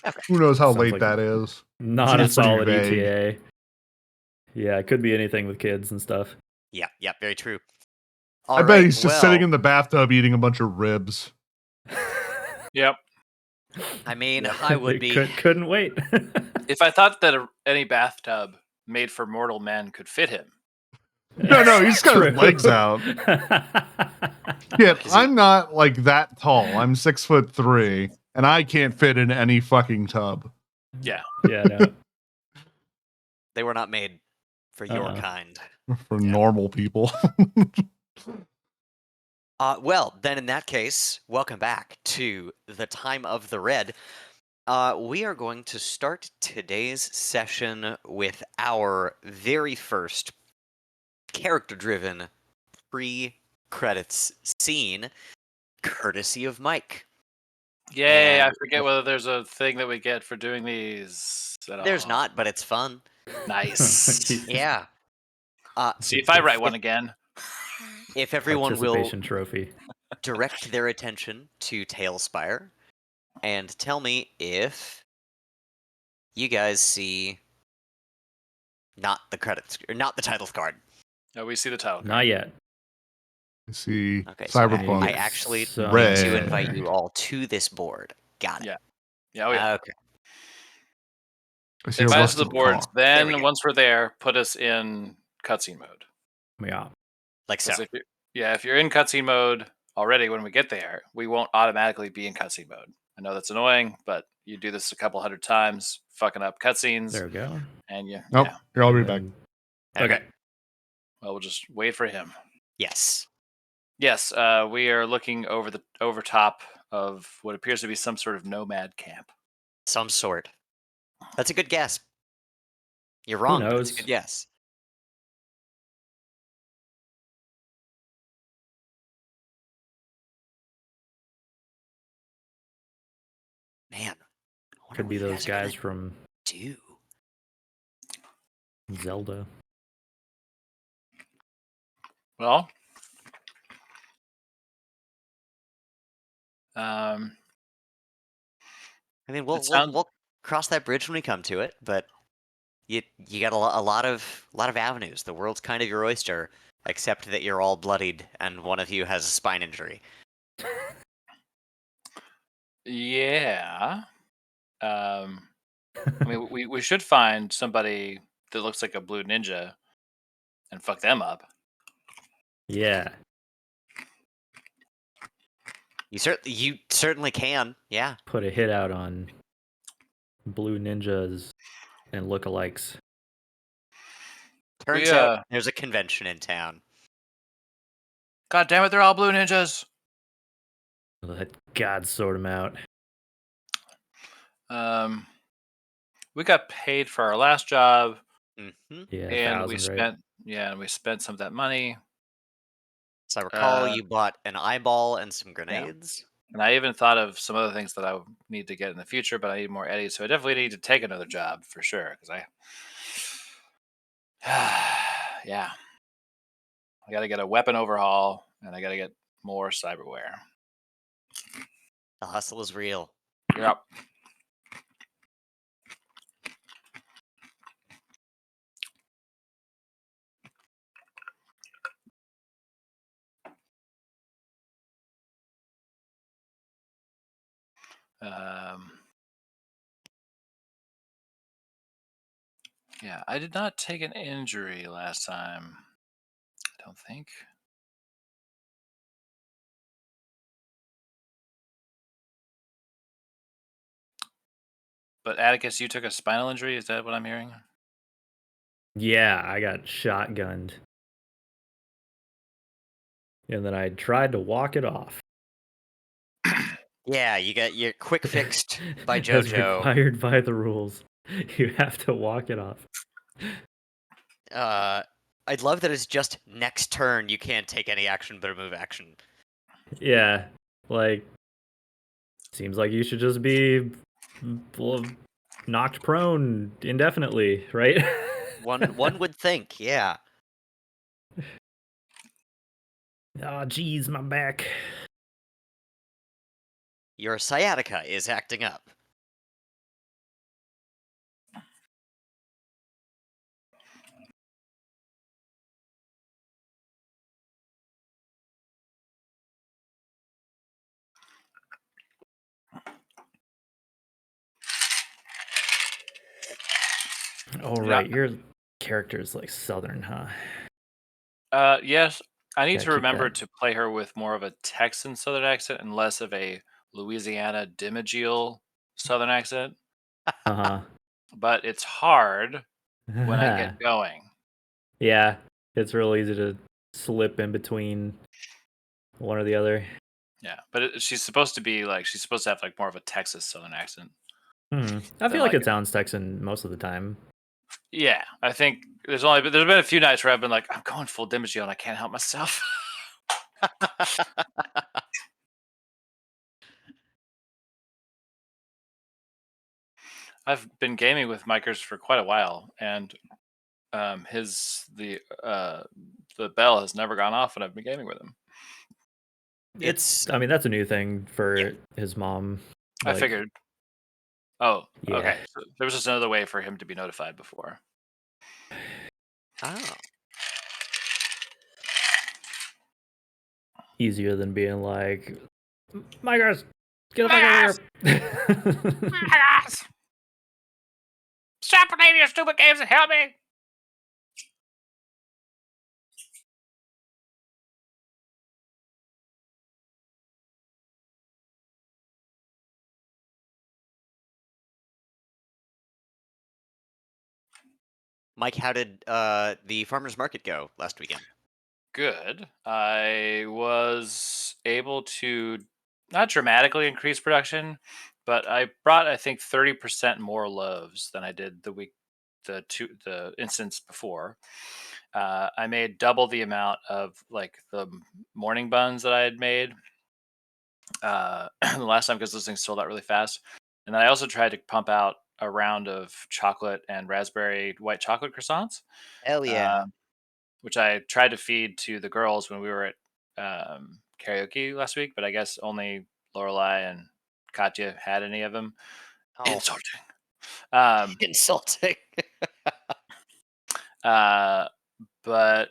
Okay. Who knows how Sounds late like that is? Not a Seems pretty solid vague. ETA. Yeah, it could be anything with kids and stuff. Yeah, very true. I bet he's just sitting in the bathtub eating a bunch of ribs. Yep. I mean, Yep. I would be. Couldn't wait. If I thought that any bathtub made for mortal men could fit him. No, he's got his legs out. Yeah, I'm not like that tall. I'm 6'3", and I can't fit in any fucking tub. Yeah. Yeah, no. They were not made for your kind. For normal people. Well, then in that case, welcome back to the Time of the Red. We are going to start today's session with our very first character-driven pre-credits scene, courtesy of Mike. Yay, And I forget whether there's a thing that we get for doing these. there's not, but it's fun. Nice. Yeah. See if I write one again. If everyone will Participation trophy. direct their attention to Tailspire and tell me if you guys see not the credits or not the title card. No, we see the title. Not yet. I see Okay, so Cyberpunk I actually Red. need to invite you all to this board. Got it. Yeah. Oh, yeah. Okay. I see a Invite us to the rusted boards. car. There we Then go. once we're there, put us in cutscene mode. Yeah. Like so. If you're in cutscene mode already when we get there, we won't automatically be in cutscene mode. I know that's annoying, but you do this a couple hundred times, fucking up cutscenes. There we go. And you. Nope. Yeah. Here, I'll be back. Okay. Well, we'll just wait for him. Yes. Yes, we are looking over top of what appears to be some sort of nomad camp. Some sort. That's a good guess. You're wrong, but it's a knows? good guess. Man. I wonder Could be what you those are gonna guys from do. Zelda. Well, I mean, we'll cross that bridge when we come to it, but you got a lot of avenues. The world's kind of your oyster, except that you're all bloodied and one of you has a spine injury. yeah. I mean, we should find somebody that looks like a blue ninja and fuck them up. Yeah. You certainly can. Yeah. Put a hit out on blue ninjas and lookalikes. Turns out there's a convention in town. God damn it, they're all blue ninjas. Let God sort them out. We got paid for our last job. Mm-hmm. Yeah, and 1,000, we spent some of that money. So I recall you bought an eyeball and some grenades. Yeah. And I even thought of some other things that I would need to get in the future, but I need more eddies, so I definitely need to take another job for sure. Because I got to get a weapon overhaul, and I got to get more cyberware. The hustle is real. Yep. Yeah, I did not take an injury last time. I don't think. But Atticus, you took a spinal injury? Is that what I'm hearing? Yeah, I got shotgunned. And then I tried to walk it off. Yeah, you got your quick fixed by As JoJo. required by the rules. You have to walk it off. I'd love that it's just next turn you can't take any action but a move action. Yeah, like, seems like you should just be knocked prone indefinitely, right? One would think, yeah. Oh, geez, my back. Your sciatica is acting up. Oh, You know, right. Your character is like Southern, huh? yes, I need Gotta to keep remember that. to play her with more of a Texan Southern accent and less of a Louisiana Dimagil Southern accent. Uh But it's hard when I huh. get going. Yeah, it's real easy to slip in between one or the other. Yeah, but she's supposed to be like she's supposed to have like more of a Texas Southern accent I than feel like like it sounds Texan most of the time. yeah. I think there's been a few nights where I've been like I'm going full Dimagil and I can't help myself. I've been gaming with Mikers for quite a while, and his the bell has never gone off when I've been gaming with him. It's I mean, that's a new thing yeah. for his mom. I Like, figured. Oh, yeah, okay. So there was just another way for him to be notified before. Oh. easier than being like, my guys, get the fuck Yes! over here. Yes! Stop playing your stupid games and help me! Mike, how did the farmers market go last weekend? Good. I was able to not dramatically increase production, but I brought I think 30% more loaves than I did the instance before. I made double the amount of like the morning buns that I had made the last time because those things sold out really fast. And then I also tried to pump out a round of chocolate and raspberry white chocolate croissants. Hell yeah. Um, which I tried to feed to the girls when we were at karaoke last week, but I guess only Lorelai and Katya had any of them. Oh, Insulting. Um, insulting. uh, but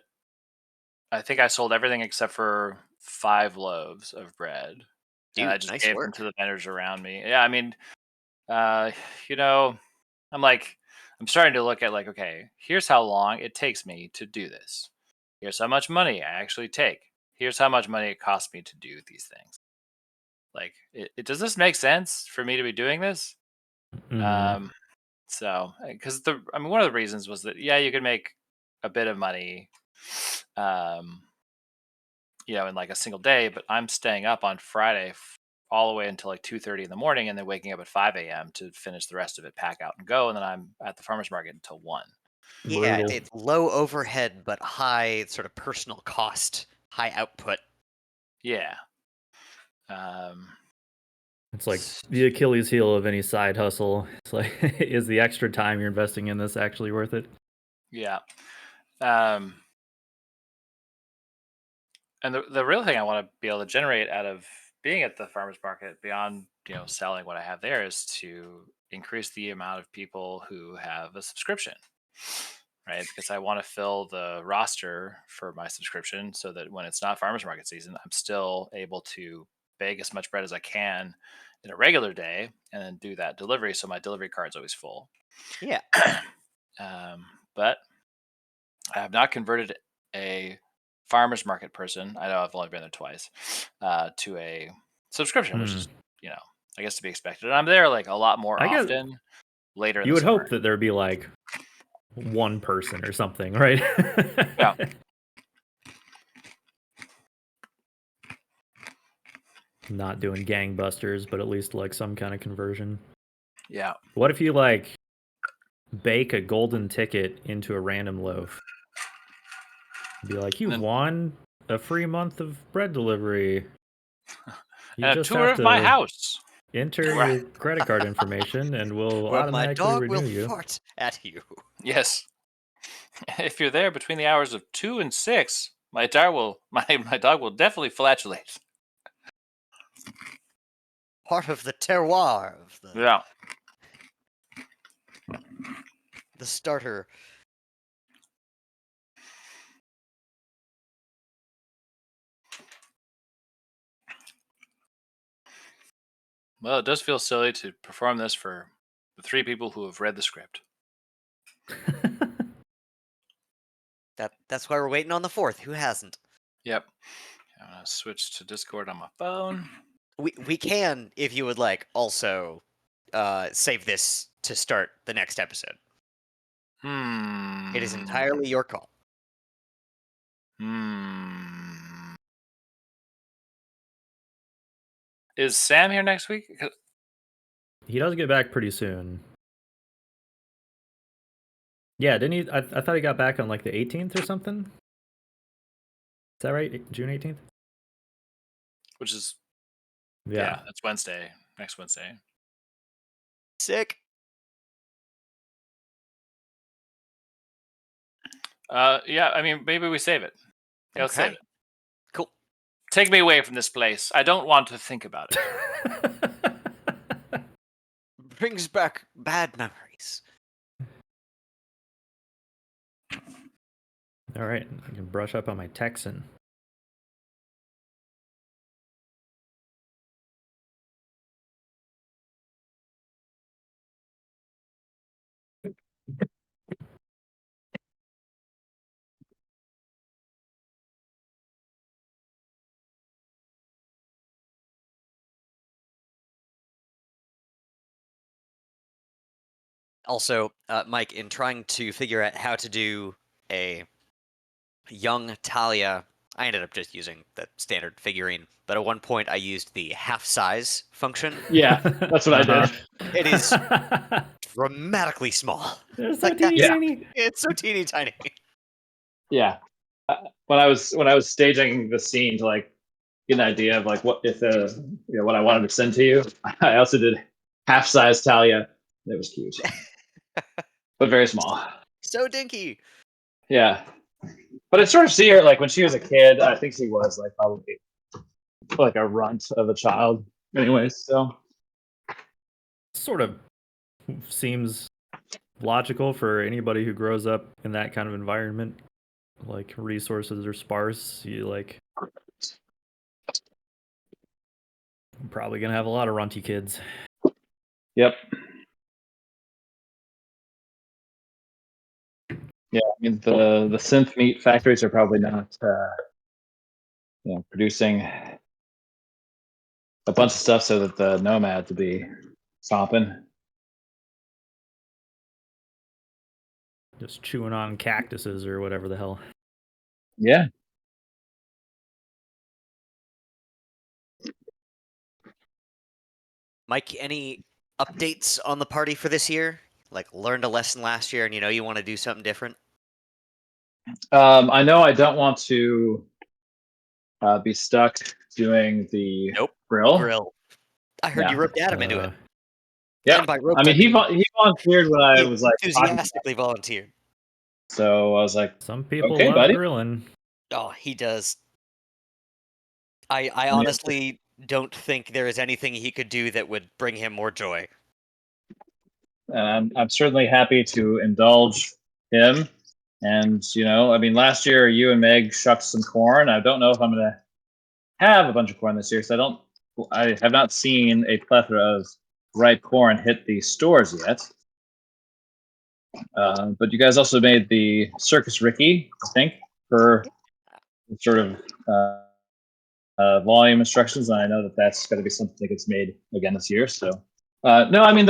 I think I sold everything except for 5 loaves of bread, and I Dude, just nice gave them to work. the vendors around me. Yeah, I mean, uh, you know, I'm like, I'm starting to look at like, okay, here's how long it takes me to do this. Here's how much money I actually take. Here's how much money it costs me to do these things. Like, does this make sense for me to be doing this? Mhm. Um, so, because I mean, one of the reasons was that yeah, you could make a bit of money, um, in like a single day, but I'm staying up on Friday all the way until like 2:30 in the morning, and then waking up at 5 a.m. to finish the rest of it, pack out, and go, and then I'm at the farmers market until 1. Yeah, Brutal. it's low overhead but high sort of personal cost, high output. Yeah. Um, It's like the Achilles heel of any side hustle. It's like, is the extra time you're investing in this actually worth it? yeah. Um, and the real thing I want to be able to generate out of being at the farmers market beyond selling what I have there is to increase the amount of people who have a subscription, right? Because I want to fill the roster for my subscription so that when it's not farmers market season, I'm still able to bake as much bread as I can in a regular day and then do that delivery so my delivery card's always full. Yeah. um, but I have not converted a farmers market person. I know I've only been there twice to a subscription, which Hmm. is I guess to be expected. And I'm there like a lot more I guess often later in you the would summer. hope that there'd be like one person or something, right? Yeah, Not doing gangbusters, but at least like some kind of conversion. yeah. What if you like bake a golden ticket into a random loaf? Be like, And you've then won a free month of bread delivery. You and a just tour have of my to house. enter Where your credit card information and we'll Where my automatically dog will renew you. fart at you. Yes, if you're there between the hours of 2 and 6, my dog will definitely flatulate. Part of the terroir of Yeah. the starter. Well, it does feel silly to perform this for the 3 people who have read the script. That's why we're waiting on the 4th. Who hasn't? Yep. I'm gonna switch to Discord on my phone. We can, if you would like, also save this to start the next episode. It is entirely your call. Is Sam here next week? He does get back pretty soon. Yeah, didn't he? I thought he got back on like the 18th or something. Is that right? June 18th? Which is Yeah. that's Wednesday. Next Wednesday. Sick. Yeah, I mean, maybe we save it. Yeah, let's save Okay. it. Cool. Take me away from this place. I don't want to think about it. Brings back bad memories. All right, I can brush up on my Texan. Also, Mike, in trying to figure out how to do a young Talia, I ended up just using the standard figurine, but at one point I used the half size function. Yeah, that's what I did. It is dramatically small. They're so Like teeny that's- tiny. It's so teeny tiny. Yeah. When I was staging the scene to like get an idea of like what if what I wanted to send to you, I also did half size Talia. It was cute, but very small. So dinky. Yeah, but I sort of see her like when she was a kid. I think she was like probably like a runt of a child, anyways. So Sort of seems logical for anybody who grows up in that kind of environment. Like resources are sparse. You like I'm probably gonna have a lot of runty kids. yep. Yeah, I mean the synth meat factories are probably not producing a bunch of stuff so that the nomads would be stomping. Just chewing on cactuses or whatever the hell. Yeah. Mike, any updates on the party for this year? Like learned a lesson last year and you want to do something different? I know I don't want to be stuck doing the Nope. grill. I heard you roped Adam into it. Yeah. And by roped, I mean, he volunteered when I he was like enthusiastically volunteered. So I was like, Some people okay, love buddy. grilling. Oh, he does. I honestly don't think there is anything he could do that would bring him more joy. And I'm certainly happy to indulge him. And I mean, last year you and Meg shucked some corn. I don't know if I'm gonna have a bunch of corn this year, so I have not seen a plethora of ripe corn hit the stores yet. But you guys also made the Circus Ricky, I think, for sort of volume instructions, and I know that that's going to be something that gets made again this year. So, no, I mean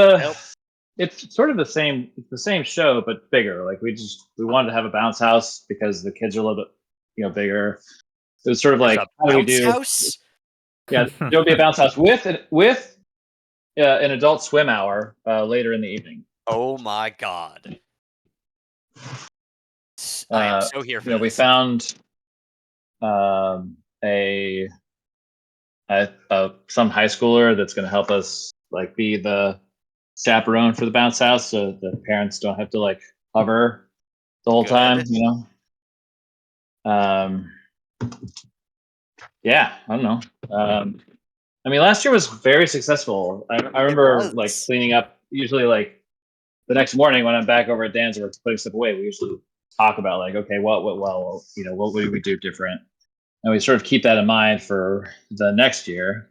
it's sort of the same show but bigger. Like we wanted to have a bounce house because the kids are a little bit bigger. It was sort of like how do we do? House? Yeah, there'll be a bounce house with an adult swim hour later in the evening. Oh my god! I am so here for this. We found a some high schooler that's going to help us like be the chaperone for the bounce house, so the parents don't have to like hover the whole time. Yeah, I don't know. I mean, last year was very successful. I remember like cleaning up. Usually, like the next morning when I'm back over at Dan's, we're putting stuff away. We usually talk about like, okay, what would we do different? And we sort of keep that in mind for the next year.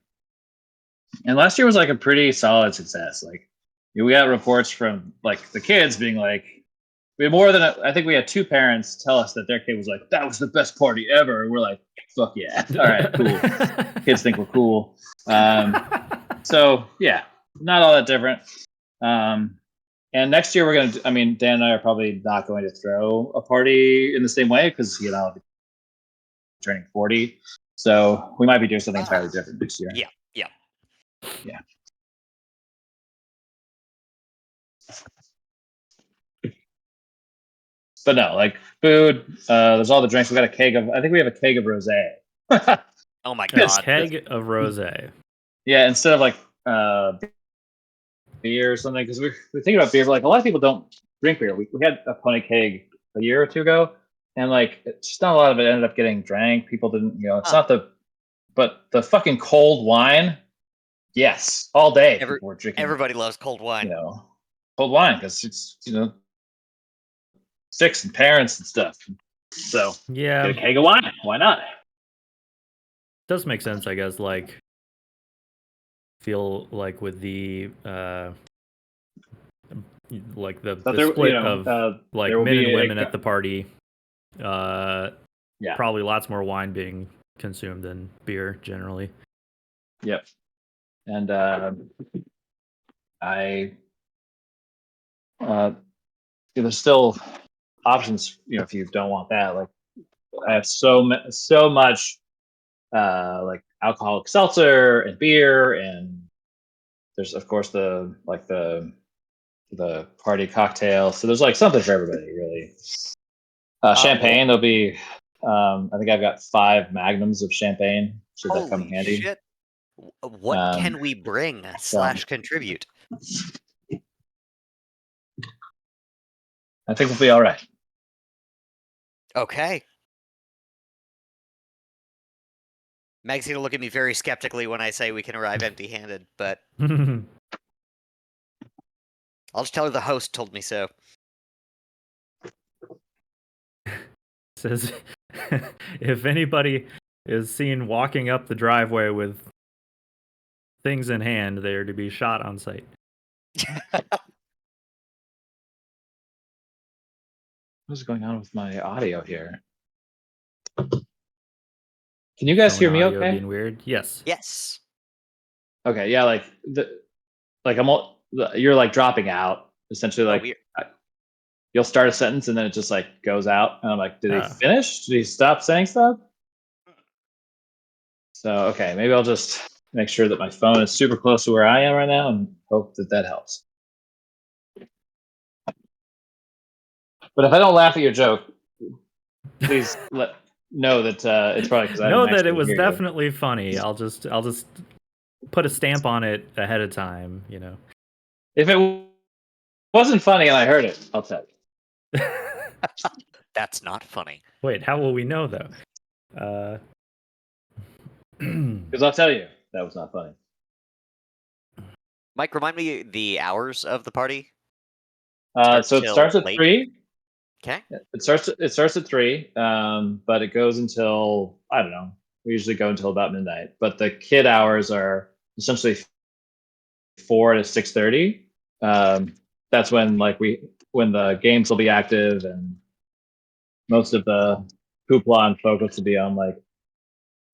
And last year was like a pretty solid success. Like we got reports from like the kids being like, we had more than I think we had 2 parents tell us that their kid was like, that was the best party ever. And we're like, fuck yeah. All right, cool. Kids think we're cool. So yeah, not all that different. And next year Dan and I are probably not going to throw a party in the same way because I'll be turning 40. So we might be doing something entirely different next year. Yeah. But no, like food. There's all the drinks. I think we have a keg of rosé. Oh my A god. keg of rosé. Yeah, instead of like beer or something, because we're thinking about beer. But like a lot of people don't drink beer. We had a pony keg a year or 2 ago, and like it's just not a lot of it ended up getting drank. People didn't, it's not but the fucking cold wine. Yes, all day people were drinking. Everybody loves cold wine. Cold wine because it's sticks and parents and stuff. So Yeah, get a keg of wine. Why not? does make sense, I guess. Like, feel like with the like the split of like men and women at the party, probably lots more wine being consumed than beer generally. Yep. And there's still options, if you don't want that. Like I have so much like alcoholic seltzer and beer, and there's of course the party cocktail. So there's like something for everybody, really. Champagne, there'll be I think I've got 5 magnums of champagne. Should that come in handy? Shit. What can we bring / contribute? I think we'll be all right. Okay. Meg's gonna look at me very skeptically when I say we can arrive empty-handed, but I'll just tell her the host told me so. Says if anybody is seen walking up the driveway with things in hand, they are to be shot on sight. What's going on with my audio here? Can you guys hear me okay? Being weird? Yes. Yes. Okay, yeah, you're like dropping out essentially. Like you'll start a sentence and then it just like goes out, and I'm like, did he finish? Did he stop saying stuff? So okay, maybe I'll just make sure that my phone is super close to where I am right now and hope that helps. But if I don't laugh at your joke, please know that it's probably because I know that it was definitely funny. I'll just put a stamp on it ahead of time. If it wasn't funny and I heard it, I'll tell you. That's not funny. Wait, how will we know though? Because I'll tell you that was not funny. Mike, remind me the hours of the party. So it starts at 3. Okay. It starts at 3, but it goes until, I don't know. We usually go until about midnight. But the kid hours are essentially 4 to 6:30. That's when when the games will be active, and most of the hoopla and focus will be on like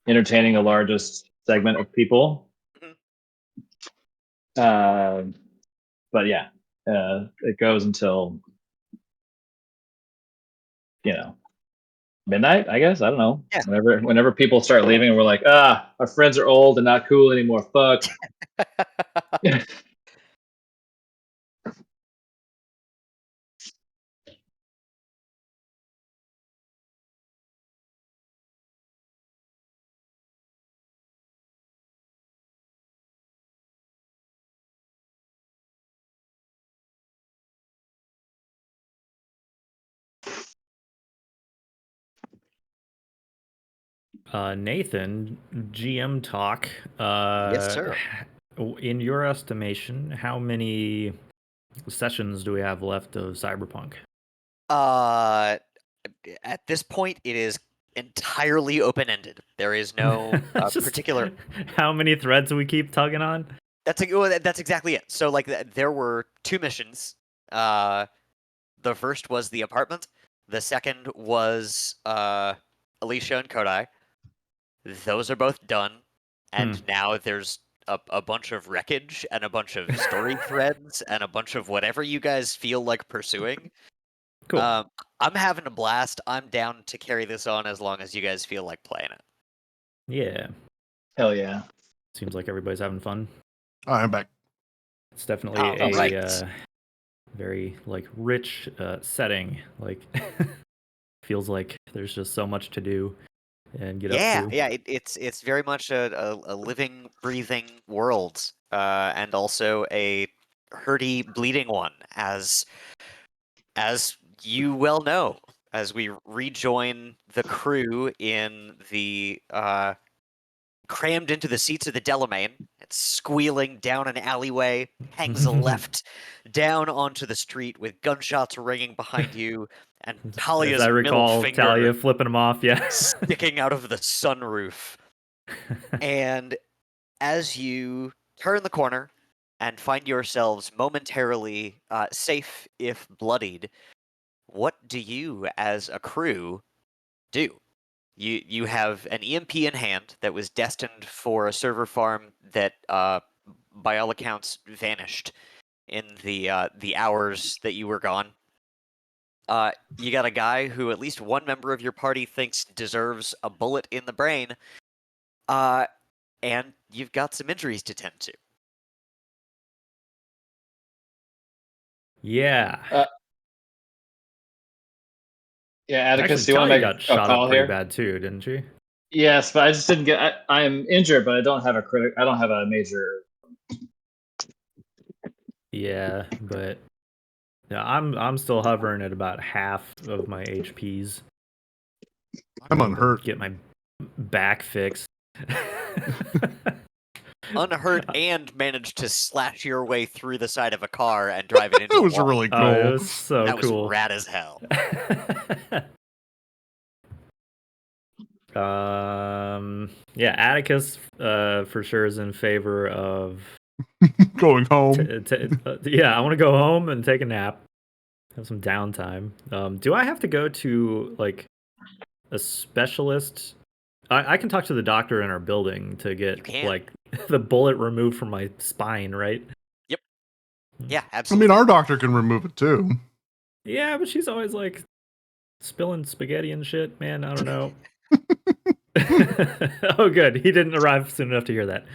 entertaining the largest segment of people. Mm-hmm. But yeah, it goes until midnight, I guess. I don't know. Yeah. Whenever people start leaving, we're like, our friends are old and not cool anymore. Fuck. Nathan, GM talk. Yes, sir. In your estimation, how many sessions do we have left of Cyberpunk? At this point, it is entirely open-ended. There is no particular. How many threads we keep tugging on? That's exactly it. So, like, there were 2 missions. The first was the apartment. The second was Alicia and Kodai. Those are both done, and now there's a bunch of wreckage and a bunch of story threads and a bunch of whatever you guys feel like pursuing. Cool. I'm having a blast. I'm down to carry this on as long as you guys feel like playing it. Yeah. Hell yeah. Seems like everybody's having fun. All right, I'm back. It's definitely All right. very like rich setting. Like feels like there's just so much to do and get up to. Yeah. It's very much a living, breathing world, and also a hurdy, bleeding one, as you well know, as we rejoin the crew in the crammed into the seats of the Delamain. It's squealing down an alleyway, hangs a left down onto the street with gunshots ringing behind you, and As Talia's I middle recall, finger Talia flipping him off. Yeah. sticking out of the sunroof. And as you turn the corner and find yourselves momentarily safe if bloodied, what do you as a crew do? You have an EMP in hand that was destined for a server farm that, by all accounts, vanished in the hours that you were gone. You got a guy who at least one member of your party thinks deserves a bullet in the brain, and you've got some injuries to tend to. Yeah. Yeah, Atticus, Actually, do you want to Talia make got a shot call up pretty here? bad too, didn't she? Yes, but I just didn't get. I'm injured, but I don't have I don't have a major. Yeah, but yeah, I'm still hovering at about half of my HPs. I'm unhurt. Get my back fixed. Unhurt and managed to slash your way through the side of a car and drive it into That a was wall. really Oh, it cool. was so That was cool. rad as hell. Yeah, Atticus for sure is in favor of Going home. yeah, I want to go home and take a nap, have some downtime. Do I have to go to like a specialist? I can talk to the doctor in our building to You get can. like the bullet removed from my spine, right? Yep. Yeah, I absolutely. mean, our doctor can remove it too. Yeah, but she's always like spilling spaghetti and shit, man. I don't know. Oh, good. He didn't arrive soon enough to hear that.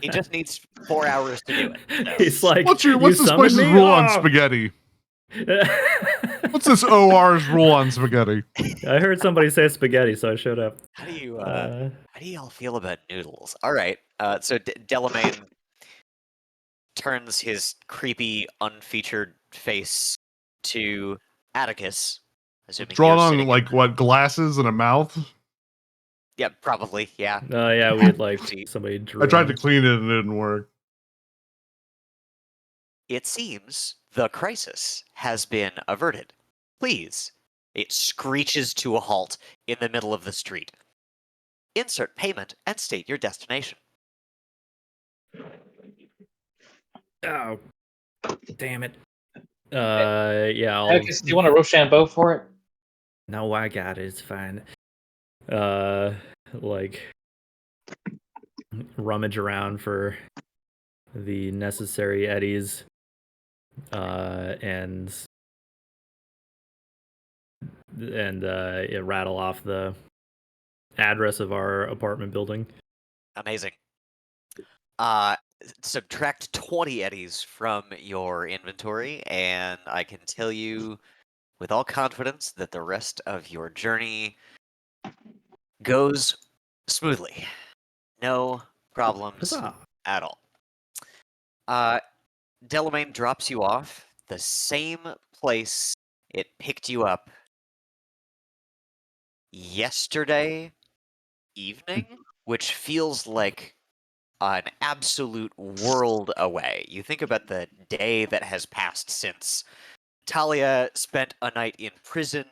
He just needs 4 hours to do it. So. He's like, What's you this summoned place's me? rule on Oh!" spaghetti? What's this OR's rule on spaghetti? I heard somebody say spaghetti, so I showed up. How do you all feel about noodles? All right. So Delamain turns his creepy, unfeatured face to Atticus. Assuming Drawn you're on sitting like what, glasses and a mouth? Yeah, probably. Yeah. Yeah, we had like See, somebody drew. I tried to him. clean it and it didn't work. It seems the crisis has been averted. Please. It screeches to a halt in the middle of the street. Insert payment and state your destination. Oh, damn it. Yeah, Atticus, do you want a Rochambeau for it? No, I got it. It's fine. Like rummage around for the necessary eddies, and rattle off the address of our apartment building. Amazing. Subtract 20 eddies from your inventory, and I can tell you with all confidence that the rest of your journey goes smoothly. No problems Huzzah. at all. Delamain drops you off the same place it picked you up yesterday evening, which feels like an absolute world away. You think about the day that has passed since Talia spent a night in prison.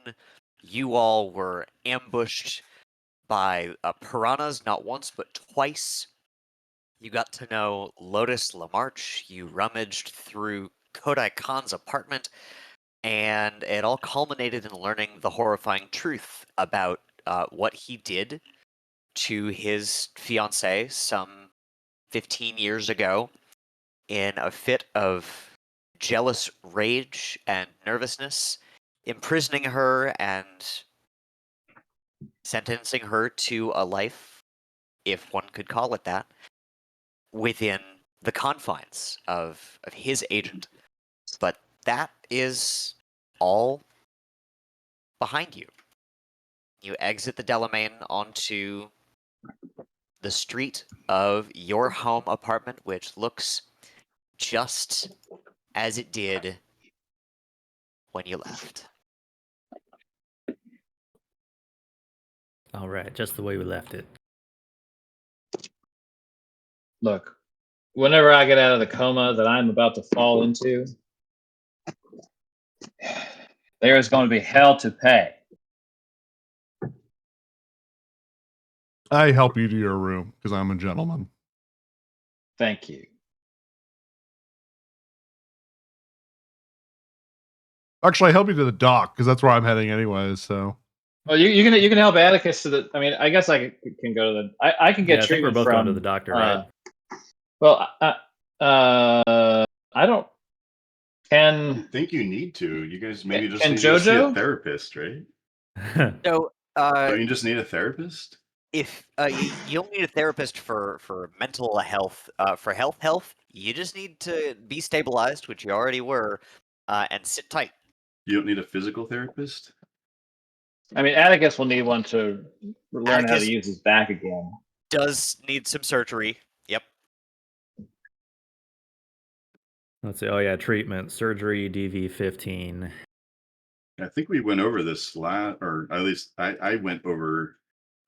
You all were ambushed by piranhas not once but twice. You got to know Lotus LaMarche. You rummaged through Kodai Khan's apartment, and it all culminated in learning the horrifying truth about what he did to his fiancée some 15 years ago in a fit of jealous rage and nervousness, imprisoning her and sentencing her to a life, if one could call it that, within the confines of his agent. But that is all behind you. You exit the Delamain onto the street of your home apartment, which looks just as it did when you left. All right, just the way we left it. Look, whenever I get out of the coma that I'm about to fall into, there is going to be hell to pay. I help you to your room because I'm a gentleman. Thank you. Actually, I help you to the dock because that's where I'm heading anyways. So. Well, you can help Atticus to the. I mean, I guess I can go to the. I can get Yeah, I think we're treatment both from going to the doctor, right? Well, I don't. I think you need to. You guys maybe just Can need to see a Jojo? therapist, right? So, Don't you just need a therapist? if you don't need a therapist for mental health, for health, you just need to be stabilized, which you already were, and sit tight. You don't need a physical therapist? I mean, Atticus will need one to learn how to Atticus use his back again. does need some surgery. Yep. Let's see. Oh yeah, treatment, surgery, DV15. I think we went over this or at least I went over,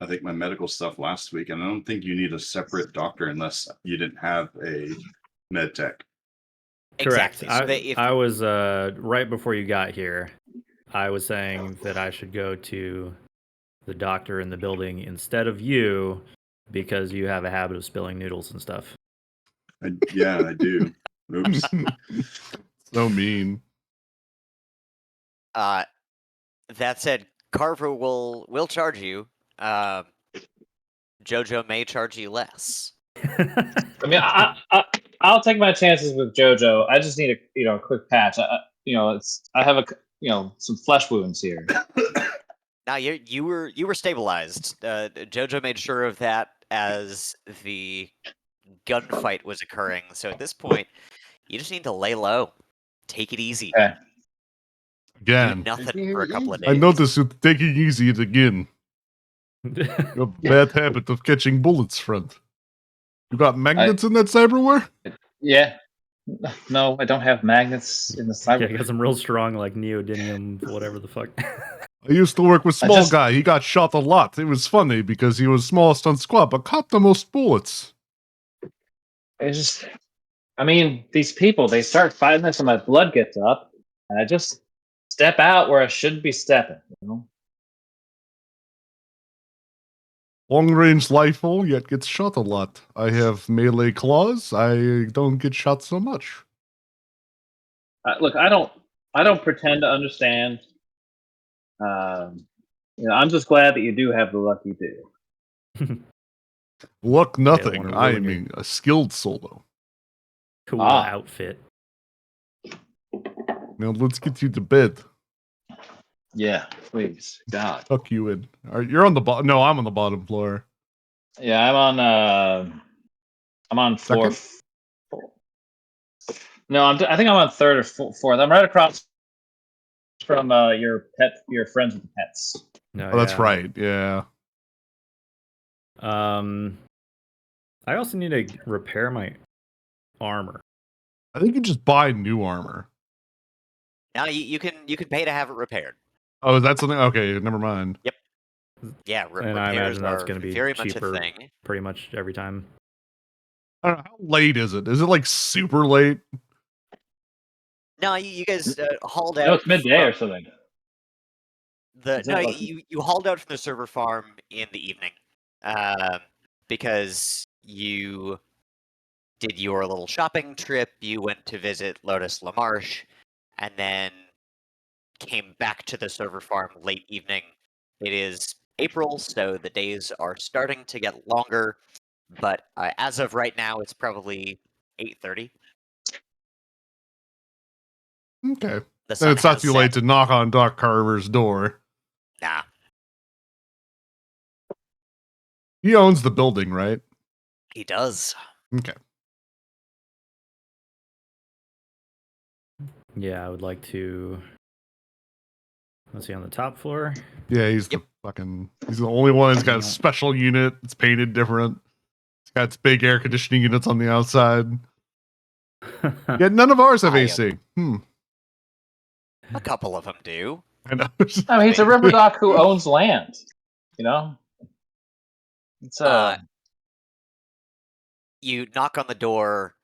I think, my medical stuff last week, and I don't think you need a separate doctor unless you didn't have a med tech. Correct. Exactly. So that I was right before you got here. I was saying that I should go to the doctor in the building instead of you because you have a habit of spilling noodles and stuff. Yeah, I do. Oops. So mean. that said, Carver will charge you. Jojo may charge you less. I mean, I'll take my chances with JoJo. I just need a quick patch. I have some flesh wounds here. Now you were stabilized. Jojo made sure of that as the gunfight was occurring. So at this point, you just need to lay low, take it easy, Okay. do Again, nothing for a couple of I days. noticed you taking easy again. You have a bad habit of catching bullets, friend. You got magnets in that cyberware? Yeah. No, I don't have magnets in the Yeah, cyber. I got some real strong like neodymium, whatever the fuck. I used to work with small guy. He got shot a lot. It was funny because he was smallest on squad, but caught the most bullets. It's just, I mean, these people, they start fighting this and my blood gets up, and I just step out where I shouldn't be stepping, you know? Long range rifle, yet gets shot a lot. I have melee claws. I don't get shot so much. Look, I don't pretend to understand. I'm just glad that you do have the luck you do. Luck, nothing. wanna I ruin your- mean, a skilled solo. Cool Ah. outfit. Now let's get you to bed. Yeah, please, God. Tuck you in. All right, you're on the bottom. No, I'm on the bottom floor. Yeah, I'm on floor. No, I think I'm on third or fourth. I'm right across from your friends with the pets. No, Oh, that's right. Yeah. I also need to repair my armor. I think you just buy new armor. Now you can pay to have it repaired. Oh, is that something? Okay, never mind. Yep. Yeah, And I repairs imagine that's are going to be very much a cheaper thing. pretty much every time. I don't know, how late is it? Is it like super late? No, you guys hauled out. No, it's midday or something. You hauled out from the server farm in the evening, because you did your little shopping trip. You went to visit Lotus LaMarche, and then came back to the server farm late evening. It is April, so the days are starting to get longer, but as of right now, it's probably 8:30. Okay. The Then sun it's not has too late set. to knock on Doc Carver's door. Nah, He owns the building, right? he does. Okay. Yeah, I would like to. Let's see, on the top floor. Yeah, he's Yep. he's the only one that's got a Yep. special unit. It's painted different. It's got its big air conditioning units on the outside. Yet none of ours have I, AC. A couple of them do. I know. I mean, he's a river doc who owns land. You know, it's You knock on the door,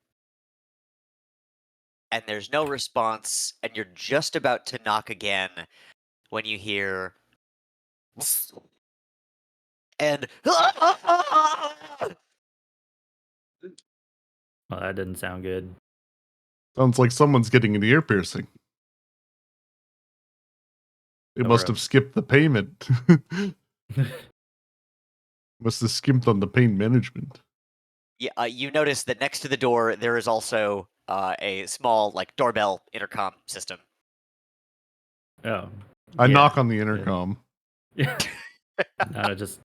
and there's no response, and you're just about to knock again when you hear and Well, that didn't sound good. Sounds like someone's getting an ear piercing. They Or must a- have skipped the payment. Must have skimped on the pain management. Yeah, you notice that next to the door there is also a small like doorbell intercom system. Oh. I yeah. knock on the intercom. Yeah. No, just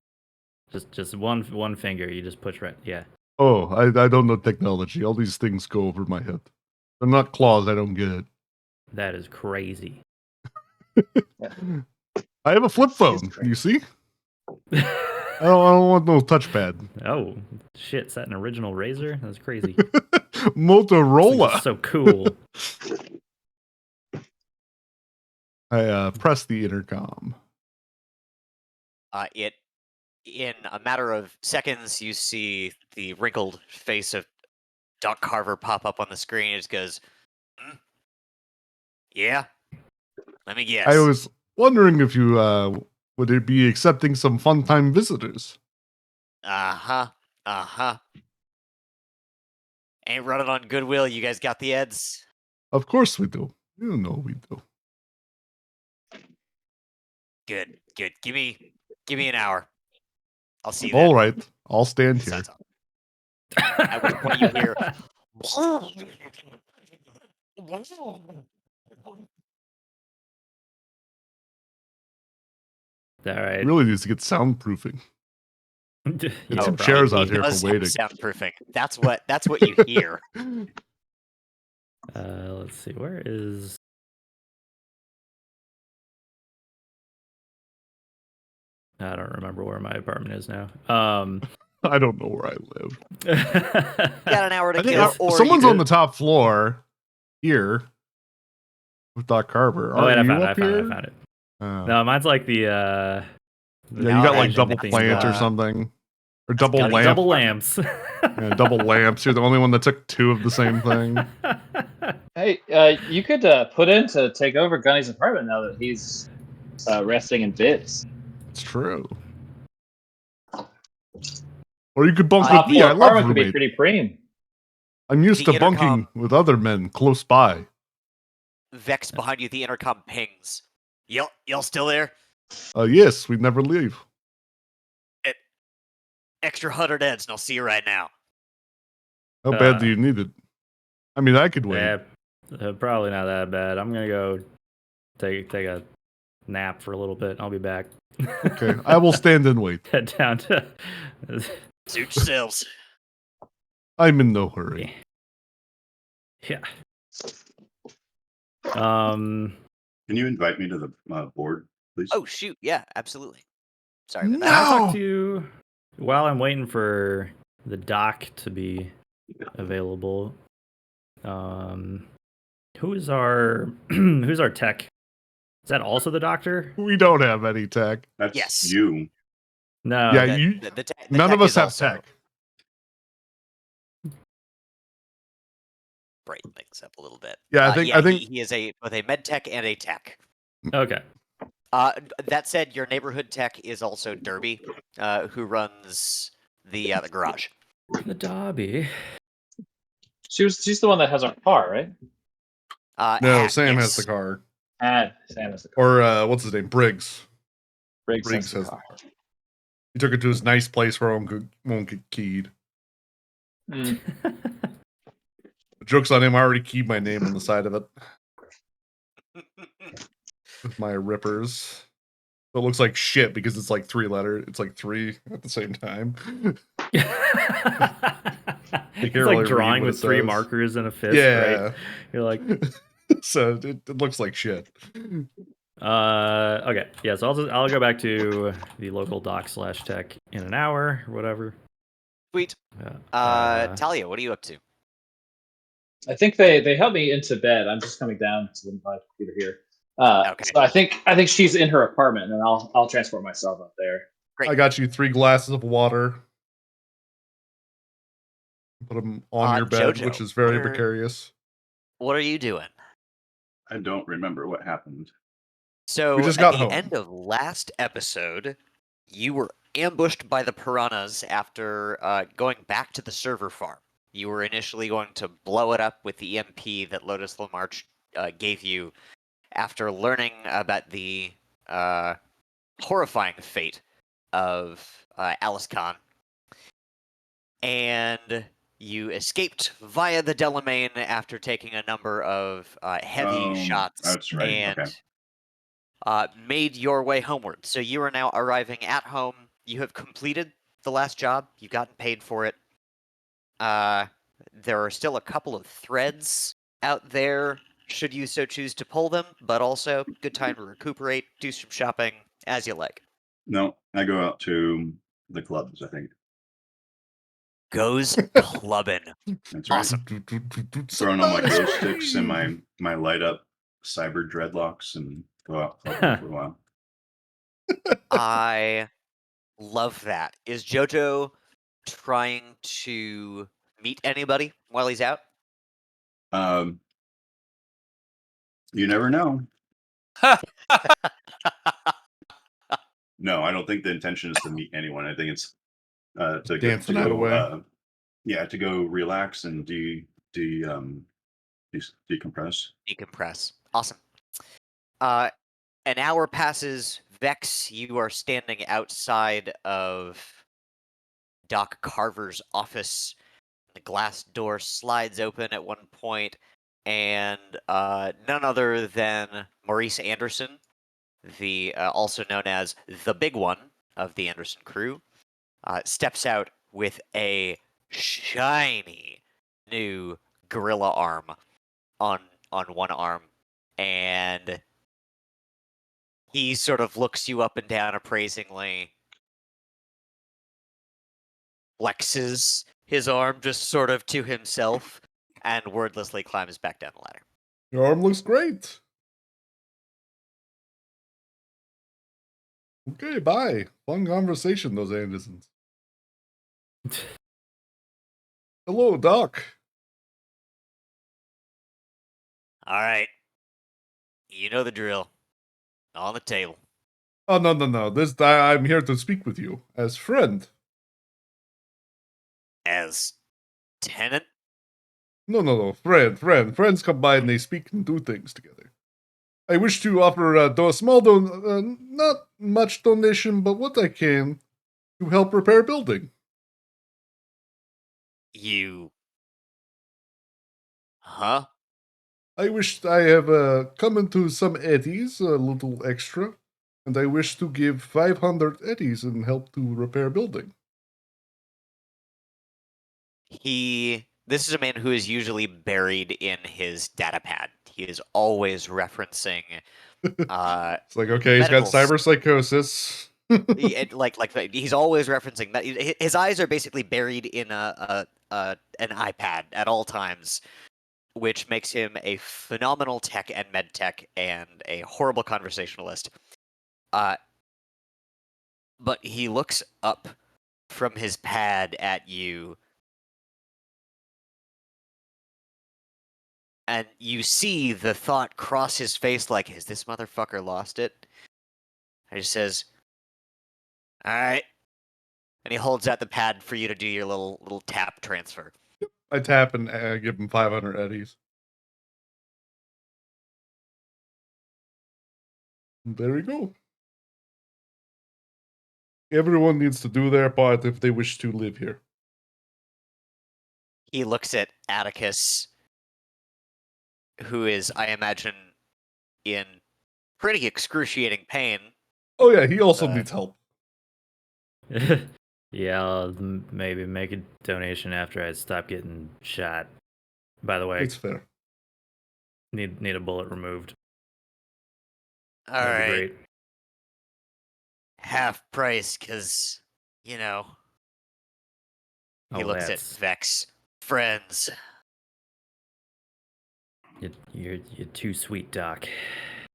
one finger. You just push right. Yeah. Oh, I don't know technology. All these things go over my head. They're not claws. I don't get it. That is crazy. I have a flip phone. You see? I don't want no touchpad. Oh shit! Is that an original Razor? That's crazy. Motorola. This is so cool. I press the intercom. It in a matter of seconds you see the wrinkled face of Doc Carver pop up on the screen. It just goes, yeah. Let me guess. I was wondering if you would be accepting some fun time visitors. Uh huh. Ain't running on goodwill. You guys got the eds. Of course we do. You know we do. Good. Give me an hour. I'll see you then. All right, I'll stand here. Sounds At which point you hear. All right. Really needs to get soundproofing. Yeah, Get some probably. chairs out It here does for have waiting. soundproofing. That's what you hear. Let's see. Where is? I don't remember where my apartment is now. I don't know where I live. You got an hour to I think kill, or someone's you on the top floor here with Doc Carver. Oh, wait, Are I you found it. up I here? found it. Oh. No, mine's like the. Yeah, No, you got like actually, double that's plant or the- something, or double gotta be lamp. Double lamps. Yeah, double lamps. You're the only one that took two of the same thing. hey, you could put in to take over Gunny's apartment now that he's resting in bits. It's true. Or you could bunk Top with me. floor I love apartment could be roommate. pretty preem. I'm used The to bunking intercom- with other men close by. Vex behind you. The intercom pings. Y'all still there? Yes, we never leave. Extra 100 eds, and I'll see you right now. How bad do you need it? I mean, I could wait. Yeah, probably not that bad. I'm gonna go take a nap for a little bit. I'll be back. Okay, I will stand and wait. Head down to. Suit yourselves. I'm in no hurry. Yeah. Can you invite me to the board, please? Oh shoot! Yeah, absolutely. Sorry about Can I that. talk to you while I'm waiting for the doc to be available? Who is our who's our tech? Is that also the doctor? We don't have any tech. That's Yes. you. No. Yeah, The- you. the None tech of us is have also- tech. Brighten things up a little bit. Yeah, I think he is both a med tech and a tech. Okay. That said, your neighborhood tech is also Derby, who runs the garage. The Dobby. She's the one that has our car, right? No, Hat, Sam has yes. the car. And Sam has the car. Or what's his name? Briggs. Briggs Briggs has has the the car. car. He took it to his nice place where it won't get keyed. Mm. Joke's on him. I already keyed my name on the side of it with my rippers. So it looks like shit because it's like 3 letters. It's like 3 at the same time. It's can't like really read drawing what with it 3 says. markers and a fist, Yeah. right? You're like, So it looks like shit. okay, yeah. So I'll go back to the local doc/tech in an hour or whatever. Sweet. Yeah. Talia, what are you up to? I think they helped me into bed. I'm just coming down to my computer here. Okay. So I think she's in her apartment, and I'll transport myself up there. Great. I got you 3 glasses of water. Put them on your bed, Jojo, which is very precarious. What are you doing? I don't remember what happened. So We just at got the home. end of last episode, you were ambushed by the piranhas after going back to the server farm. You were initially going to blow it up with the EMP that Lotus Lamarche gave you after learning about the horrifying fate of Alice Khan. And you escaped via the Delamain after taking a number of heavy shots That's right. and Okay. made your way homeward. So you are now arriving at home. You have completed the last job. You've gotten paid for it. There are still a couple of threads out there, should you so choose to pull them, but also good time to recuperate, do some shopping, as you like. No, I go out to the clubs, I think. Goes clubbing. That's right. Awesome. Throwing on my glow sticks and my light up cyber dreadlocks and go out clubbing for a while. I love that. Is Jojo trying to meet anybody while he's out? You never know. No, I don't think the intention is to meet anyone. I think it's to Dance the night away. To go relax and decompress. Decompress. Awesome. An hour passes. Vex, you are standing outside of Doc Carver's office. The glass door slides open at one point, and none other than Maurice Anderson, the also known as the Big One of the Anderson crew, steps out with a shiny new gorilla arm on one arm, and he sort of looks you up and down appraisingly, flexes his arm just sort of to himself, and wordlessly climbs back down the ladder. Your arm looks great. Okay, bye. Fun conversation, those Andersons. Hello, Doc. All right. You know the drill. On the table. Oh, no. I'm here to speak with you as friend. As tenant? No. Friend. Friends come by and they speak and do things together. I wish to offer a small not much donation, but what I can to help repair building. You. Huh? I wish I have come into some eddies, a little extra, and I wish to give 500 eddies and help to repair building. This is a man who is usually buried in his data pad. He is always referencing It's like, okay, he's got medical cyber psychosis. he's always referencing that. His eyes are basically buried in an iPad at all times, which makes him a phenomenal tech and med tech and a horrible conversationalist. But he looks up from his pad at you, and you see the thought cross his face like, has this motherfucker lost it? And he says, all right. And he holds out the pad for you to do your little tap transfer. I tap and give him 500 eddies. There we go. Everyone needs to do their part if they wish to live here. He looks at Atticus, who is, I imagine, in pretty excruciating pain. Oh yeah, he also needs help. Yeah, I'll maybe make a donation after I stop getting shot. By the way, It's fair. need a bullet removed. All That'd be right, great. half price, because, you know. He Oh, looks at that's Vex. Friends. you're too sweet, Doc.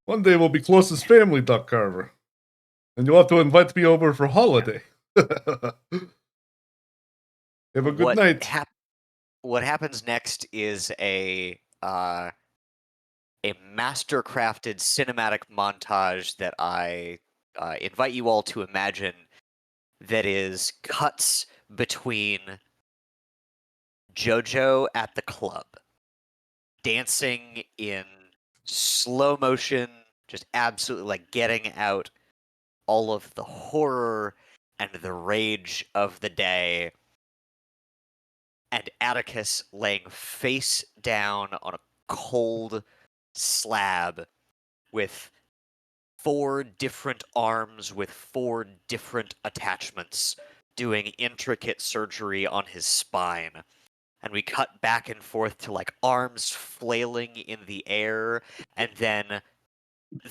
One day we'll be close as family, Duck Carver. And you'll have to invite me over for holiday. Have a good night. What happens next is a master-crafted cinematic montage that I invite you all to imagine, that is cuts between JoJo at the club, dancing in slow motion, just absolutely like getting out all of the horror and the rage of the day, and Atticus laying face down on a cold slab with 4 different arms with 4 different attachments, doing intricate surgery on his spine. And we cut back and forth to like arms flailing in the air, and then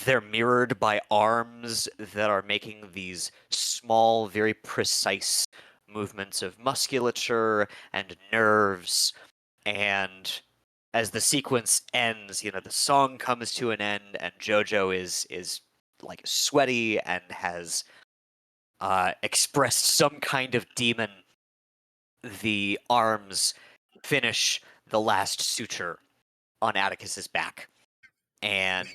they're mirrored by arms that are making these small, very precise movements of musculature and nerves. And as the sequence ends, the song comes to an end, and JoJo is like sweaty and has expressed some kind of demon. The arms finish the last suture on Atticus's back, and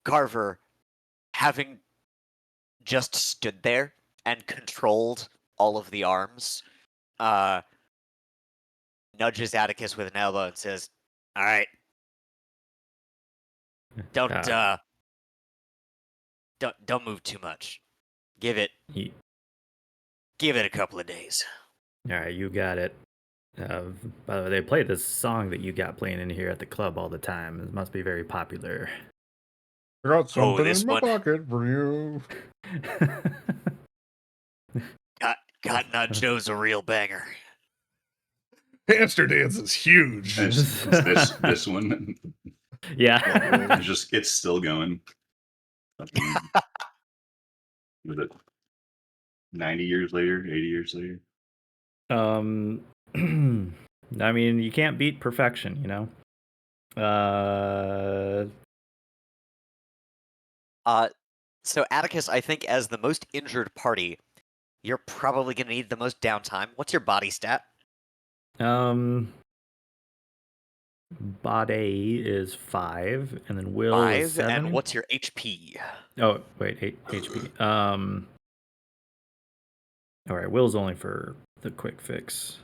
Carver, having just stood there and controlled all of the arms, nudges Atticus with an elbow and says, "All right, don't move too much. Give it a couple of days." All right, you got it. By the way, they play this song that you got playing in here at the club all the time. It must be very popular. I got something this in my one. pocket for you. Cotton Eye Joe's a real banger. Hamster dance is huge. It's this one. Yeah. It's still going. Was it 90 years later, 80 years later? I mean, you can't beat perfection, you know? So Atticus, I think as the most injured party, you're probably going to need the most downtime. What's your body stat? Body is 5, and then will 5, is 7. and what's your HP? Oh, wait, 8 HP. All right, will's only for the quick fix.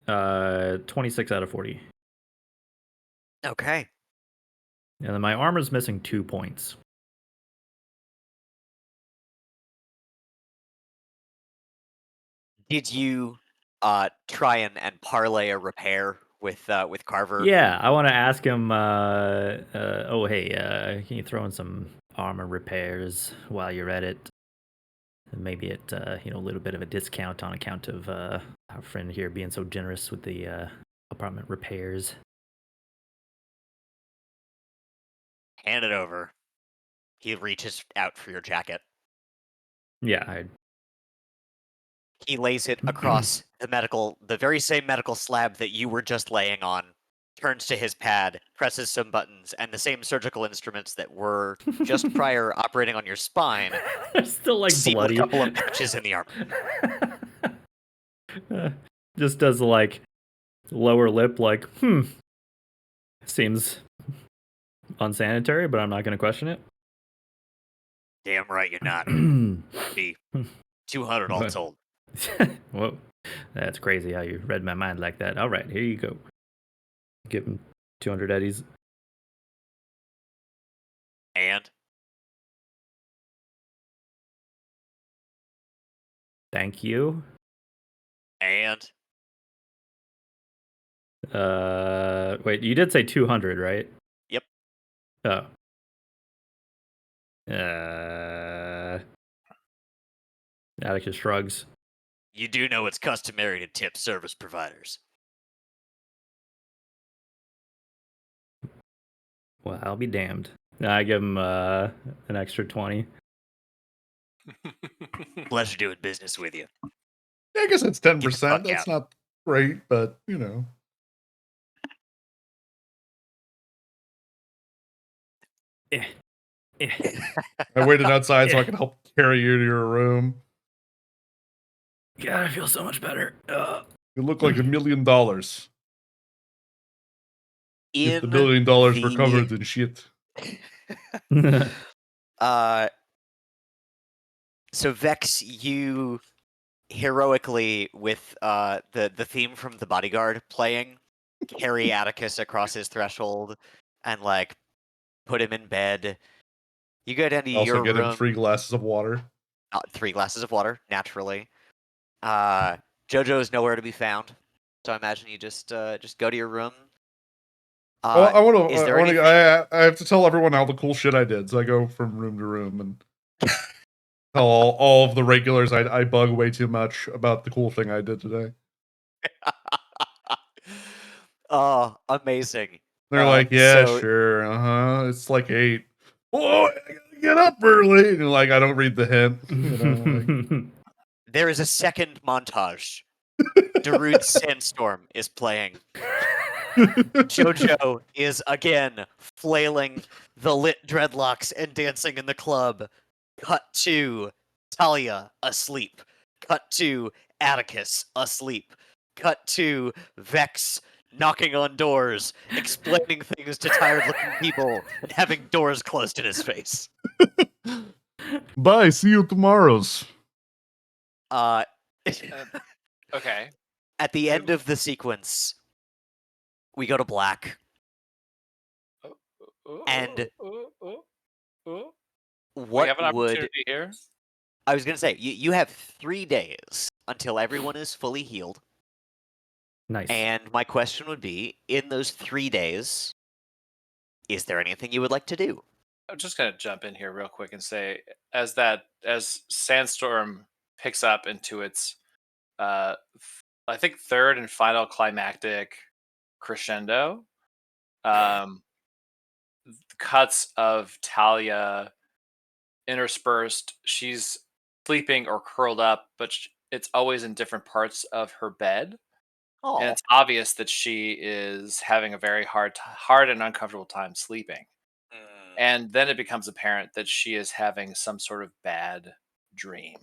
26 out of 40. Okay. And then my armor's missing 2 points. Did you try and parlay a repair with Carver? Yeah, I want to ask him. Oh, hey, can you throw in some armor repairs while you're at it? Maybe at a little bit of a discount on account of our friend here being so generous with the apartment repairs. Hand it over. He reaches out for your jacket. Yeah, He lays it across the very same medical slab that you were just laying on, turns to his pad, presses some buttons, and the same surgical instruments that were just prior operating on your spine They're still like seal bloody. a couple of patches in the armor. Just does like lower lip, like, seems unsanitary, but I'm not going to question it. Damn right you're not. Be 200 all told. Whoa, That's crazy how you read my mind like that. All right, here you go. Give him 200 eddies. And Thank you. and Wait, you did say 200, right? Yep. Oh. Atticus shrugs. You do know it's customary to tip service providers. Well, I'll be damned. I give him an extra 20. Pleasure doing business with you. Yeah, I guess that's Get the 10%. fuck That's out. not great, but you know. Eh. I waited outside so I Yeah. could help carry you to your room. God, I feel so much better. You look like $1 million. If In the $1 million were the covered in shit. So Vex, you heroically with the theme from The Bodyguard playing, carry Atticus across his threshold and like put him in bed. You go down to Also your get him room. 3 glasses of water. 3 glasses of water, naturally. Jojo is nowhere to be found, so I imagine you just go to your room. Well, I want Is to. there anything? I have to tell everyone all the cool shit I did. So I go from room to room and tell all of the regulars I bug way too much about the cool thing I did today. Oh, amazing! They're like, yeah, So sure, It's like 8. Oh, I gotta get up early. And like, I don't read the hint. You know, like, there is a second montage. Darude's Sandstorm is playing. Jojo is again flailing the lit dreadlocks and dancing in the club. Cut to Talia asleep. Cut to Atticus asleep. Cut to Vex knocking on doors, explaining things to tired looking people, and having doors closed in his face. bye. See you tomorrow's. Uh, Okay. at the end of the sequence, we go to black. And we what have an would opportunity here. I was gonna say? You have 3 days until everyone is fully healed. Nice. And my question would be, in those 3 days, is there anything you would like to do? I'm just gonna jump in here real quick and say, as Sandstorm picks up into its, I think third and final climactic crescendo, um, cuts of Talia interspersed. She's sleeping or curled up, but it's always in different parts of her bed, and Oh, it's obvious that she is having a very hard and uncomfortable time sleeping. And then it becomes apparent that she is having some sort of bad dream.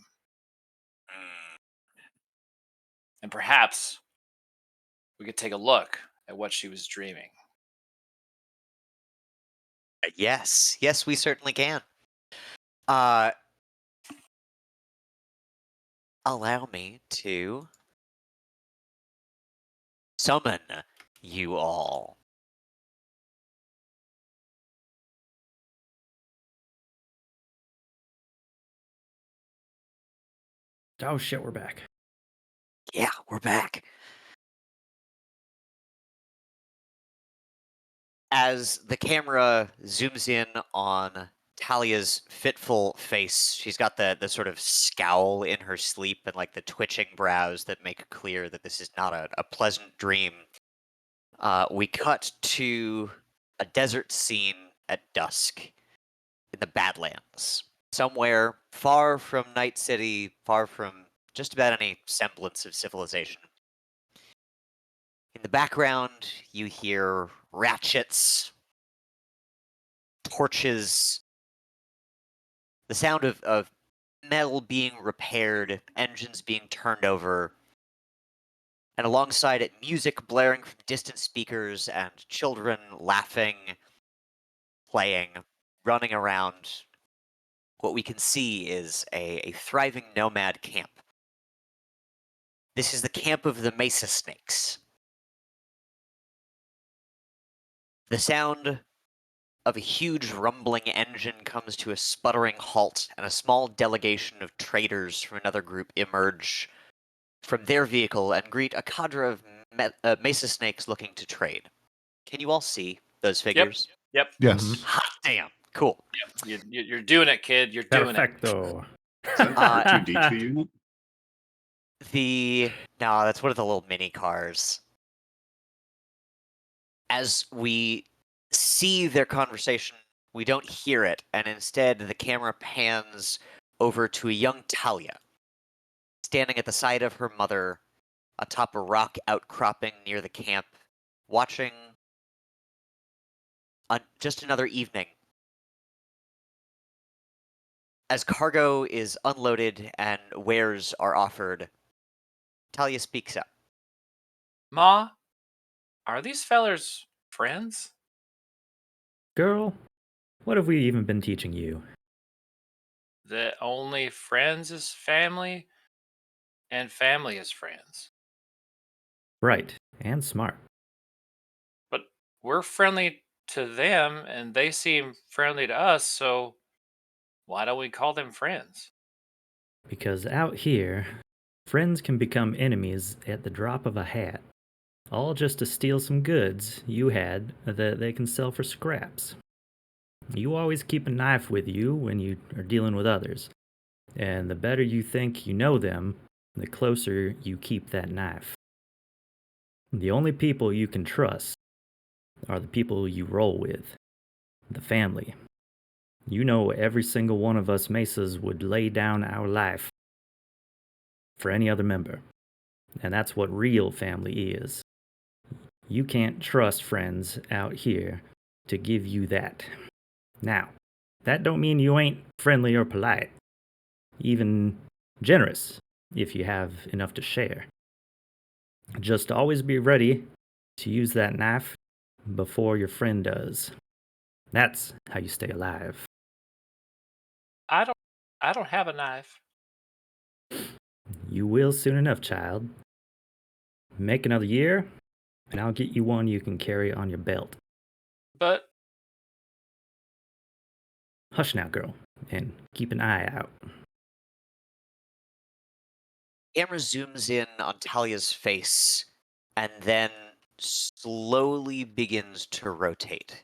And perhaps we could take a look at what she was dreaming. yes, we certainly can. Uh, allow me to summon you all. Oh shit, we're back. Yeah, we're back. As the camera zooms in on Talia's fitful face, she's got the sort of scowl in her sleep and like the twitching brows that make clear that this is not a pleasant dream. We cut to a desert scene at dusk in the Badlands, somewhere far from Night City, far from just about any semblance of civilization. In the background, you hear ratchets, torches, the sound of metal being repaired, engines being turned over, and alongside it, music blaring from distant speakers and children laughing, playing, running around. What we can see is a thriving nomad camp. This is the camp of the Mesa Snakes. The sound of a huge rumbling engine comes to a sputtering halt, and a small delegation of traders from another group emerge from their vehicle and greet a cadre of Mesa Snakes looking to trade. Can you all see those figures? Yep. Yes. Hot damn. Cool. You're doing it, kid. You're doing it. Perfecto. Is that a R2D2 unit? No, that's one of the little mini cars. As we see their conversation, we don't hear it, and instead the camera pans over to a young Talia, standing at the side of her mother atop a rock outcropping near the camp, watching just another evening as cargo is unloaded and wares are offered. Talia speaks up. Ma, are these fellers friends? Girl, what have we even been teaching you? That only friends is family, and family is friends. Right, and smart. But we're friendly to them, and they seem friendly to us, so why don't we call them friends? Because out here, friends can become enemies at the drop of a hat. All just to steal some goods you had that they can sell for scraps. You always keep a knife with you when you are dealing with others. And the better you think you know them, the closer you keep that knife. The only people you can trust are the people you roll with, the family. You know every single one of us Mesas would lay down our life for any other member. And that's what real family is. You can't trust friends out here to give you that. Now, that don't mean you ain't friendly or polite, even generous if you have enough to share. Just always be ready to use that knife before your friend does. That's how you stay alive. I don't have a knife. You will soon enough, child. Make another year, and I'll get you one you can carry on your belt. But Hush now, girl, and keep an eye out. Camera zooms in on Talia's face and then slowly begins to rotate.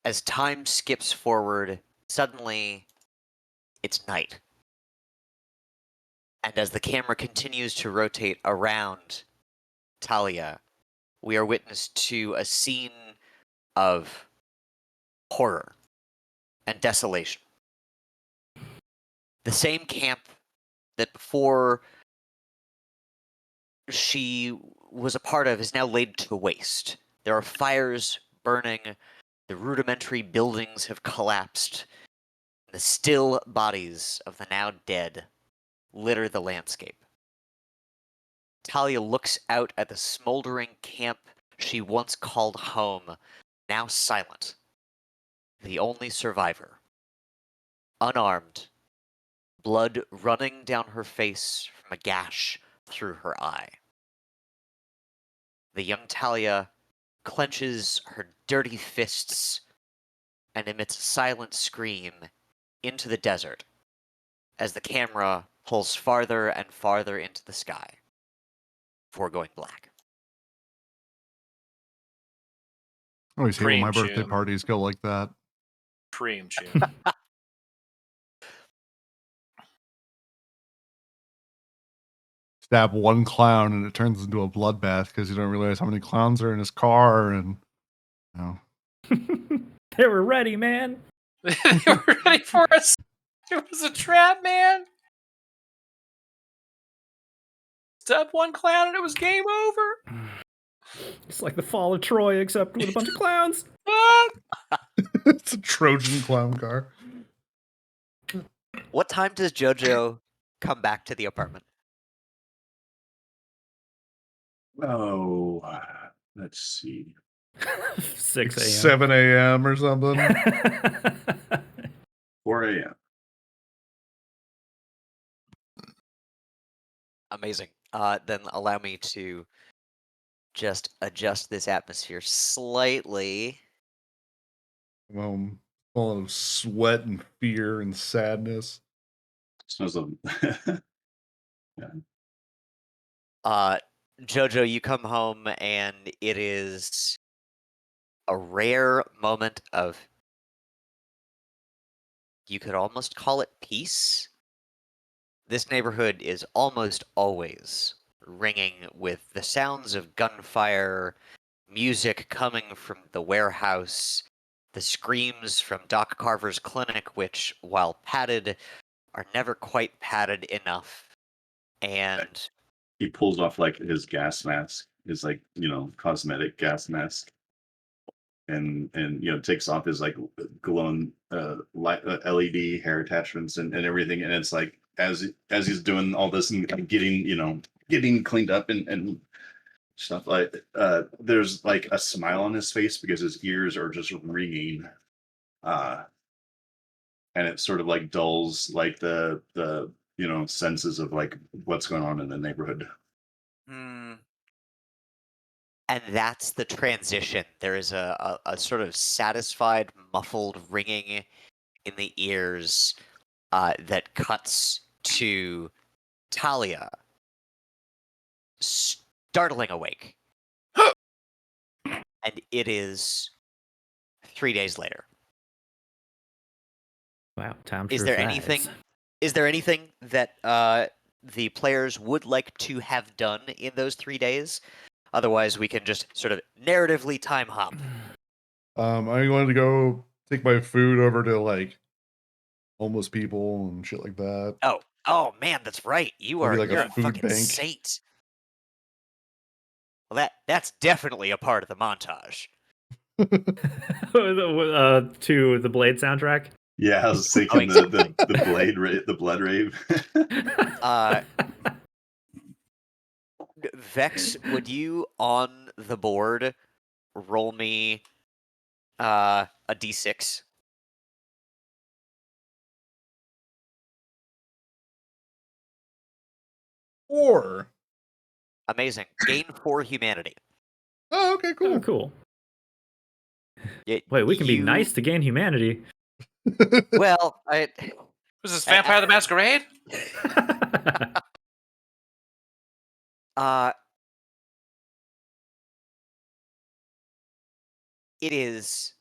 As time skips forward, suddenly it's night. And as the camera continues to rotate around Talia, we are witness to a scene of horror and desolation. The same camp that before she was a part of is now laid to waste. There are fires burning, the rudimentary buildings have collapsed, and the still bodies of the now dead litter the landscape. Talia looks out at the smoldering camp she once called home, now silent. The only survivor. Unarmed, blood running down her face from a gash through her eye. The young Talia clenches her dirty fists and emits a silent scream into the desert as the camera pulls farther and farther into the sky before going black. I always hate when my Cream birthday tune. parties go like that. Cream tune. Stab one clown and it turns into a bloodbath because you don't realize how many clowns are in his car and you know. They were ready, man. They were ready for us. It was a trap, man. Stab one clown and it was game over. It's like the fall of Troy, except with a bunch of clowns. Ah! It's a Trojan clown car. What time does Jojo come back to the apartment? Oh, let's see. 6 a.m. 7 a.m. or something. 4 a.m. Amazing. Then allow me to just adjust this atmosphere slightly. Full of sweat and fear and sadness. Smells of Jojo, you come home and it is a rare moment of, you could almost call it peace. This neighborhood is almost always ringing with the sounds of gunfire, music coming from the warehouse, the screams from Doc Carver's clinic, which, while padded, are never quite padded enough. And he pulls off like his gas mask, his like cosmetic gas mask, and takes off his like glowing light, LED hair attachments and everything, and it's like as he's doing all this and getting cleaned up and stuff like there's like a smile on his face because his ears are just ringing, uh and it sort of like dulls like the senses of like what's going on in the neighborhood. and that's the transition. There is a sort of satisfied, muffled ringing in the ears that cuts to Talia startling awake. And it is 3 days later. Wow, time Is sure there flies. anything that the players would like to have done in those 3 days? Otherwise, we can just sort of narratively time hop. I wanted to go take my food over to like homeless people and shit like that. Oh man, that's right. Maybe like You're a a food fucking bank. saint. Well, that's definitely a part of the montage. To the Blade soundtrack. Yeah, I was thinking exactly. the blood rave. Vex, would you on the board roll me a d6? Or Amazing. Gain 4 humanity. oh, okay, cool. Oh, cool. It, Wait, we can be you- nice to gain humanity. Well, Was this Vampire the Masquerade? it is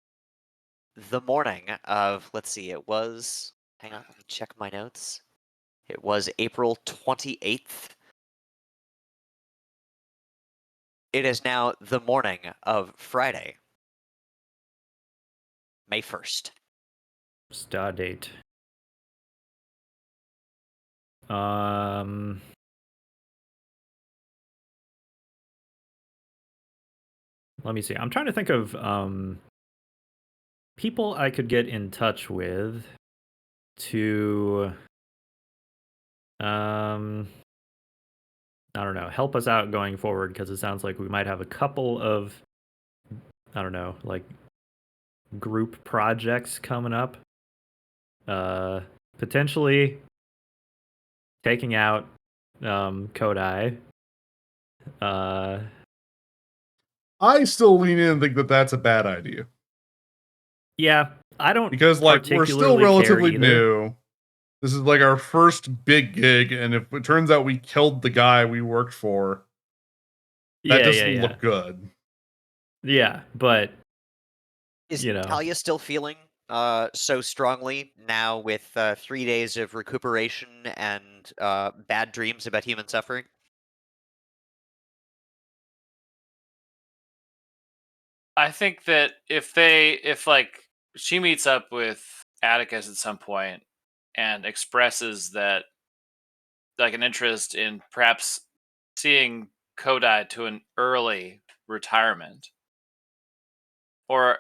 the morning of, let's see, it was, hang on, let me check my notes. It was April 28th. It is now the morning of Friday, May 1st. Star date. Let me see. I'm trying to think of people I could get in touch with to I don't know, help us out going forward, because it sounds like we might have a couple of, I don't know, like group projects coming up. Potentially taking out Kodai. I still lean in and think that that's a bad idea Yeah, I don't because like we're still particularly care relatively either. new. This is like our first big gig, and if it turns out we killed the guy we worked for, that doesn't look good. Yeah, but Is you know, Talia still feeling so strongly now with 3 days of recuperation and bad dreams about human suffering? I think that if like she meets up with Atticus at some point and expresses that like an interest in perhaps seeing Kodai to an early retirement, or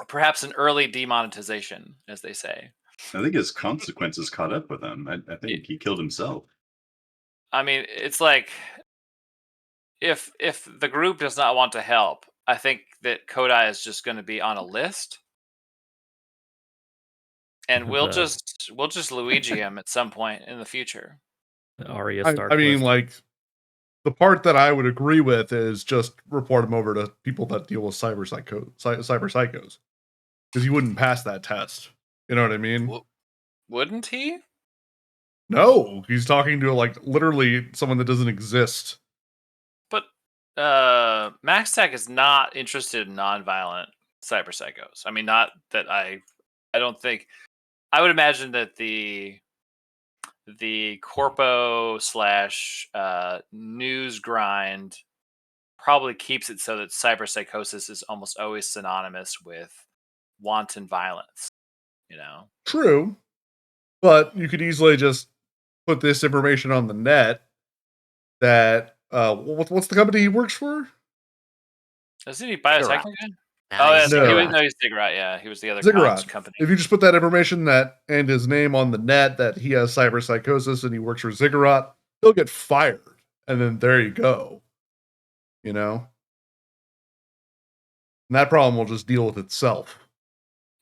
perhaps an early demonetization, as they say. I think his consequences caught up with him. I think he killed himself. I mean, it's like if the group does not want to help, I think that Kodai is just going to be on a list. And we'll The just Luigi him at some point in the future. Arya I Stark mean, list. like, the part that I would agree with is just report him over to people that deal with cyber psychos, because he wouldn't pass that test. You know what I mean? Wouldn't he? No, he's talking to like literally someone that doesn't exist. But MaxTech is not interested in non-violent cyber psychos. I mean, not that I don't think. I would imagine that the corpo slash news grind probably keeps it so that cyberpsychosis is almost always synonymous with wanton violence. You know, True, but you could easily just put this information on the net that what's the company he works for? isn't he biotech Ziggurat. again? Nah, Oh, he's yeah, No. he was Ziggurat. Ziggurat. Yeah, he was the other Ziggurat. comms company. If you just put that information that and his name on the net that he has cyber psychosis and he works for Ziggurat, he'll get fired, and then there you go. You know, and that problem will just deal with itself.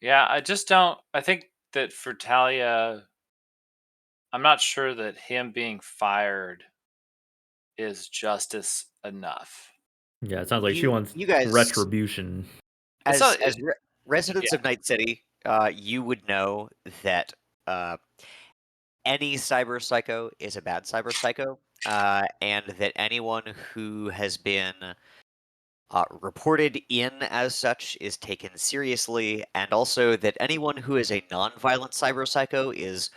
Yeah, I just don't. I think that for Talia, I'm not sure that him being fired is justice enough. Yeah, it sounds like she wants You guys, retribution. It's as not. residents Yeah. of Night City, you would know that any cyber psycho is a bad cyber psycho, and that anyone who has been reported in as such is taken seriously, and also that anyone who is a non-violent cyber psycho is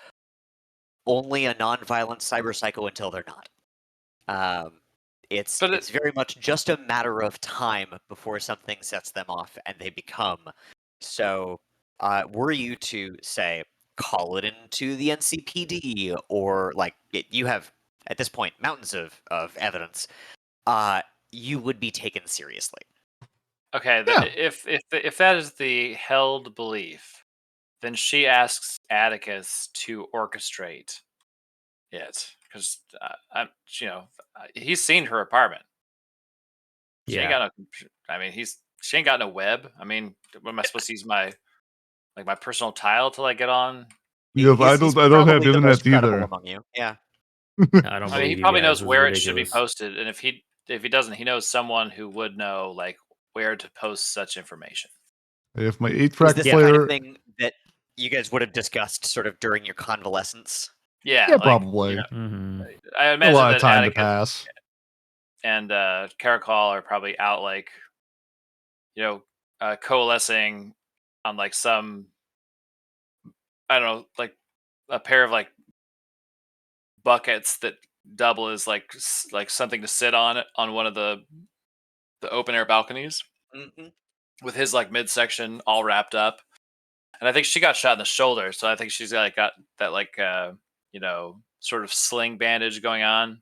only a non-violent cyber psycho until they're not. It's But it's very much just a matter of time before something sets them off and they become. So, were you to say call it into the NCPD or like you have at this point mountains of evidence, you would be taken seriously. okay, Yeah. if that is the held belief, then she asks Atticus to orchestrate it because I'm, he's seen her apartment. She ain't Yeah. got no. I mean, she ain't got no web. I mean, what am I supposed to use my personal tile to like get on? Yes, I He's don't have probably the internet most credible either. among you. Yeah. I don't I mean, he believe you probably guys. knows This is where it should be ridiculous. posted, and if he doesn't, he knows someone who would know like where to post such information. If my Is 8-track this the player, kind of thing that you guys would have discussed sort of during your convalescence? Yeah, yeah, like, probably Mm-hmm. I a imagine lot of that time to Atticus pass. and Caracol are probably out like coalescing on like some, I don't know, like a pair of like buckets that double as like something to sit on one of the open air balconies Hmm. with his like midsection all wrapped up. And I think she got shot in the shoulder, so I think she's got that like sort of sling bandage going on.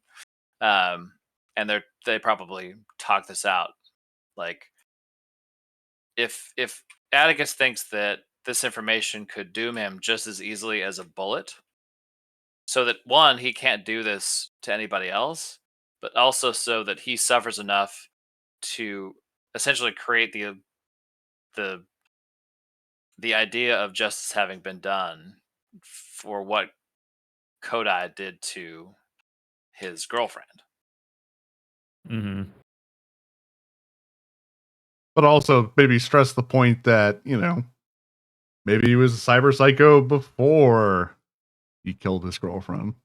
And they probably talk this out. Like if Atticus thinks that this information could doom him just as easily as a bullet, so that one, he can't do this to anybody else, but also so that he suffers enough to essentially create the the idea of justice having been done for what Kodai did to his girlfriend. Mm-hmm. But also maybe stress the point that, maybe he was a cyber psycho before he killed his girlfriend.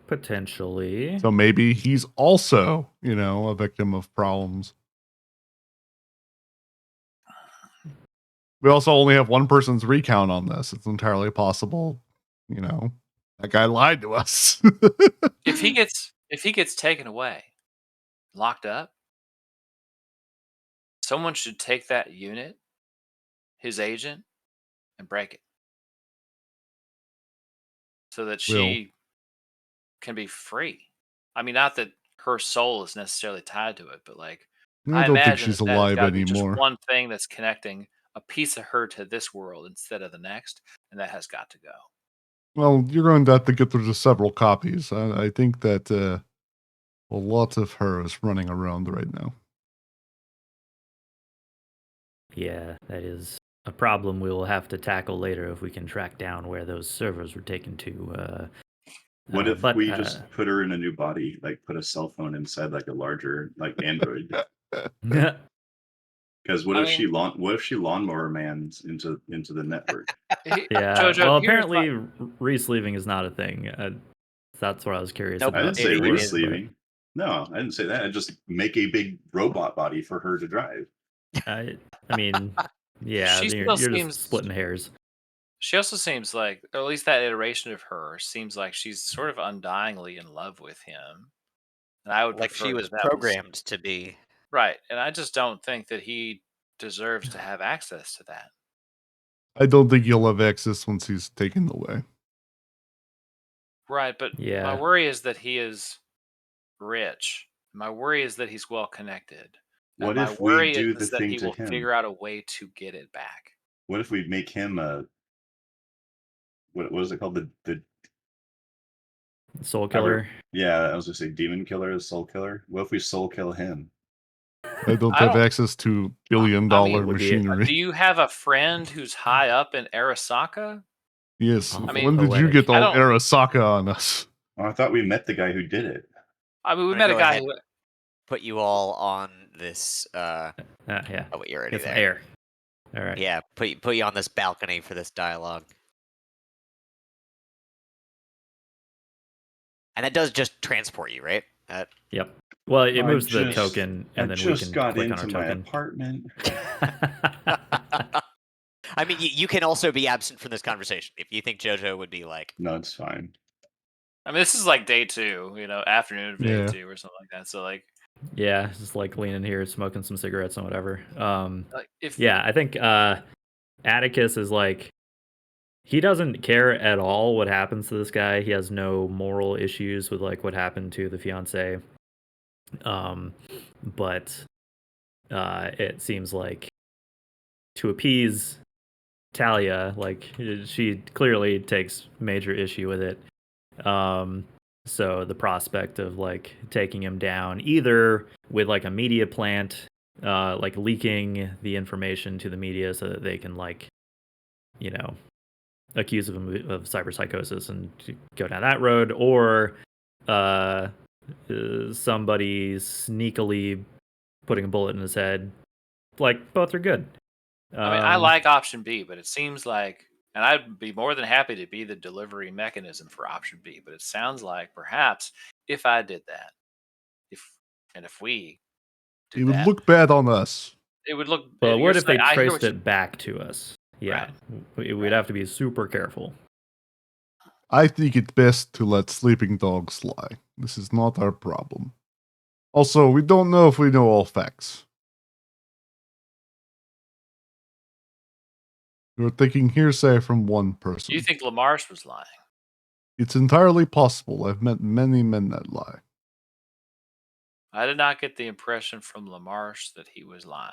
Potentially. So maybe he's also, a victim of problems. We also only have one person's recount on this. It's entirely possible, that guy lied to us. If he gets taken away, locked up, someone should take that unit, his agent, and break it so that Will. she can be free. I mean, not that her soul is necessarily tied to it, but like I I don't think imagine she's that has alive got to be just anymore. one thing that's connecting a piece of her to this world instead of the next, and that has got to go. Well, you're going to have to get through to several copies. I think that a lot of her is running around right now. Yeah, that is a problem we will have to tackle later if we can track down where those servers were taken to. What if but we just put her in a new body, like put a cell phone inside like a larger like Android? Because what I if mean, she lawnmower mans into the network? yeah. Jojo, Well, here's my, apparently resleeving is not a thing. That's what I was curious Nope, I about didn't say it before. is. resleeving. No, I didn't say that. I just make a big robot body for her to drive. I mean, yeah, she you're, still you're just seems. splitting hairs. She also seems like, or at least that iteration of her seems like she's sort of undyingly in love with him, and I would Like she prefer was that that was programmed to be. right. And I just don't think that he deserves to have access to that. I don't think he'll have access once he's taken away. Right, but my Yeah. worry is that he is rich. My worry is that he's well connected. What And my if we worry do the is that thing he to will him? figure out a way to get it back. What if we make him a what was it called? The Soul killer. yeah, I was gonna say demon killer, soul killer. What if we soul kill him? I don't I have don't. access to billion I mean, dollar Would be machinery. do you have a friend who's high up in Arasaka? Yes. Oh, I mean, When did you poetic. get I all don't. Arasaka on us? Oh, I thought we met the guy who did it. I mean, we I'm gonna met a go guy ahead who. and put you all on this. Yeah. Oh, you're already Get some there. air. All right. Yeah, put you on this balcony for this dialogue. And that does just transport you, right? Yep. Well, it moves the just- token, I and then we just can got click on into our my token. apartment. I mean, you can also be absent from this conversation if you think JoJo would be like. No, it's fine. I mean, this is like day 2, afternoon of day Yeah. 2 or something like that. So like, Yeah, just like leaning here, smoking some cigarettes and whatever. if Yeah, I think Atticus is like, he doesn't care at all what happens to this guy. He has no moral issues with like what happened to the fiance. But it seems like to appease Talia, like she clearly takes major issue with it. So the prospect of like taking him down either with like a media plant, like leaking the information to the media so that they can like, accuse him of cyberpsychosis and go down that road, or somebody sneakily putting a bullet in his head. Like both are good. I mean, I like option B, but it seems like, and I'd be more than happy to be the delivery mechanism for option B, but it sounds like perhaps if I did that, if we He did would that, look bad on us. it would look. Well, you're what if they saying- I hear traced what you- it back to us? Yeah, we'd Right. have to be super careful. I think it best to let sleeping dogs lie. This is not our problem. Also, we don't know if we know all facts. You're thinking hearsay from one person. Do you think Lamarche was lying? It's entirely possible. I've met many men that lie. I did not get the impression from Lamarche that he was lying.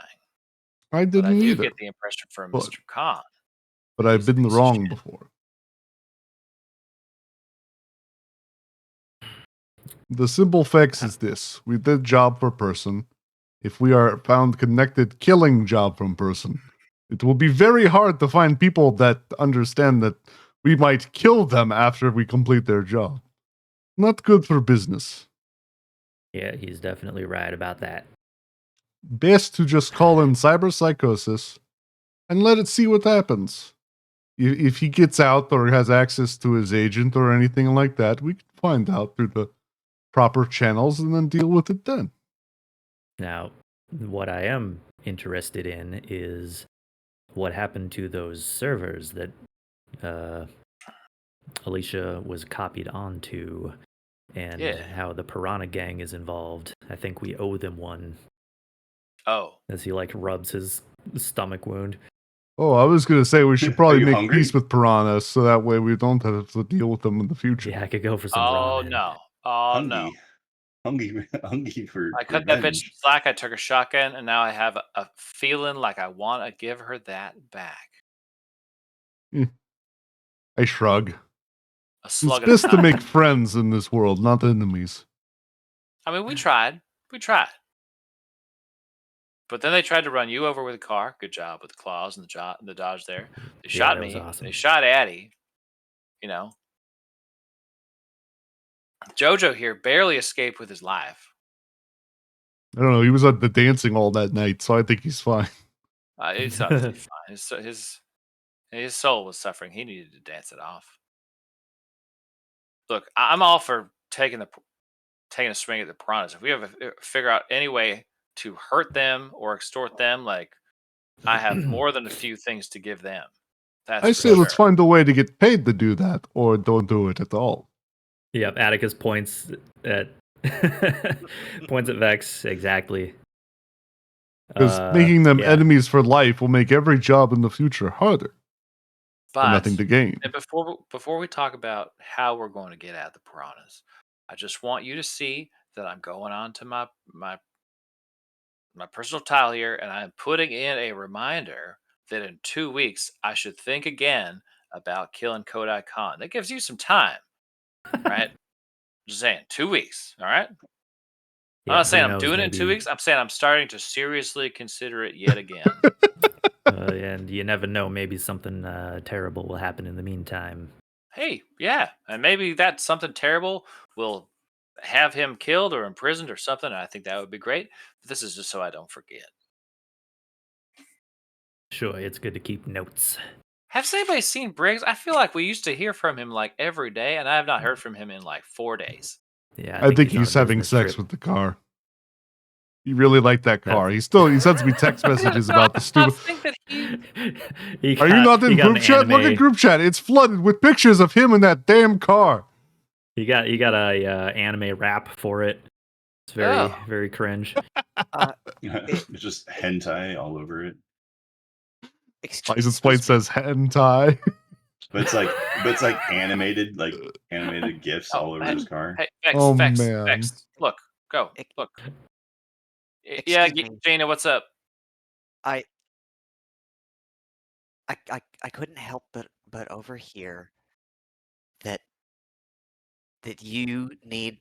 I But I didn't do either. get the impression from But- Mr. Khan. But He's I've a been piece of wrong shit. before. The simple facts is this. We did job for person. If we are found connected killing job from person, it will be very hard to find people that understand that we might kill them after we complete their job. Not good for business. Yeah, he's definitely right about that. Best to just call in cyberpsychosis and let it see what happens. If he gets out or has access to his agent or anything like that, we can find out through the proper channels and then deal with it then. Now, what I am interested in is what happened to those servers that Alicia was copied onto, and Yeah. how the Piranha Gang is involved. I think we owe them one. Oh, As he like rubs his stomach wound. Oh, I was going to say we should probably you make hungry? peace with piranhas so that way we don't have to deal with them in the future. Yeah, I could go for some oh ramen. no, oh no! Hungry for I cut that bitch revenge. slack. I took a shotgun, and now I have a feeling like I want to give her that back. I shrug. A It's slug at a best to time. make friends in this world, not enemies. I mean, we tried. We tried. But then they tried to run you over with a car. Good job with the claws and the dodge there. They Yeah, shot that was me. awesome. They shot Addie. You know, Jojo here barely escaped with his life. I don't know. He was at the dancing all that night, so I think he's fine. It's obviously fine. His soul was suffering. He needed to dance it off. Look, I'm all for taking a swing at the piranhas. If we ever figure out any way to hurt them or extort them, like I have more than a few things to give them. That's I for say let's sure. find a way to get paid to do that, or don't do it at all. Yep, Atticus points at points at Vex exactly. Because making them yeah. enemies for life will make every job in the future harder. For But nothing to gain. and before we talk about how we're going to get at the piranhas, I just want you to see that I'm going on to my personal tile here, and I'm putting in a reminder that in 2 weeks I should think again about killing Kodai Khan. That gives you some time, right? Just saying, 2 weeks. All right. I'm Yeah, not who saying I'm knows? doing it in 2 Maybe, weeks. I'm saying I'm starting to seriously consider it yet again. and you never know. Maybe something terrible will happen in the meantime. Hey, yeah, and maybe that something terrible will have him killed or imprisoned or something. And I think that would be great. But this is just so I don't forget. Sure, it's good to keep notes. Has anybody seen Briggs? I feel like we used to hear from him like every day, and I have not heard from him in like 4 days. Yeah, I think he's on a he's having business sex trip. with the car. He really liked that car. He sends me text messages about the I stupid. think that he. Are you not in he got group an chat? Look at anime. group chat. It's flooded with pictures of him in that damn car. He got a anime rap for it. It's very Oh, very cringe. It's just hentai all over it. License plate says hentai. But it's like animated gifs all over his car. hey, Vex, Oh Vex, man. Vex. Look, go, Ex- look. Yeah, Excuse me. Jaina, what's up? I I couldn't help but overhear that you need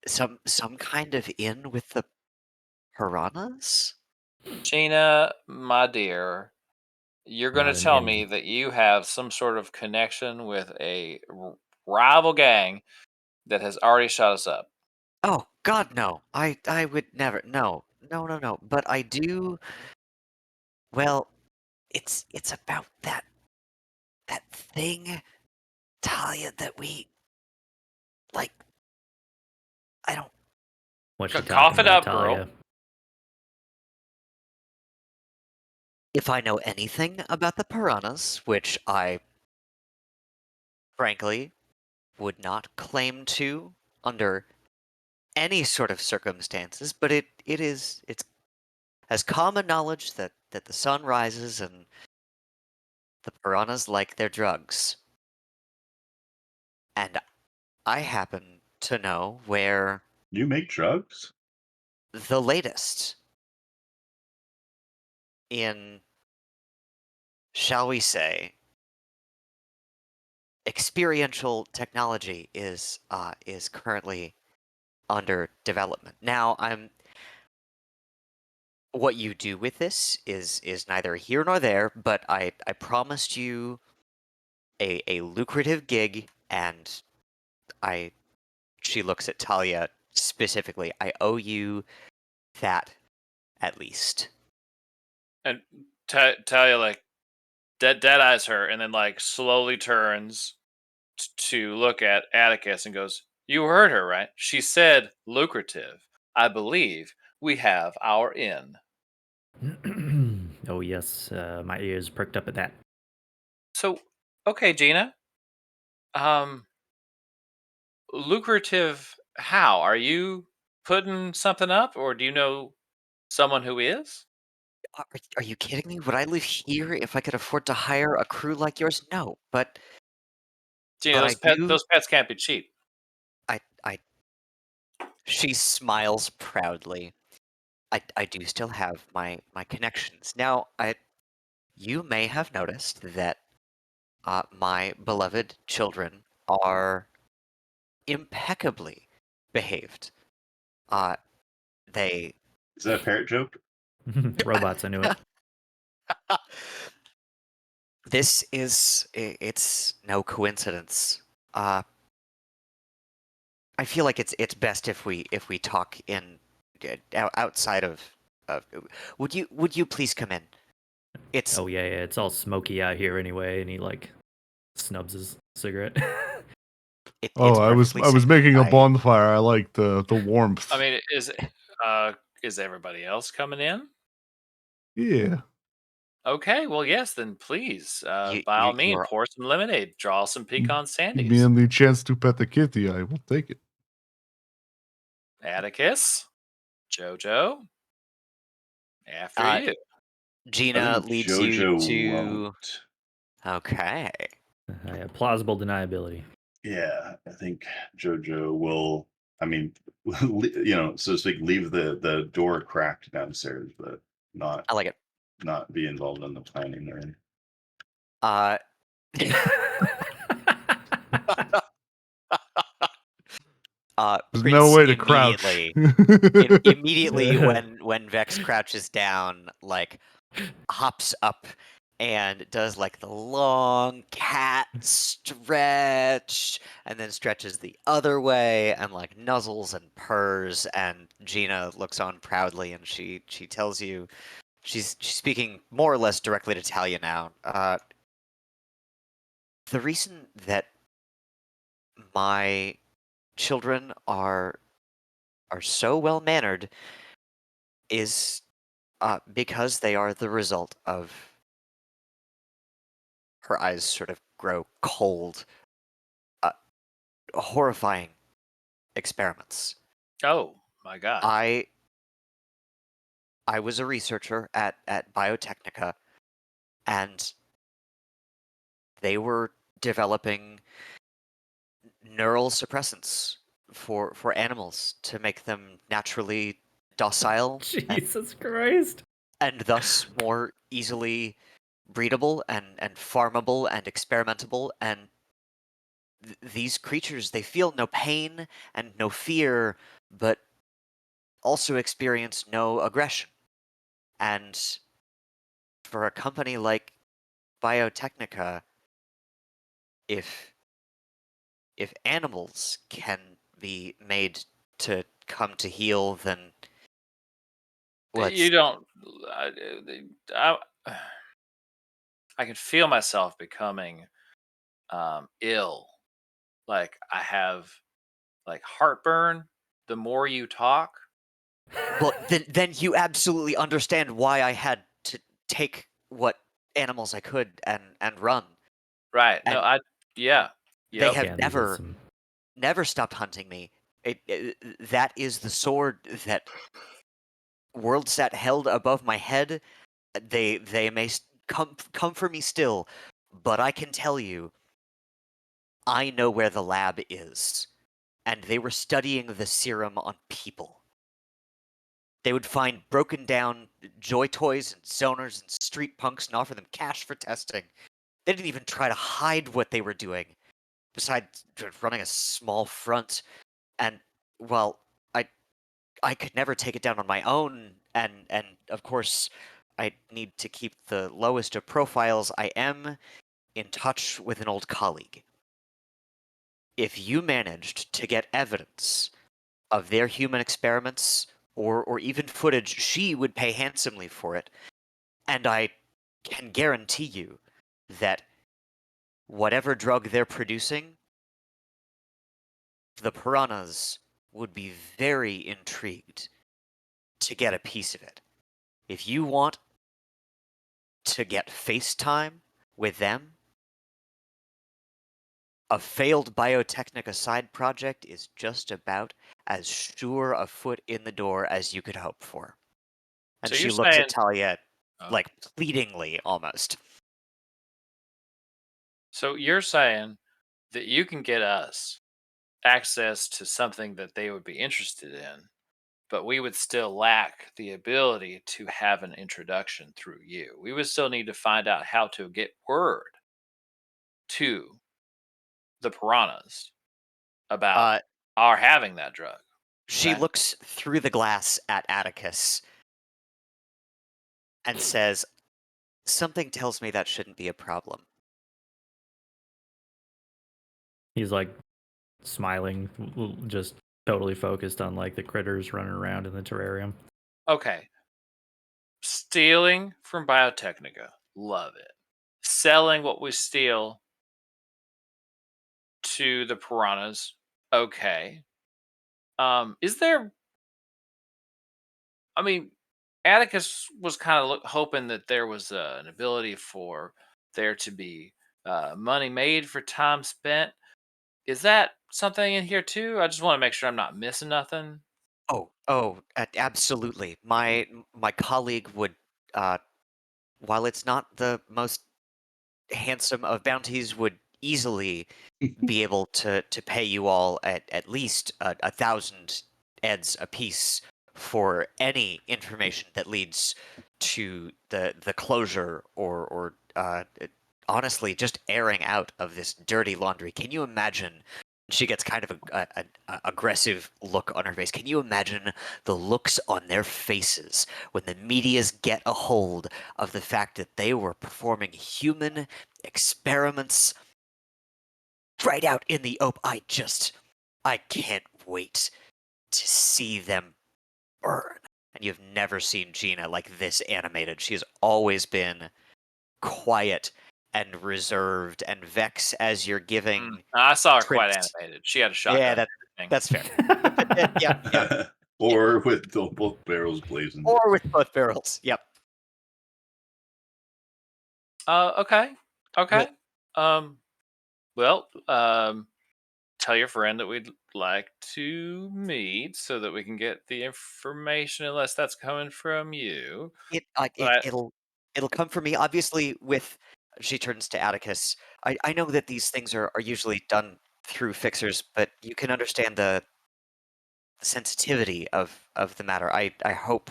some kind of in with the piranhas? Jaina, my dear, you're going Not to an tell in. me that you have some sort of connection with a rival gang that has already shot us up. Oh God, no! I would never. No, no, no, no. But I do. Well, it's about that thing, Talia, that we like. I don't. What's she Cough talking it about, up, girl. Talia? If I know anything about the piranhas, which I frankly would not claim to under any sort of circumstances, but it's as common knowledge that the sun rises and the piranhas like their drugs. And I happen to know where You make drugs? the latest in, shall we say, experiential technology is currently under development. Now, what you do with this is neither here nor there, but I promised you a lucrative gig, and I she looks at Talia specifically. I owe you that at least. And Talia, like, dead eyes her and then, like, slowly turns to look at Atticus and goes, "You heard her, right? She said lucrative. I believe we have our in." Oh yes, my ears perked up at that. So, okay, Gina. Um, lucrative how? Are you putting something up, or do you know someone who is? Are you kidding me? Would I live here if I could afford to hire a crew like yours? No, Gina, but I do. those pets can't be cheap. I She smiles proudly. I do still have my connections. Now, you may have noticed that my beloved children are impeccably behaved. Uh, they Is that a parrot joke? Robots, I knew it. It's no coincidence. I feel like it's best if we talk in outside of. Would you please come in? It's Oh yeah, it's all smoky out here anyway, and he like snubs his cigarette. it's I was perfectly safe. making a bonfire. I like the warmth. I mean, is everybody else coming in? Yeah. Okay, well, yes, then please, You by you all means, you're pour some lemonade, draw some pecan Give me sandies. the chance to pet the kitty. I will take it. Atticus, Jojo, after uh you. I Gina think leads you JoJo to. won't. Okay. I have plausible deniability. Yeah, I think JoJo will. I mean, so to speak, leave the door cracked downstairs, but not I like it. not be involved in the planning or anything. Uh, There's no Prince way to crouch. immediately when Vex crouches down, like hops up and does like the long cat stretch and then stretches the other way and like nuzzles and purrs, and Gina looks on proudly and she tells you she's speaking more or less directly to Talia now. The reason that my children are so well mannered is because they are the result of her eyes sort of grow cold, uh, horrifying experiments. Oh my God! I I was a researcher at Biotechnica, and they were developing neural suppressants for animals to make them naturally docile Jesus Christ. and thus more easily breedable and farmable and experimentable, and these creatures, they feel no pain and no fear, but also experience no aggression. And for a company like Biotechnica, if if animals can be made to come to heel, then You let's. don't. I, I can feel myself becoming ill. Like I have like heartburn. The more you talk, Well, then you absolutely understand why I had to take what animals I could and run. right? No, And yeah, they yep. have Yeah, these are never some. never stopped hunting me. That is the sword that WorldSat held above my head. They may come for me still, but I can tell you, I know where the lab is, and they were studying the serum on people. They would find broken down joy toys and zoners and street punks and offer them cash for testing. They didn't even try to hide what they were doing, besides running a small front. And well, I could never take it down on my own, and of course, I need to keep the lowest of profiles. I am in touch with an old colleague. If you managed to get evidence of their human experiments or even footage, she would pay handsomely for it. And I can guarantee you that whatever drug they're producing, the piranhas would be very intrigued to get a piece of it. If you want to get FaceTime with them, a failed Biotechnica side project is just about as sure a foot in the door as you could hope for. And So you're she looks at saying, Talia, oh, like, pleadingly, almost. so you're saying that you can get us access to something that they would be interested in, but we would still lack the ability to have an introduction through you. We would still need to find out how to get word to the piranhas about Uh, our having that drug. She Okay. looks through the glass at Atticus and says, "Something tells me that shouldn't be a problem." He's like smiling, just totally focused on like the critters running around in the terrarium. Okay. Stealing from Biotechnica. Love it. Selling what we steal to the piranhas. Okay. Is there, I mean, Atticus was kind of hoping that there was an ability for there to be money made for time spent. Is that something in here too? I just want to make sure I'm not missing nothing. Absolutely. My colleague would, uh, while it's not the most handsome of bounties, would easily be able to pay you all at least 1,000 eds apiece for any information that leads to the closure or honestly just airing out of this dirty laundry. Can you imagine? She gets kind of a aggressive look on her face. Can you imagine the looks on their faces when the medias get a hold of the fact that they were performing human experiments right out in the open? I can't wait to see them burn. And you've never seen Gina like this animated. She's always been quiet and reserved and Vex as you're giving I saw her quite Prince. animated. She had a Yeah, shotgun. that's fair. Yeah. Or with both barrels blazing. Or with both barrels. Yep. Okay. Okay. Well, tell your friend that we'd like to meet so that we can get the information, unless that's coming from you. But It'll come from me. Obviously, with she turns to Atticus. I know that these things are usually done through fixers, but you can understand the sensitivity of the matter. I hope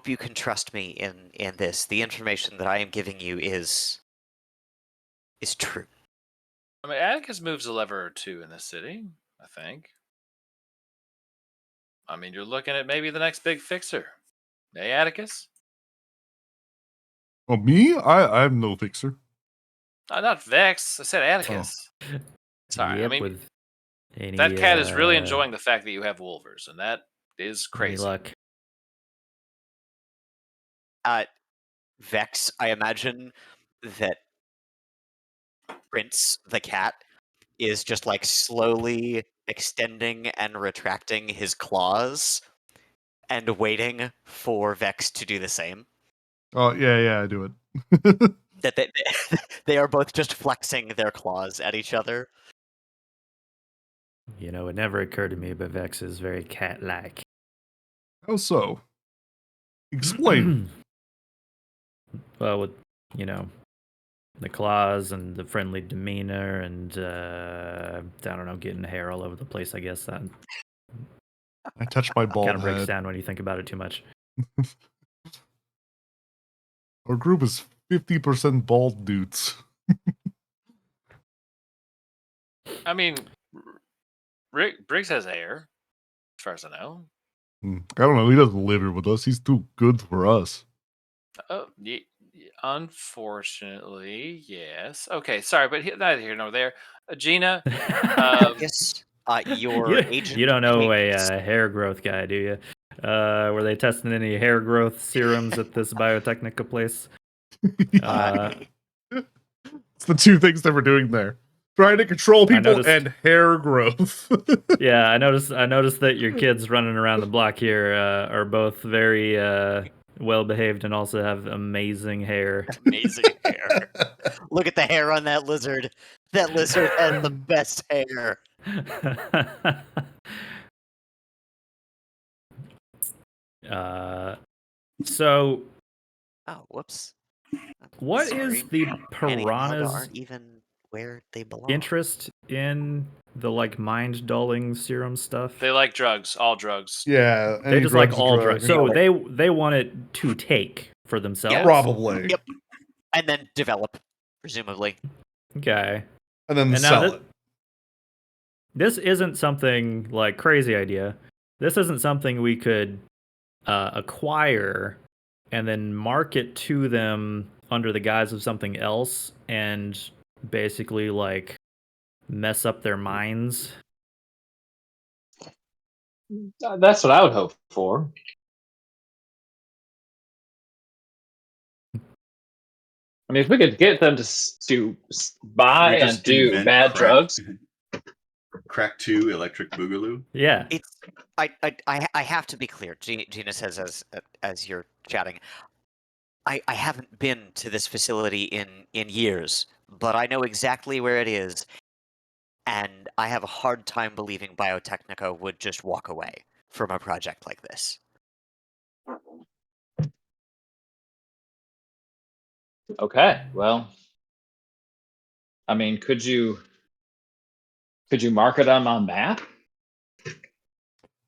you can trust me in this. The information that I am giving you is true. I mean, Atticus moves a lever or two in this city, I think. I mean, you're looking at maybe the next big fixer. Hey, Atticus? Oh, me? I'm no fixer. Not Vex. I said Atticus. Sorry. I Yep, mean, with any that cat is really enjoying the fact that you have Wolvers, and that is any crazy. luck. Vex, I imagine that Prince the cat is just like slowly extending and retracting his claws and waiting for Vex to do the same. Oh, yeah, I do it. That they are both just flexing their claws at each other. You know, it never occurred to me, but Vex is very cat-like. How so? Explain. Well, with, you know, the claws and the friendly demeanor and, I don't know, getting hair all over the place, I guess that I touched my bald kind of breaks head. down when you think about it too much. Our group is 50% bald dudes. I mean, Briggs has hair, as far as I know. I don't know. He doesn't live here with us. He's too good for us. Oh, unfortunately, yes. Okay, sorry, but neither here nor there. Gina, Atticus, your agent You don't know a James. hair growth guy, do you? Were they testing any hair growth serums at this Biotechnica place? It's the two things that we're doing there. Trying to control people noticed- and hair growth. Yeah, I noticed that your kids running around the block here are both very well behaved and also have amazing hair. Amazing hair. Look at the hair on that lizard. That lizard has the best hair. So Oh, whoops. what Sorry. is the Annie and Helga piranha's aren't even where they belong. interest in the like mind dulling serum stuff? they like drugs, all drugs. Yeah, They just like all drugs. So Yeah. they want it to take for themselves. Probably. Yep. And then develop, presumably. Okay. And then And now sell that- it. this isn't something like crazy idea. This isn't something we could acquire and then market to them under the guise of something else and basically like mess up their minds. That's what I would hope for. I mean, if we could get them to buy We and just do invent bad crack. drugs. Crack 2 electric boogaloo. Yeah. It's I have to be clear. Gina says as you're chatting, I haven't been to this facility in years, but I know exactly where it is, and I have a hard time believing Biotechnica would just walk away from a project like this. Okay, well, I mean, could you market them on map?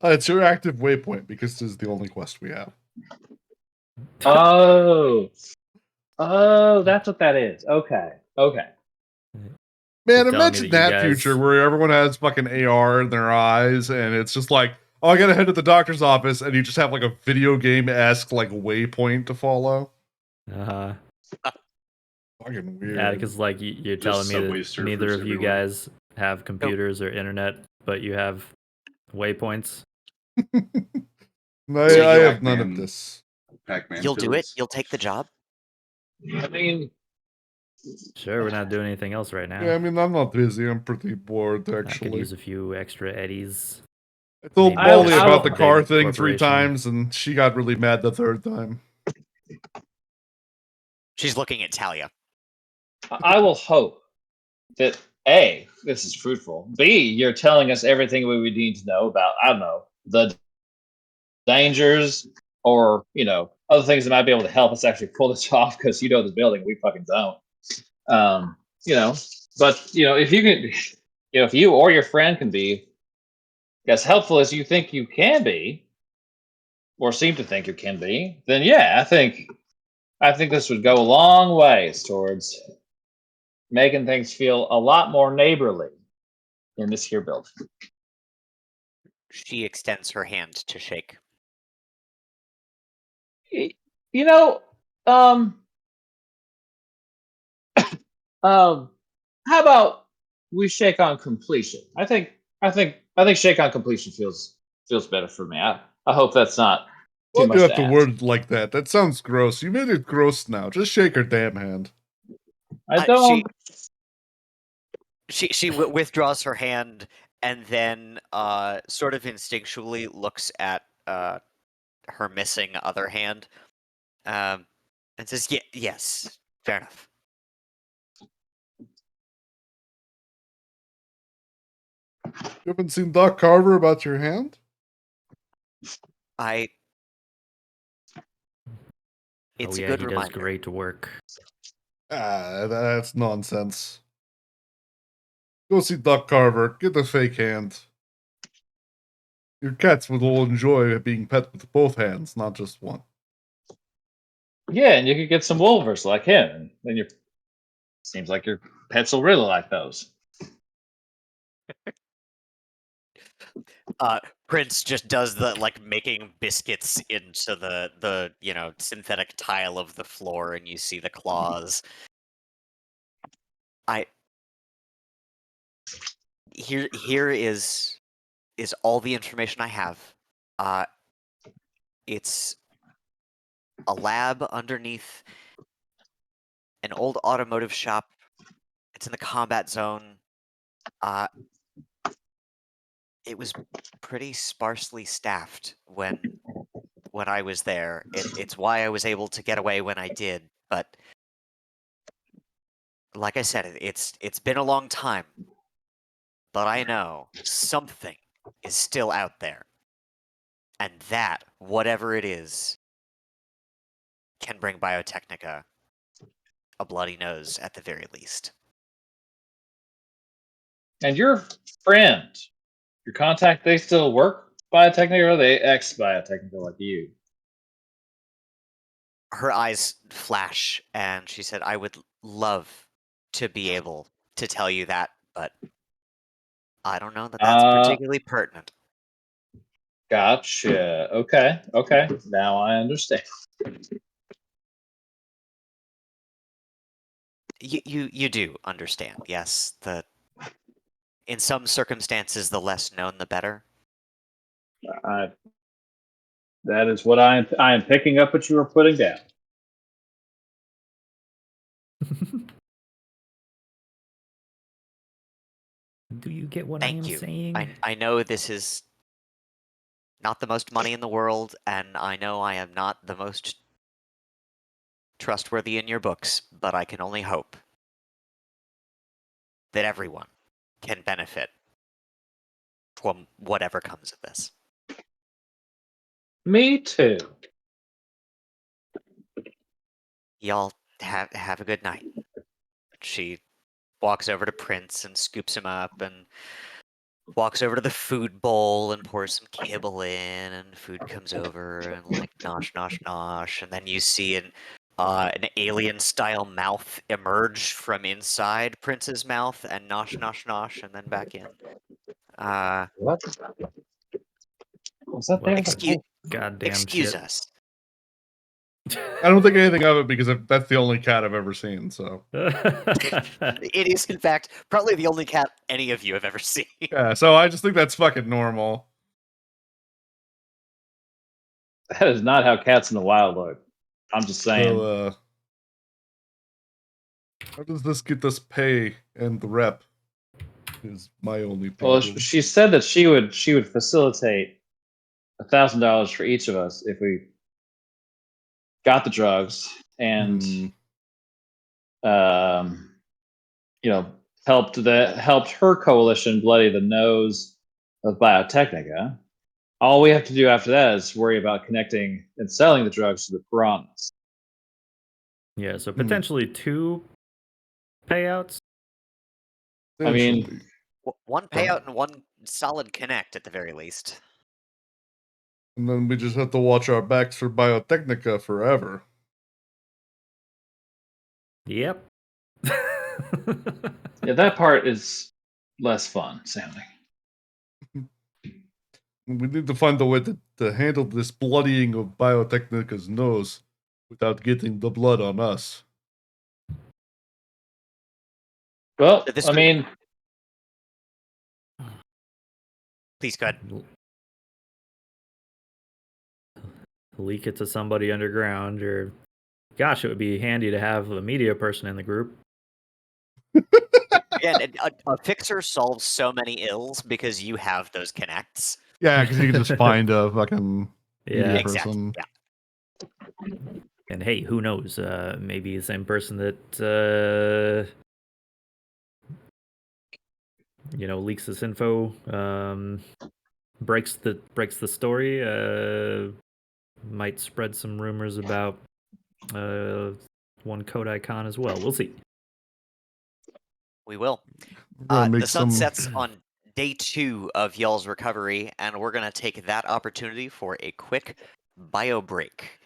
It's your active waypoint because this is the only quest we have. Oh, that's what that is. Okay. Man, You're telling me imagine that you that guys- future where everyone has fucking AR in their eyes, and it's just like, oh, I gotta head to the doctor's office, and you just have like a video game-esque like waypoint to follow. Uh-huh. Fucking weird. Yeah, because like you're telling me Subway that surfers neither of you everywhere. guys have computers or internet, but you have waypoints. I So have none of Pac-Man- this. Pac-Man You'll do it? pills. You'll take the job? I mean, Sure, we're not doing anything else right now. Yeah, I mean, I'm not busy. I'm pretty bored, I could actually. use a few extra eddies. I told maybe Molly I- about the big car thing 3 corporation. times, and she got really mad the 3rd time. She's looking at Talia. I will hope that A, this is fruitful. B, you're telling us everything we would need to know about, I don't know, the dangers or, other things that might be able to help us actually pull this off because this building, we fucking don't. But, if you can, if you or your friend can be as helpful as you think you can be, or seem to think you can be, then yeah, I think this would go a long ways towards making things feel a lot more neighborly in this here building. She extends her hand to shake. You know, how about we shake on completion? I think shake on completion feels better for me. I hope that's not too Why'd much you have to to ask. word it like that? That sounds gross. You made it gross now. Just shake her damn hand. I don't. She withdraws her hand and then sort of instinctually looks at her missing other hand and says, yes, fair enough. You haven't seen Doc Carver about your hand? It's oh a yeah, good he reminder. does great work. Ah, that's nonsense. Go see Doc Carver. Get the fake hand. Your cats will enjoy being pet with both hands, not just one. Yeah, and you could get some wolvers like him, and then seems like your pets will really like those. Prince just does the making biscuits into the synthetic tile of the floor, and you see the claws. Here is all the information I have. It's a lab underneath an old automotive shop. It's in the combat zone. It was pretty sparsely staffed when I was there. It's why I was able to get away when I did. But like I said, it's been a long time. But I know something is still out there. And that, whatever it is, can bring Biotechnica a bloody nose at the very least. And your friend, your contact, they still work Biotechnica, or are they ex Biotechnica like you? Her eyes flash, and she said, I would love to be able to tell you that, but I don't know that that's particularly pertinent. Gotcha. Okay. Okay. Now I understand. You do understand, yes. In some circumstances, the less known, the better. I, that is what I am picking up what you were putting down. Do you get what I Thank am you. saying? I know this is not the most money in the world, and I know I am not the most trustworthy in your books, but I can only hope that everyone can benefit from whatever comes of this. Me too. Y'all have a good night. She walks over to Prince and scoops him up and walks over to the food bowl and pours some kibble in, and food comes over and like nosh nosh nosh, and then you see an alien style mouth emerge from inside Prince's mouth and nosh nosh nosh, and then back in. What? Was that there? Excuse Goddamn excuse shit. us. I don't think anything of it because that's the only cat I've ever seen. So It is in fact probably the only cat any of you have ever seen. yeah, so I just think that's fucking normal. That is not how cats in the wild look. I'm just saying. So how does this get us pay and the rep? Is my only Well, problem. she said that she would facilitate $1,000 for each of us if we got the drugs and you know helped her coalition bloody the nose of Biotechnica. All we have to do after that is worry about connecting and selling the drugs to the piranhas. Yeah, so potentially 2 payouts. I mean, Essentially. One payout and one solid connect at the very least. And then we just have to watch our backs for Biotechnica forever. Yep. yeah, that part is less fun sounding. We need to find a way to handle this bloodying of Biotechnica's nose without getting the blood on us. Well, This I would- mean, Please go ahead. Leak it to somebody underground, or gosh, it would be handy to have a media person in the group. Again, a fixer solves so many ills because you have those connects. Yeah, because you can just find a fucking media Yeah. Exactly. person. Yeah. And hey, who knows? Maybe the same person that leaks this info, breaks the story, might spread some rumors about one code icon as well. We'll see. We will. We're gonna make The sun some. sets on day 2 of y'all's recovery, and we're going to take that opportunity for a quick bio break.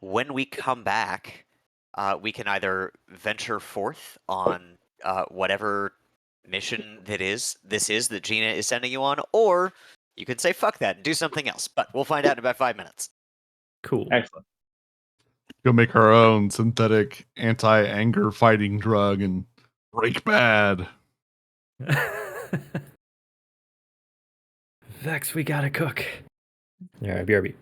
When we come back, we can either venture forth on whatever mission this is that Gina is sending you on, or you can say fuck that and do something else. But we'll find out in about 5 minutes. Cool. excellent. Go make our own synthetic anti-anger fighting drug and break bad. Vex, we gotta cook. All right, BRB.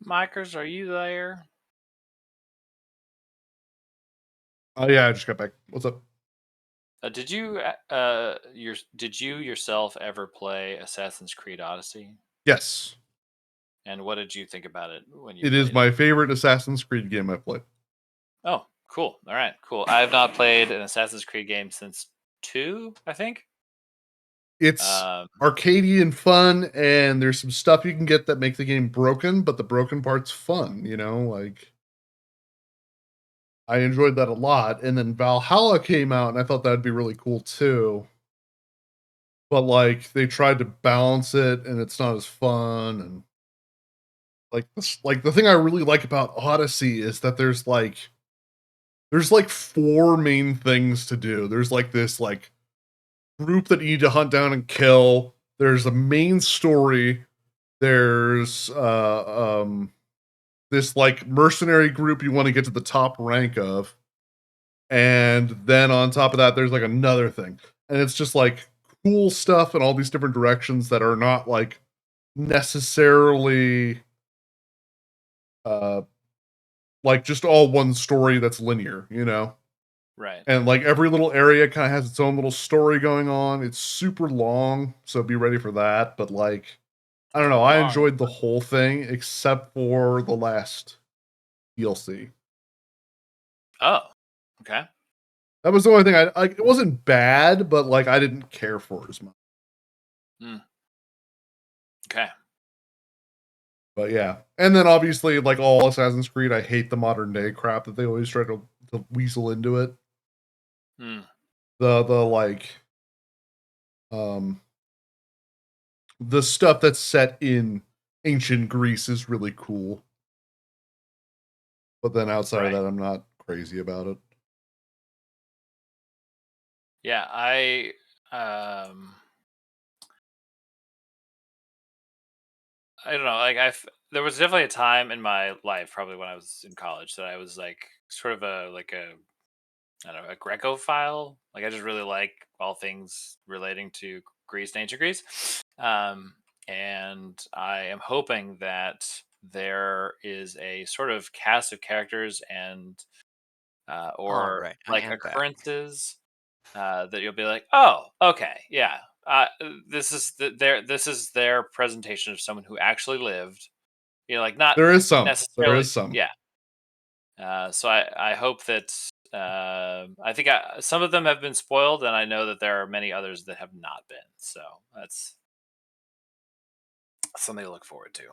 Mikers, are you there? Oh yeah, I just got back. What's up? Did you yourself ever play Assassin's Creed Odyssey? Yes, And what did you think about it when you it is played it? my favorite Assassin's Creed game I played. Oh, cool. All right, cool. I have not played an Assassin's Creed game since 2, I think. It's Um, arcadey and fun, and there's some stuff you can get that make the game broken, but the broken part's fun, you know, like I enjoyed that a lot. And then Valhalla came out, and I thought that'd be really cool too. But like they tried to balance it, and it's not as fun. And like the thing I really like about Odyssey is that there's like four main things to do. There's like this like group that you need to hunt down and kill. There's a main story. There's this like mercenary group you want to get to the top rank of, and then on top of that there's like another thing, and it's just like cool stuff in all these different directions that are not like necessarily uh like just all one story that's linear, you know. right. And like every little area kind of has its own little story going on. It's super long, so be ready for that. But like, I don't know, I Long. enjoyed the whole thing except for the last DLC. Oh, okay. That was the only thing I like. It wasn't bad, but like I didn't care for it as much. Okay. But yeah, and then obviously, like all Assassin's Creed, I hate the modern day crap that they always try to weasel into it. Hmm. The like, um, the stuff that's set in ancient Greece is really cool. But then outside of Right. that, I'm not crazy about it. Yeah, I don't know. Like there was definitely a time in my life, probably when I was in college, that I was like sort of a I don't know, a Greco-phile. Like I just really like all things relating to Greece and ancient Greece. And I am hoping that there is a sort of cast of characters and All or right, I like am back. occurrences that you'll be like, oh, okay, yeah. This is their presentation of someone who actually lived. You know, like not There is some. There necessarily, is some. yeah. So I hope that I think some of them have been spoiled, and I know that there are many others that have not been. So that's something to look forward to.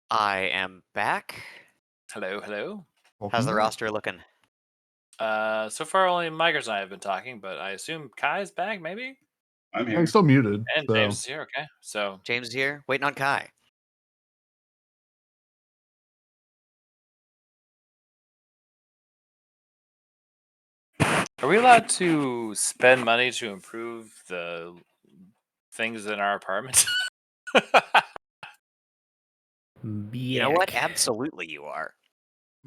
I am back. Hello, hello. How's Welcome the back. roster looking? So far only Micers and I have been talking, but I assume Kai's back, maybe. I'm Yeah, here. he's still muted. And So. James is here. Okay, so James is here, waiting on Kai. are we allowed to spend money to improve the things in our apartment? You know what? Yuck. Absolutely, you are.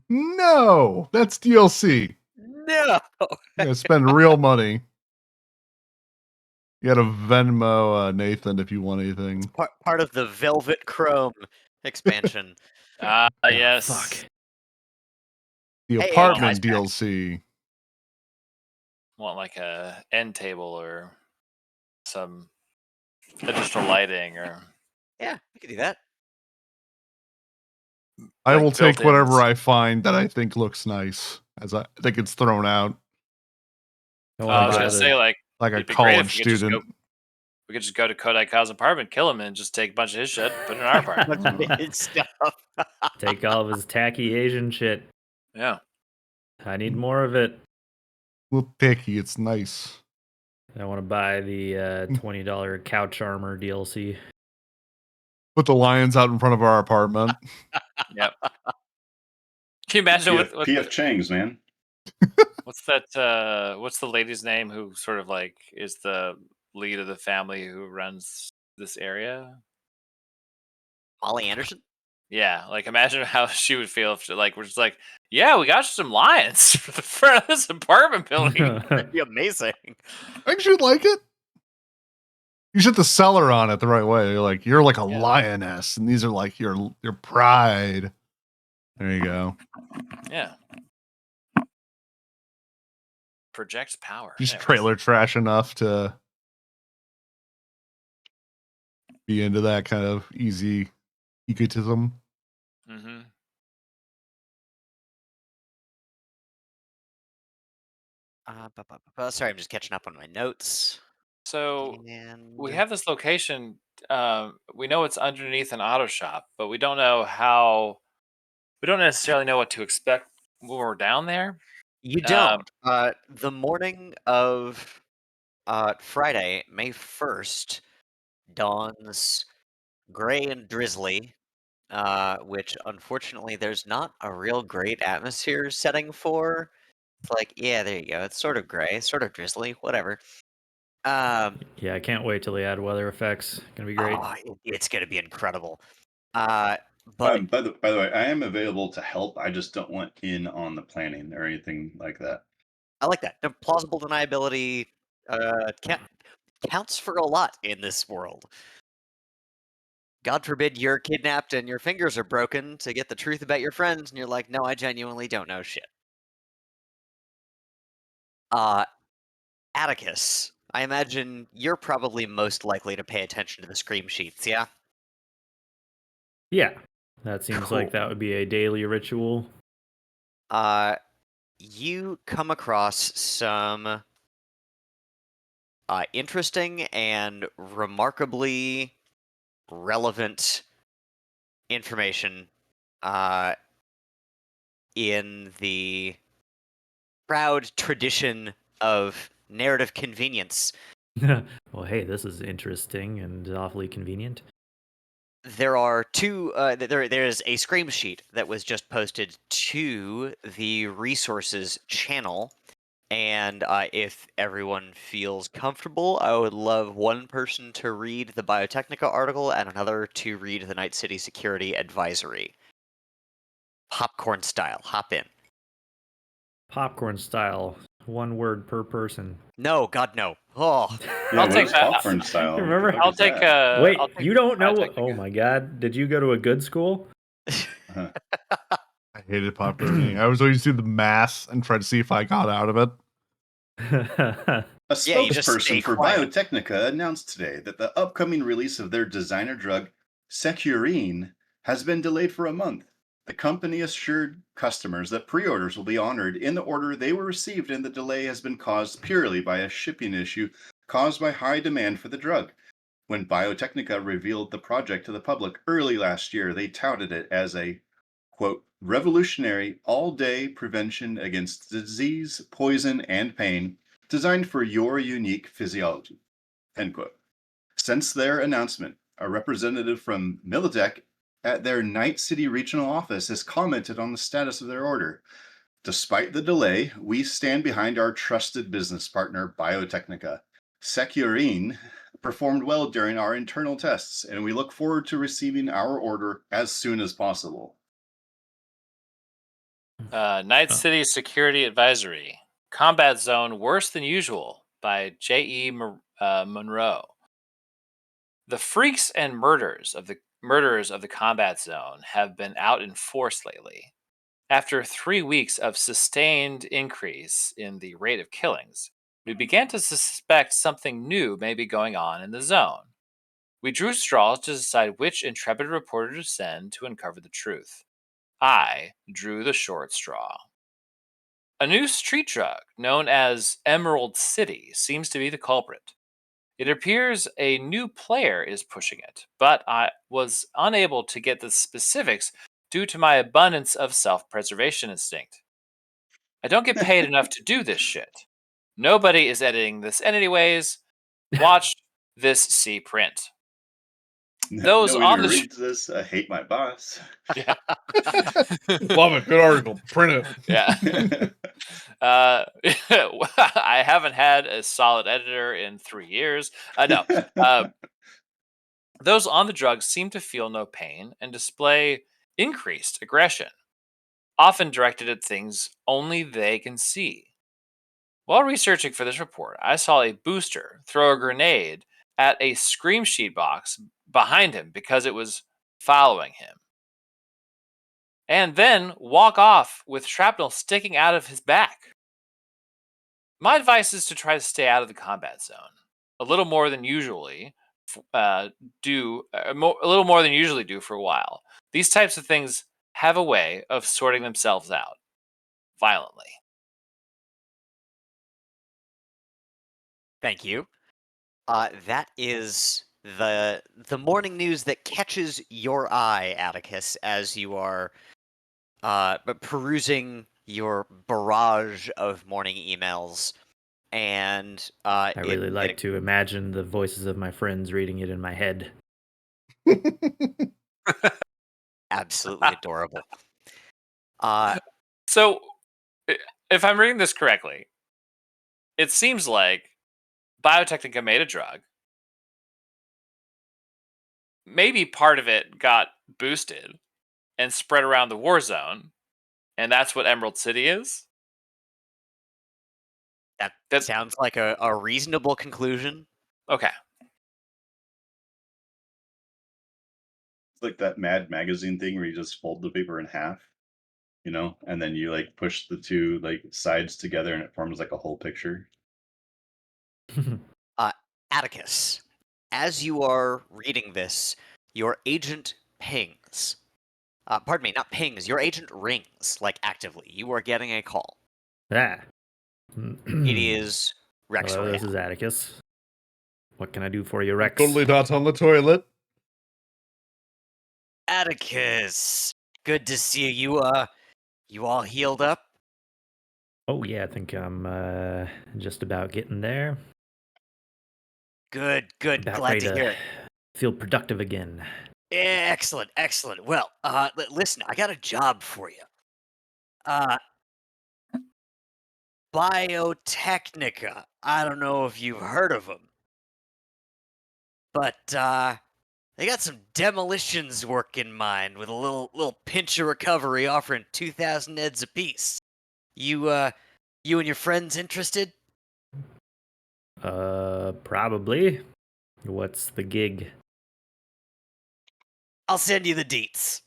No, that's DLC. No. You gotta spend real money. You gotta Venmo Nathan if you want anything. Part of the Velvet Chrome expansion. Oh, Yes. fuck. The Hey, apartment Kai's back. DLC. Want like a end table or some additional lighting or Yeah, we could do that. I like will take whatever built-ins. I find that I think looks nice as I think it's thrown out I I want was to buy gonna the say like like a it'd be great if college we could just student. we could just go to Kodai Kyle's apartment, kill him, and just take a bunch of his shit, put it in our apartment. Bunch of mid stuff. take all of his tacky Asian shit. Yeah. I need more of it. A little picky, it's nice. I want to buy the $20 couch armor DLC. Put the lions out in front of our apartment. Yep. Can you imagine PF Chang's, man. what's that what's the lady's name who sort of like is the lead of the family who runs this area? Molly Anderson? Yeah, like imagine how she would feel if we're just like, yeah, we got you some lions for the front of this apartment building. That'd be amazing. I think she'd like it. You set the seller on it the right way. You're like a Yeah. lioness, and these are like your pride. There you go. Yeah. Projects power. Just Anyways. trailer trash enough to be into that kind of easy egotism. Mm-hmm. Sorry, I'm just catching up on my notes. So And we have this location. We know it's underneath an auto shop, but we don't know how. We don't necessarily know what to expect when we're down there. you Um, don't. The morning of Friday, May 1st, dawns gray and drizzly, which unfortunately there's not a real great atmosphere setting for. It's like, yeah, there you go. It's sort of gray, sort of drizzly, whatever. Yeah, I can't wait till they add weather effects. Gonna be great. It's going to be incredible. But By the way, I am available to help. I just don't want in on the planning or anything like that. I like that. The plausible deniability counts for a lot in this world. God forbid you're kidnapped and your fingers are broken to get the truth about your friends, and you're like, no, I genuinely don't know shit. Atticus, I imagine you're probably most likely to pay attention to the scream sheets, yeah? Yeah, that seems like Cool. that would be a daily ritual. You come across some interesting and remarkably relevant information in the proud tradition of narrative convenience. Well, hey, this is interesting and awfully convenient. There are two. There's a scream sheet that was just posted to the resources channel, and if everyone feels comfortable, I would love one person to read the Biotechnica article and another to read the Night City Security Advisory. Popcorn style. Hop in. Popcorn style, one word per person. No, God, no. Oh, Yeah, I'll what take is that. popcorn style? What the Remember? fuck I'll is take. that? Wait, I'll take you don't know? Biotechnica. Oh my god, did you go to a good school? Uh-huh. I hated popular reading. I was always do the math and try to see if I got out of it. A Yeah, you just stay spokesperson for quiet. Biotechnica announced today that the upcoming release of their designer drug, Securine, has been delayed for a month. The company assured customers that pre orders will be honored in the order they were received, and the delay has been caused purely by a shipping issue caused by high demand for the drug. When Biotechnica revealed the project to the public early last year, they touted it as a quote, revolutionary all day prevention against disease, poison, and pain designed for your unique physiology. End quote. Since their announcement, a representative from Militech at their Night City regional office has commented on the status of their order. Despite the delay, we stand behind our trusted business partner, Biotechnica. Securine performed well during our internal tests, and we look forward to receiving our order as soon as possible. Night City Security Advisory. Combat Zone Worse Than Usual by J.E. Monroe. The freaks and murderers of the combat zone have been out in force lately. After 3 weeks of sustained increase in the rate of killings, we began to suspect something new may be going on in the zone. We drew straws to decide which intrepid reporter to send to uncover the truth. I drew the short straw. A new street drug known as Emerald City seems to be the culprit. It appears a new player is pushing it, but I was unable to get the specifics due to my abundance of self preservation instinct. I don't get paid enough to do this shit. Nobody is editing this anyways. Watch this C print. Those Nobody on the reads this. I hate my boss. yeah. Love it. Good article. Print it. Yeah. I haven't had a solid editor in 3 years. No. Those on the drugs seem to feel no pain and display increased aggression, often directed at things only they can see. While researching for this report, I saw a booster throw a grenade at a scream sheet box behind him because it was following him, and then walk off with shrapnel sticking out of his back. My advice is to try to stay out of the combat zone a little more than usually a little more than usually do for a while. These types of things have a way of sorting themselves out violently. Thank you. That is the morning news that catches your eye, Atticus, as you are perusing your barrage of morning emails, and I really like to imagine the voices of my friends reading it in my head. absolutely adorable. So, if I'm reading this correctly, it seems like Biotechnica made a drug. Maybe part of it got boosted and spread around the war zone, and that's what Emerald City is. That sounds like a reasonable conclusion. Okay. It's like that Mad Magazine thing where you just fold the paper in half, and then you like push the two like sides together and it forms like a whole picture. Atticus, as you are reading this, your agent pings. Pardon me, not pings. Your agent rings, like actively. You are getting a call. Ah. It is Rex Hello, this Royale. is Atticus. What can I do for you, Rex? Totally not on the toilet. Atticus, good to see you. You all healed up? Oh yeah, I think I'm just about getting there. Good. About Glad ready to hear it. feel productive again. Excellent. Well, listen, I got a job for you. Biotechnica. I don't know if you've heard of them, but they got some demolitions work in mind with a little pinch of recovery, offering 2,000 eds apiece. You and your friends interested? Probably. What's the gig? I'll send you the deets.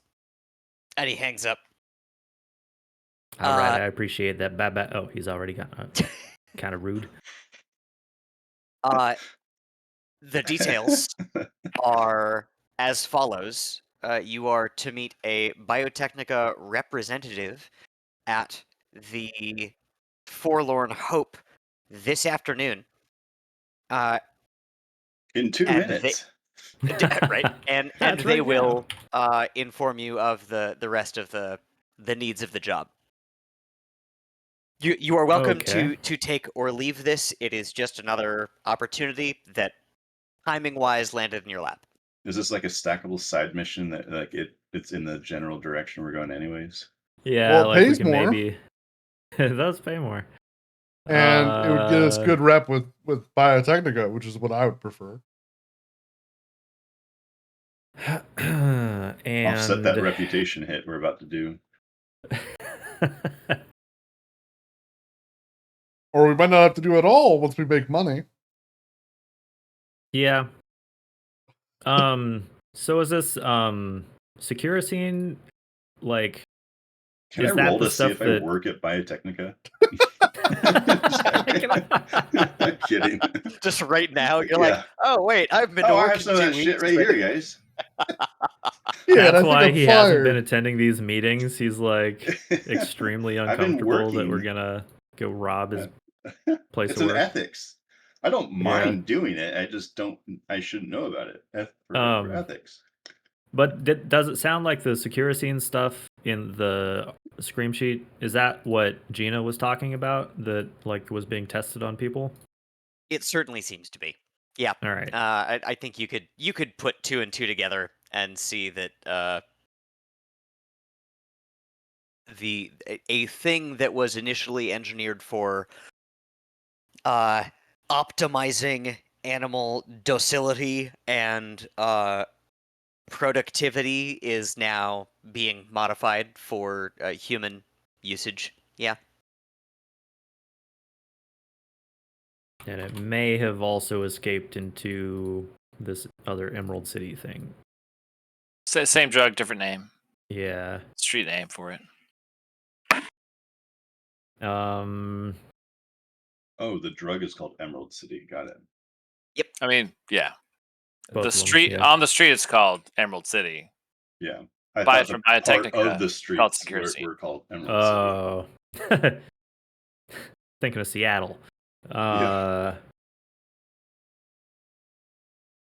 And he hangs up. All right, I appreciate that. Bye. Oh, he's already gone. Kind of rude. The details are as follows. You are to meet a Biotechnica representative at the Forlorn Hope this afternoon. In 2 minutes. Right, and That's they right will inform you of the rest of the needs of the job. You are welcome Okay. to take or leave this. It is just another opportunity that timing-wise, landed in your lap. Is this like a stackable side mission that like it's in the general direction we're going anyways? Yeah, Well, it like we pays can more. maybe. It does pay more. And it would get us good rep with Biotechnica, which is what I would prefer. And Offset that reputation hit we're about to do. Or we might not have to do it all once we make money. Yeah. So is this Securicine like Can is I that roll the to see stuff if I that work at Biotechnica? I'm kidding. Just right now, you're Yeah. like, oh wait, I've been to Oh, I work have in some of 2 that shit weeks. right here, guys. Yeah, and I that's think why I'm he hasn't been fired. attending these meetings. He's like extremely I've been uncomfortable that we're working. gonna go rob his place It's of an work. ethics. I don't Yeah. mind doing it. I just don't. I shouldn't know about it for ethics. But does it sound like the Securicine stuff in the scream sheet? Is that what Gina was talking about? That like was being tested on people? It certainly seems to be. Yeah. All right. I think you could put 2 and 2 together and see that a thing that was initially engineered for optimizing animal docility and productivity is now being modified for human usage. Yeah. And it may have also escaped into this other Emerald City thing. Same drug, different name. Yeah. Street name for it. Um. Oh, the drug is called Emerald City. Got it. Yep. I mean, yeah. Both The of them, street yeah. on the street it's called Emerald City. Yeah. I Buy thought it from the part of Biotechnica. the It's called streets were called Emerald City. Oh. Thinking of Seattle.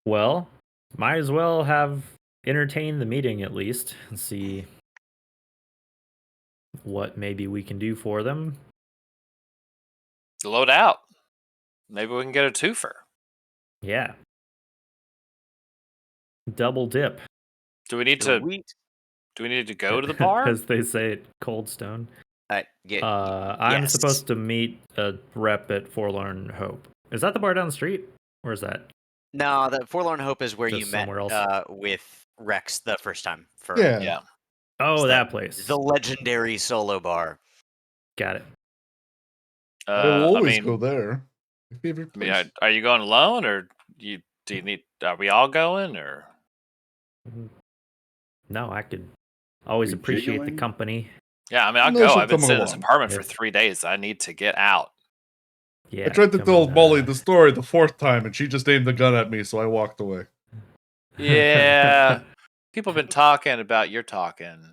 Well, might as well have entertained the meeting at least and see what maybe we can do for them. Load out. Maybe we can get a twofer. Yeah. Double dip. Do we need to go to the bar? As they say at Cold Stone. I'm yes. supposed to meet a rep at Forlorn Hope. Is that the bar down the street? Or is that? No, the Forlorn Hope is where Just you met somewhere else? with Rex the first time. Yeah. Oh, that place. The legendary solo bar. Got it. I will always go there. My favorite place. I mean, are you going alone, or do you need? Are we all going, or? No, I could always We appreciate jiggling? the company. Yeah, I mean, I'll No, go. she'll I've been come sitting in this along. apartment for Yep. 3 days. I need to get out. Yeah. I tried to come tell on, Molly the story the 4th time, and she just aimed the gun at me, so I walked away. Yeah, people have been talking about your talking.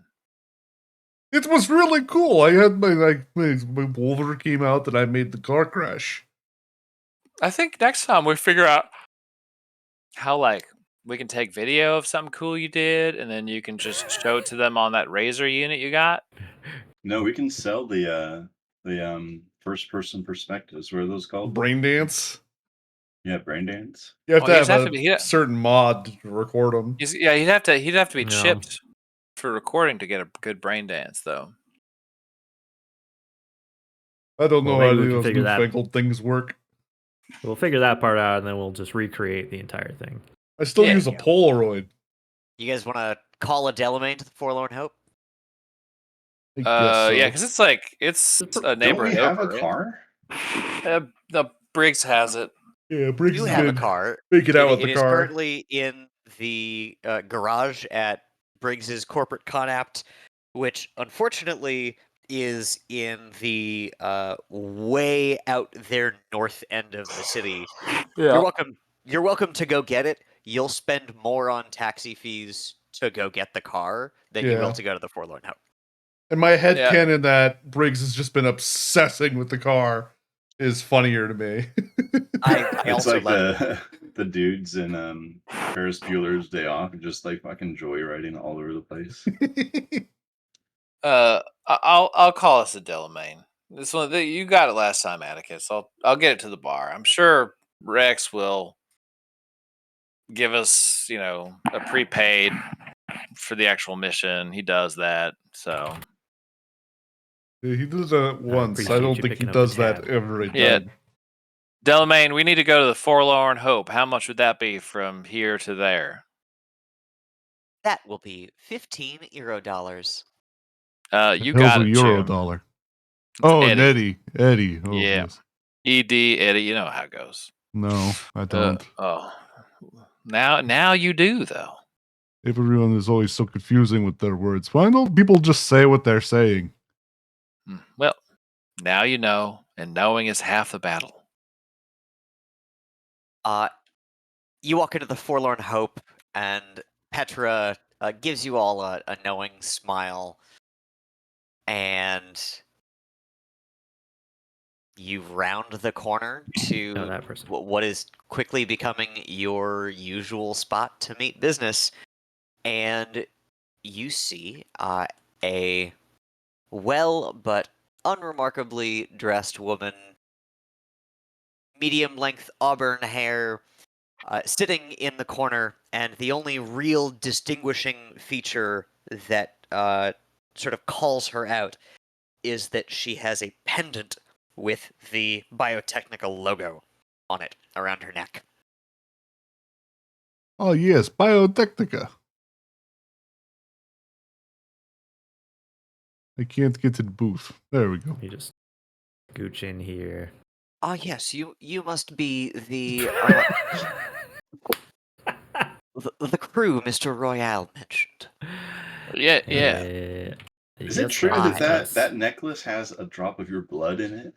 It was really cool. I had my Wolver came out, and I made the car crash. I think next time we figure out how we can take video of something cool you did, and then you can just show it to them on that Razor unit you got. No, we can sell the first person perspectives. What are those called? Brain dance. Yeah, brain dance. You have Well, to you have just have a to be- certain mod to record them. Yeah, he'd have to be No. chipped for recording to get a good brain dance, though. I don't know Well, how maybe we any can of those figure that- newfangled things work. We'll figure that part out, and then we'll just recreate the entire thing. I still Yeah. use a Polaroid. You guys want to call a Delamain to the Forlorn Hope? I guess so. Yeah, because it's a Don't neighborhood we have over, a car? The Briggs has it. Yeah, Briggs You is have a good. car. Make it out with It the is car. currently in the garage at Briggs's corporate Conapt, which unfortunately is in the way out there north end of the city. Yeah. You're welcome to go get it. You'll spend more on taxi fees to go get the car than you will Yeah. to go to the Forlorn Hope. And my head Yeah. canon that Briggs has just been obsessing with the car is funnier to me. I It's also like love the dudes in Ferris Bueller's Day Off, just like fucking joyriding all over the place. I'll call us a Delamain. This one you got it last time, Atticus. I'll get it to the bar. I'm sure Rex will give us, a prepaid for the actual mission. He does that. So He did that once. I appreciate don't you think he picking up the does that tab. every Yeah. time. Delamain, we need to go to the Forlorn Hope. How much would that be from here to there? That will be 15 euro dollars. You Hell's got a it, euro Jim. dollar. It's Oh, Eddie. Eddie. Oh, Yeah. yes. ED Eddie. You know how it goes. No, I don't. Now you do though. Everyone is always so confusing with their words. Why don't people just say what they're saying? Well, now you know, and knowing is half the battle. You walk into the Forlorn Hope, and Petra gives you all a knowing smile, and you round the corner to that person. what is quickly becoming your usual spot to meet business, and you see a well but unremarkably dressed woman, medium length auburn hair, sitting in the corner, and the only real distinguishing feature that sort of calls her out is that she has a pendant with the Biotechnica logo on it around her neck. Oh, yes, Biotechnica. I can't get to the booth. There we go. You just gooch in here. Ah, yes, you must be the the crew Mr. Royale mentioned. Yeah. Is it Yes, true that is that us. that necklace has a drop of your blood in it?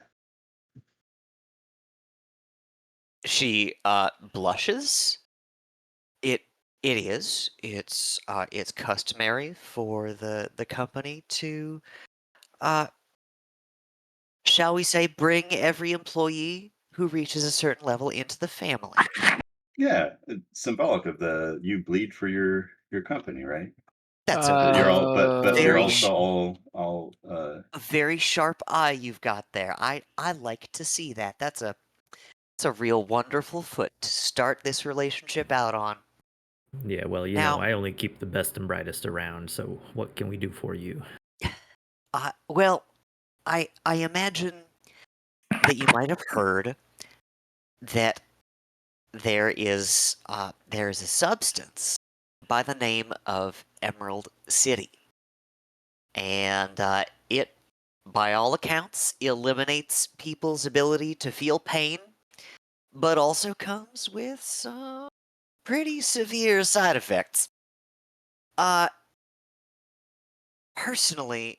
She blushes. It is. It's customary for the company to shall we say, bring every employee who reaches a certain level into the family. Yeah, it's symbolic of the you bleed for your company, right? That's a But you're all but you're very also all a very sharp eye you've got there. I like to see that. It's a real wonderful foot to start this relationship out on. Yeah, well, Now, I only keep the best and brightest around, so what can we do for you? well, I imagine that you might have heard that there is a substance by the name of Emerald City, and it, by all accounts, eliminates people's ability to feel pain, but also comes with some pretty severe side effects. Uh, Personally,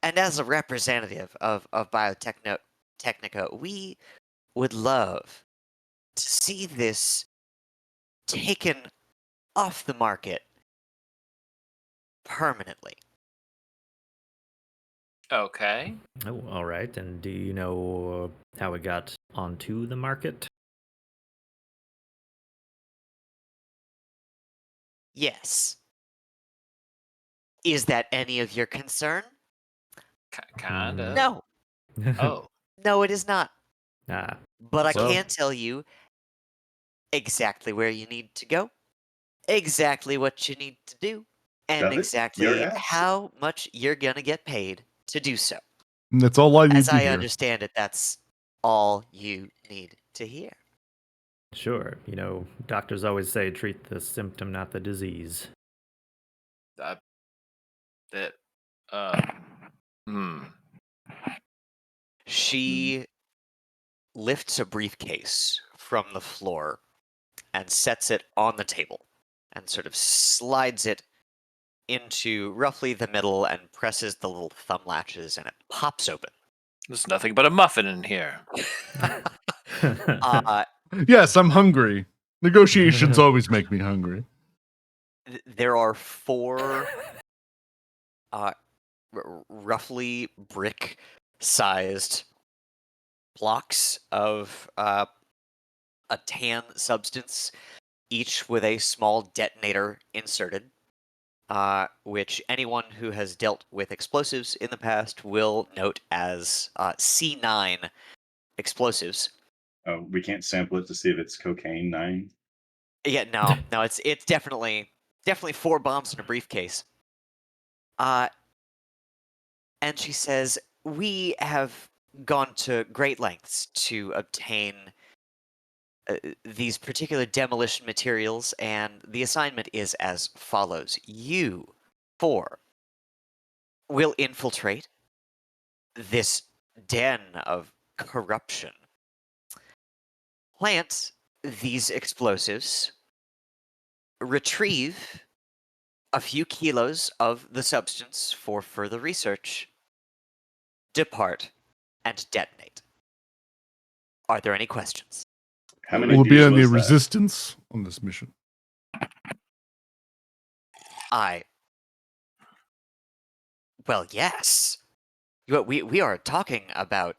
and as a representative of Biotechnica, we would love to see this taken off the market permanently. Okay. Oh, all right. And do you know how it got onto the market? Yes. Is that any of your concern? Kind of. No. Oh. No, it is not. Ah, But I well- can tell you exactly where you need to go, exactly what you need to do, and shove it your exactly ass. how much you're gonna get paid to do so. And that's all I need As to I hear. understand it, that's all you need to hear. sure. Doctors always say treat the symptom, not the disease. That. Hmm. She lifts a briefcase from the floor and sets it on the table and sort of slides it into roughly the middle and presses the little thumb latches, and it pops open. There's nothing but a muffin in here. Yes, I'm hungry. Negotiations always make me hungry. There are four roughly brick-sized blocks of a tan substance, each with a small detonator inserted, which anyone who has dealt with explosives in the past will note as C9 explosives. We can't sample it to see if it's cocaine 9. Yeah, no, it's definitely 4 bombs in a briefcase. And she says, "We have gone to great lengths to obtain these particular demolition materials, and the assignment is as follows. You 4 will infiltrate this den of corruption, plant these explosives, retrieve a few kilos of the substance for further research, depart, and detonate. Are there any questions?" How many Will there be people any is that? resistance on this mission? Well, yes. We are talking about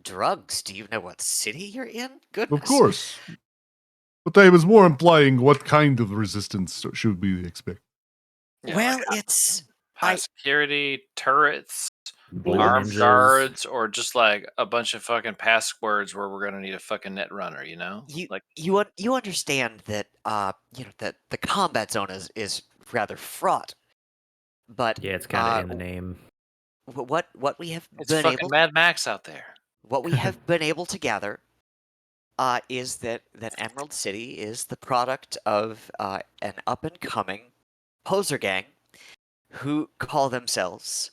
drugs. Do you know what city you're in? Goodness. Of course. But I was more implying what kind of resistance should we expect? Yeah, Well, like it's high I- security turrets, Blue armed ninjas. guards, or just like a bunch of fucking passwords where we're gonna need a fucking net runner. You know, like you understand that that the combat zone is rather fraught, but Yeah, it's kind of in the name. what we have it's been fucking able Mad Max out there. what we have been able to gather is that Emerald City is the product of an up and coming poser gang who call themselves.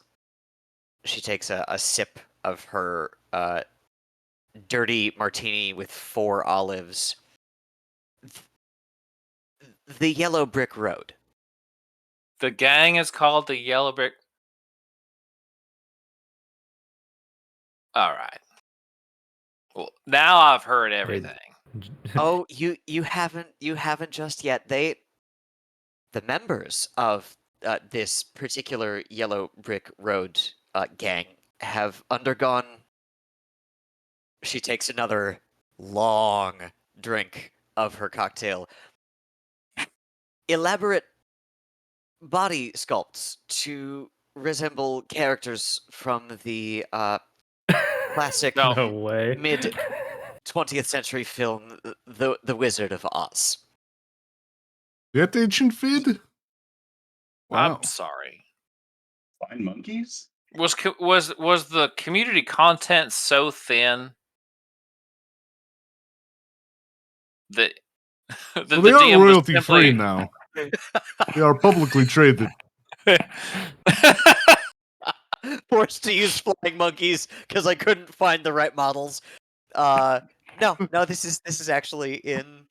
She takes a sip of her dirty martini with 4 olives. The Yellow Brick Road. The gang is called the Yellow Brick. All right. Well, now I've heard everything. Oh, you haven't just yet. The members of this particular Yellow Brick Road gang have undergone. She takes another long drink of her cocktail. Elaborate body sculpts to resemble characters from the classic No. No way. mid 20th century film, The Wizard of Oz. That ancient feed? Wow. I'm sorry. Flying monkeys? Was the community content so thin that that So the they are DM was royalty free simply now. They are publicly traded. Forced to use flying monkeys because I couldn't find the right models. No, this is actually in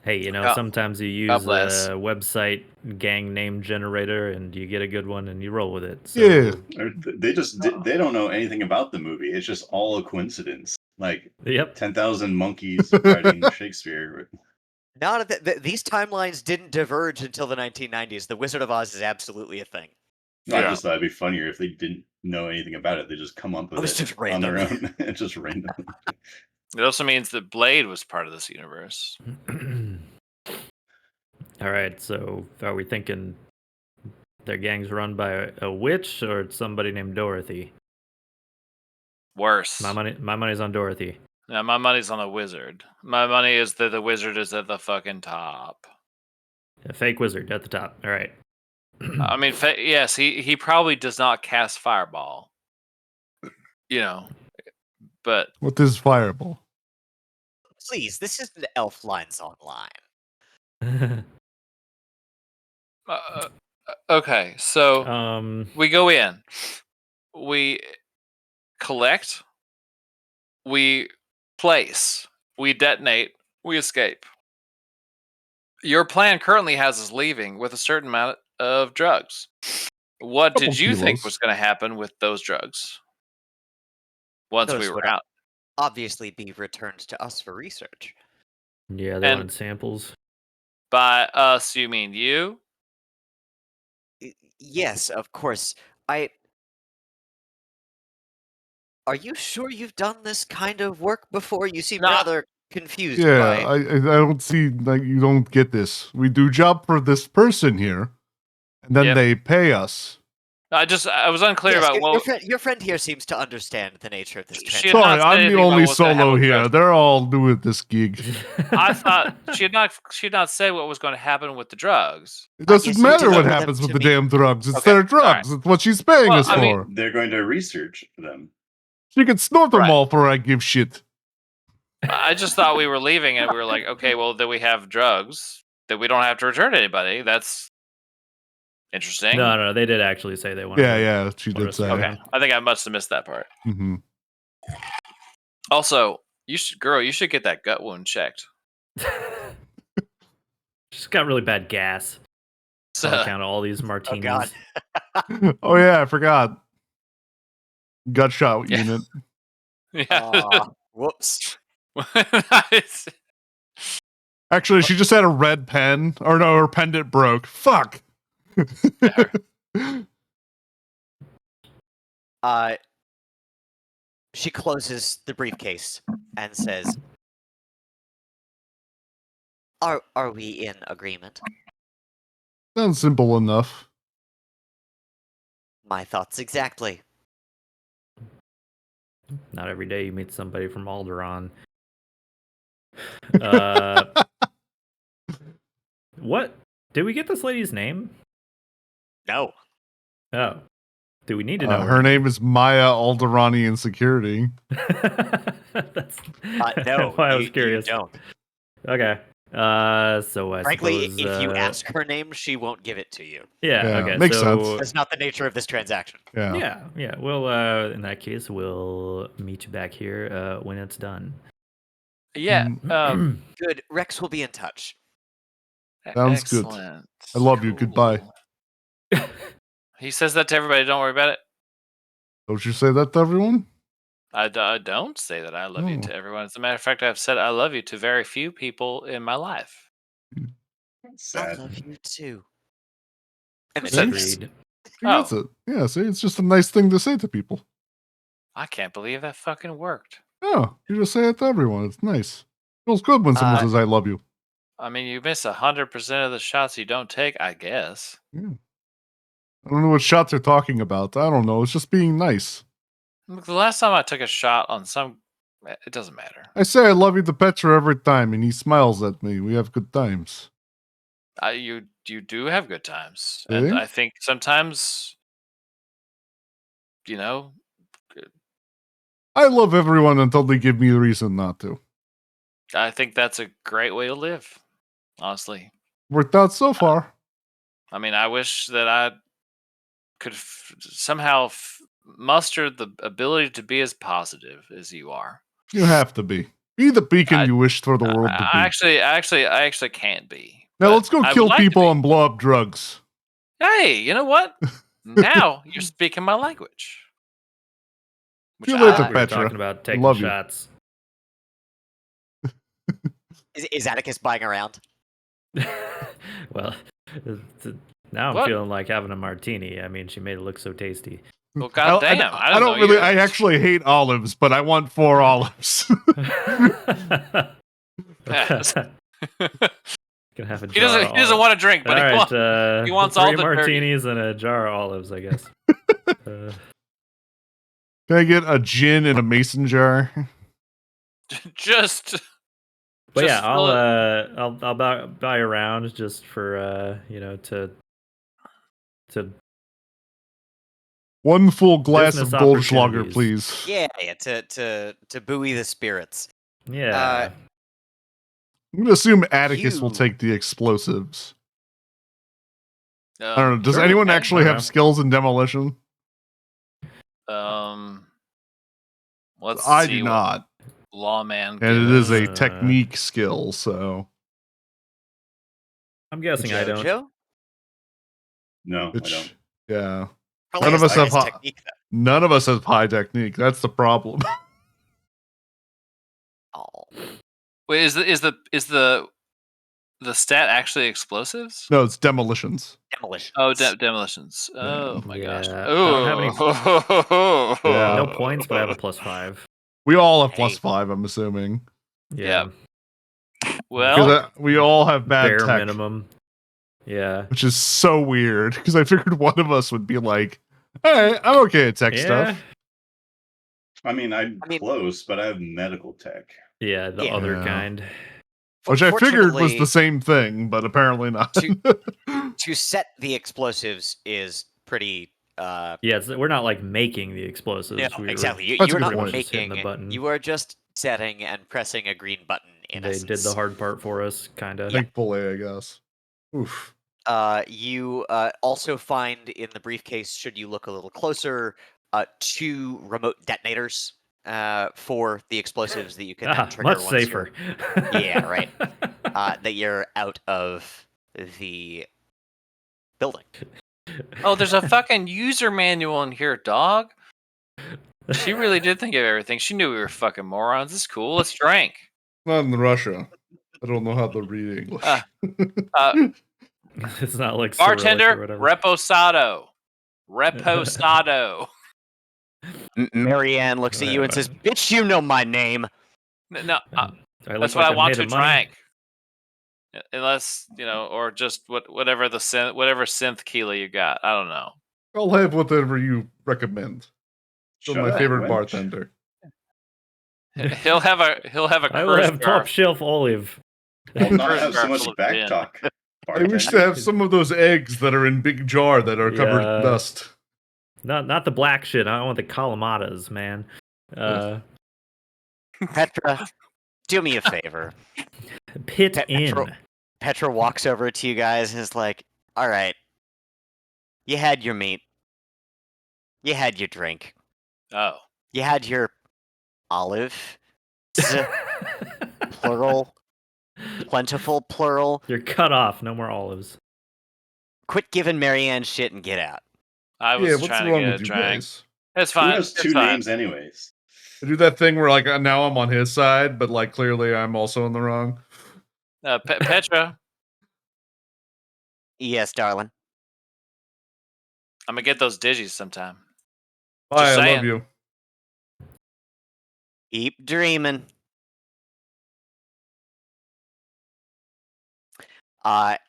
Hey, God- sometimes you God use bless. a website gang name generator and you get a good one and you roll with it. So, Yeah. Or they don't know anything about the movie. It's just all a coincidence. Like Yep. 10,000 monkeys writing Shakespeare. not these timelines didn't diverge until the 1990s. The Wizard of Oz is absolutely a thing. No, I Yeah. just thought it'd be funnier if they didn't know anything about it. They just come up with was it just on their random. own. It's just random. It also means that Blade was part of this universe. All right, so are we thinking their gang's run by a witch or it's somebody named Dorothy? Worse. My money's on Dorothy. Now my money's on a wizard. My money is that the wizard is at the fucking top. A fake wizard at the top. All right. I mean, yes, he probably does not cast fireball. But What is fireball? Please, this isn't Elf Lines Online. okay, so we go in, we collect, we place, we detonate, we escape. Your plan currently has us leaving with a certain amount of drugs. What Couple did you think kilos. was going to happen with those drugs once Those we were would out? obviously be returned to us for research. Yeah, they And- wanted samples. By us, you mean you? Yes, of course. Are you sure you've done this kind of work before? You seem Nah. rather confused Yeah, by. I don't see, like, you don't get this. We do job for this person here, and then Yep. they pay us I was unclear Yes, about your friend here seems to understand the nature of this She had transaction. Sorry, not said I'm the anything about only what was gonna happen solo with here. drugs. They're all new at this gig. I thought she had not said what was going to happen with the drugs. It doesn't yes, you matter what deliver them happens with to the me. damn drugs. It's Okay, their all right. drugs. It's what she's paying Well, us I mean- for. They're going to research them. She can snort them Right. all for I give shit. I just thought we were leaving, and we were like, okay, well, then we have drugs that we don't have to return to anybody. That's interesting. No, they did actually say they wanted. Yeah, she did say. Okay, I think I must have missed that part. Mm-hmm. Also, you should get that gut wound checked. She's got really bad gas. So, On account of all these martinis. God. Oh yeah, I forgot. Gut shot Yeah. unit. yeah. Whoops. Nice. Actually, she just had a red pen. Or no, her pendant broke. Fuck. She closes the briefcase and says, Are we in agreement? Sounds simple enough. My thoughts exactly. Not every day you meet somebody from Alderaan. What? Did we get this lady's name? No. Oh. Do we need to know Her name is Maya Alderanian Security. That's No, why I was you curious. don't. Okay. So I Frankly, suppose, if you ask her name, she won't give it to you. Yeah, Yeah, okay. makes so, sense. That's not the nature of this transaction. Yeah. Yeah. Well, in that case, we'll meet you back here when it's done. Yeah. Good. Rex will be in touch. Sounds good. Excellent. I love you. Goodbye. He says that to everybody. Don't worry about it. Don't you say that to everyone? I don't say that I love you Oh. to everyone. As a matter of fact, I've said I love you to very few people in my life. I Sad. love you too. And Who then said she- Agreed. That's it. Yeah, see, it's just a nice thing to say to people. I can't believe that fucking worked. Oh, you just say it to everyone. It's nice. Feels good when someone says I love you. I mean, you miss 100% of the shots you don't take, I guess. Yeah. I don't know what shots they're talking about. I don't know. It's just being nice. Look, the last time I took a shot on it doesn't matter. I say I love you to Petra every time, and he smiles at me. We have good times. You do have good times, and See? I think sometimes, you know, I love everyone until they give me a reason not to. I think that's a great way to live. Honestly, Worked out so far. I mean, I wish that I could somehow muster the ability to be as positive as you are. You have to be. Be the beacon you wished for the world to be. I actually can't be. Now but let's go I would kill like to people be. and blow up drugs. Hey, you know what? Now you're speaking my language. See you I later, We were Petra. talking about taking Love you. shots. Is Atticus buying around? Well, now I'm What? feeling like having a martini. I mean, she made it look so tasty. Well, goddamn! I don't really. I actually hate olives, but I want 4 olives. Yes. Gonna have a He jar doesn't. of He doesn't want a drink, but all he right, wants. he wants 3 all the dirty. martinis and a jar of olives, I guess. Can I get a gin in a mason jar? Just. But just yeah, I'll fill it- I'll buy around just for to 1 full glass Business of Goldschlager, opportunities. please. Yeah, to buoy the spirits. yeah. I'm gonna assume Atticus will You- take the explosives. I don't know. Does sure, anyone okay. actually Okay. have skills in demolition? Let's I see do what not. Lawman. And it is a Uh, technique skill, so. I'm guessing I don't. Jojo? No, I Which, don't. yeah. Probably None of has us the have highest hot- technique, though. None of us have high technique. That's the problem. Oh. Wait, is the stat actually explosives? No, it's demolitions. Demolition. Oh, demolitions. Oh my gosh. Yeah, I Oh, don't have any- Yeah. No points, but I have a +5. We all have Hey. +5, I'm assuming. Yeah. Well, Because we all have bad Bare tech, minimum. Yeah. which is so weird. Because I figured one of us would be like Alright, I'm okay at tech Yeah. stuff. I mean, I'm I mean- close, but I have medical tech. Yeah, the Yeah. other Yeah. kind. Which I figured was Fortunately, the same thing, but apparently not. to set the explosives is pretty. Yeah, we're not like making the explosives. No, We exactly. were That's a You're good not pretty much point. just hitting making. the button. You are just setting and pressing a green button. In They essence. did the hard part for us, kind of. Thankfully, I guess. Oof. You also find in the briefcase, should you look a little closer, 2 remote detonators for the explosives that you can then trigger Much once safer. Yeah, right. That you're out of the building. Oh, there's a fucking user manual in here, dog. She really did think of everything. She knew we were fucking morons. This is cool. Let's drink. Not in Russia. I don't know how to read English. It's not like Cyrillic or Bartender, whatever. reposado. Reposado. Marianne looks at you and says, "Bitch, you know my name." No, I look that's like what I I'm want made to of money. drink. Unless, or just whatever synth Keela you got. I don't know. I'll have whatever you recommend. Still Shut my up, favorite wench. bartender. He'll have a I will have Kurzgar. top shelf olive. I'll not have so Kurzgar much full of back gin. talk. I wish to have some of those eggs that are in big jar that are covered Yeah. in dust. Not the black shit. I want the Kalamatas, man. Petra, do me a favor. Pit Petra, in. Petra walks over to you guys and is like, "All right, you had your meat. You had your drink. Oh. You had your olive. Plural. Plentiful plural. You're cut off. No more olives. Quit giving Marianne shit and get out." I Yeah, was what's trying to wrong get a with you drink. guys? It's Who fine. has It's 2 fine. names anyways? I do that thing where like now I'm on his side, but like clearly I'm also in the wrong. Petra, Yes, darling. I'm gonna get those digis sometime. Bye, I saying. love you. Keep dreaming.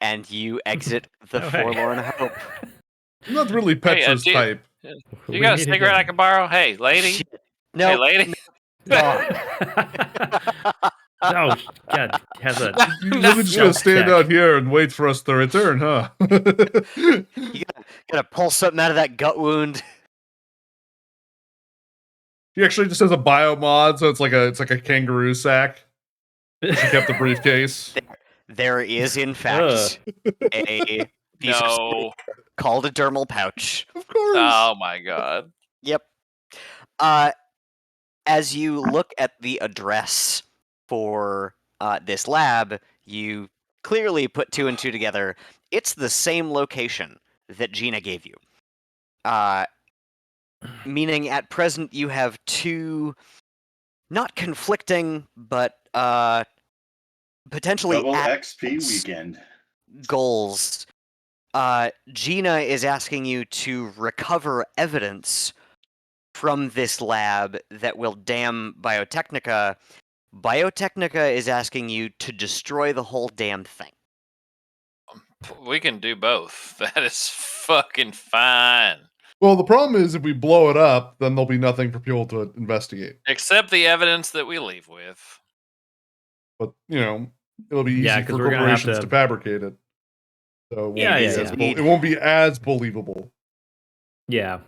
And you exit the Oh, hey. forlorn hope. I'm not really Petra's dude. type. You We got a meet cigarette I again. can borrow? Hey, lady. Shit. Hey, No. lady. Oh, God. Has a. You're really just gonna stand Self-check. out here and wait for us to return, huh? You gotta pull something out of that gut wound. She actually just has a biomod, so it's like a kangaroo sack. She kept the briefcase. There is, in fact, a piece of No. called a dermal pouch. Of course. Oh my god. Yep. As you look at the address for this lab, you clearly put 2 and 2 together. It's the same location that Gina gave you. Meaning at present you have 2 not conflicting, but potentially Double at XP weekend. goals. Gina is asking you to recover evidence from this lab that will damn Biotechnica. Biotechnica is asking you to destroy the whole damn thing. We can do both. That is fucking fine. Well, the problem is if we blow it up, then there'll be nothing for people to investigate. Except the evidence that we leave with. But it'll be Yeah, easy 'cause for we're gonna have corporations to- to fabricate it. So it won't, Yeah, be, yeah, as yeah. it won't be as believable. Yeah.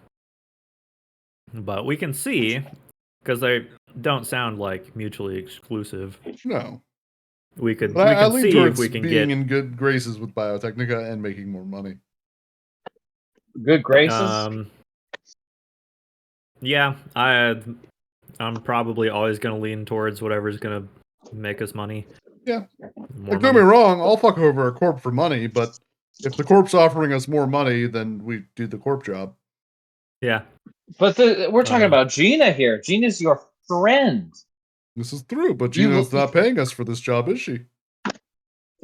But we can see, because they don't sound like mutually exclusive. No. We could But I lean see if towards we can being get. in good graces with Biotechnica and making more money. Good graces. Yeah, I'm probably always gonna lean towards whatever's gonna make us money. Yeah. More Like, don't me money. wrong, I'll fuck over a corp for money, but if the corp's offering us more money, then we do the corp job. Yeah. But we're talking about Gina here. Gina's your friend. This is true, but Gina's not paying us for this job, is she?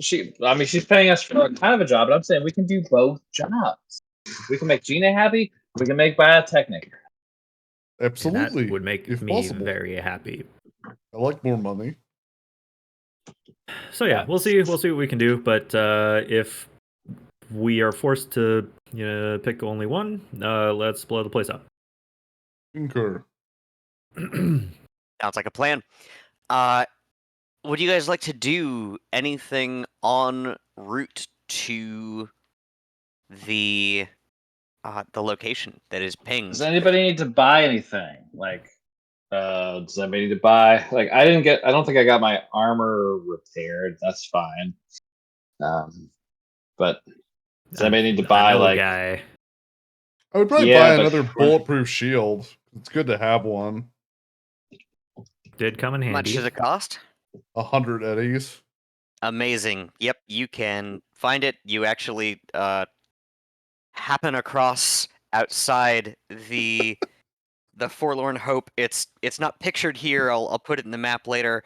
She's paying us for a kind of a job, but I'm saying we can do both jobs. We can make Gina happy. We can make Biotechnic. Absolutely. And that would make if me possible. very happy. I like more money. So yeah, we'll see what we can do. But if we are forced to You pick only one. Let's blow the place up. Concur. Sounds like a plan. Would you guys like to do anything en route to the location that is Does pinged? anybody need to buy anything? Like, does anybody need to buy? Like, I don't think I got my armor repaired. That's fine. But does anybody need to I buy know a like? guy. I would probably Yeah, buy but another bulletproof shield. It's good to have one. Did come in How much handy. does it cost? 100 eddies. Amazing. Yep, you can find it. You actually happen across outside the Forlorn Hope. It's not pictured here. I'll put it in the map later.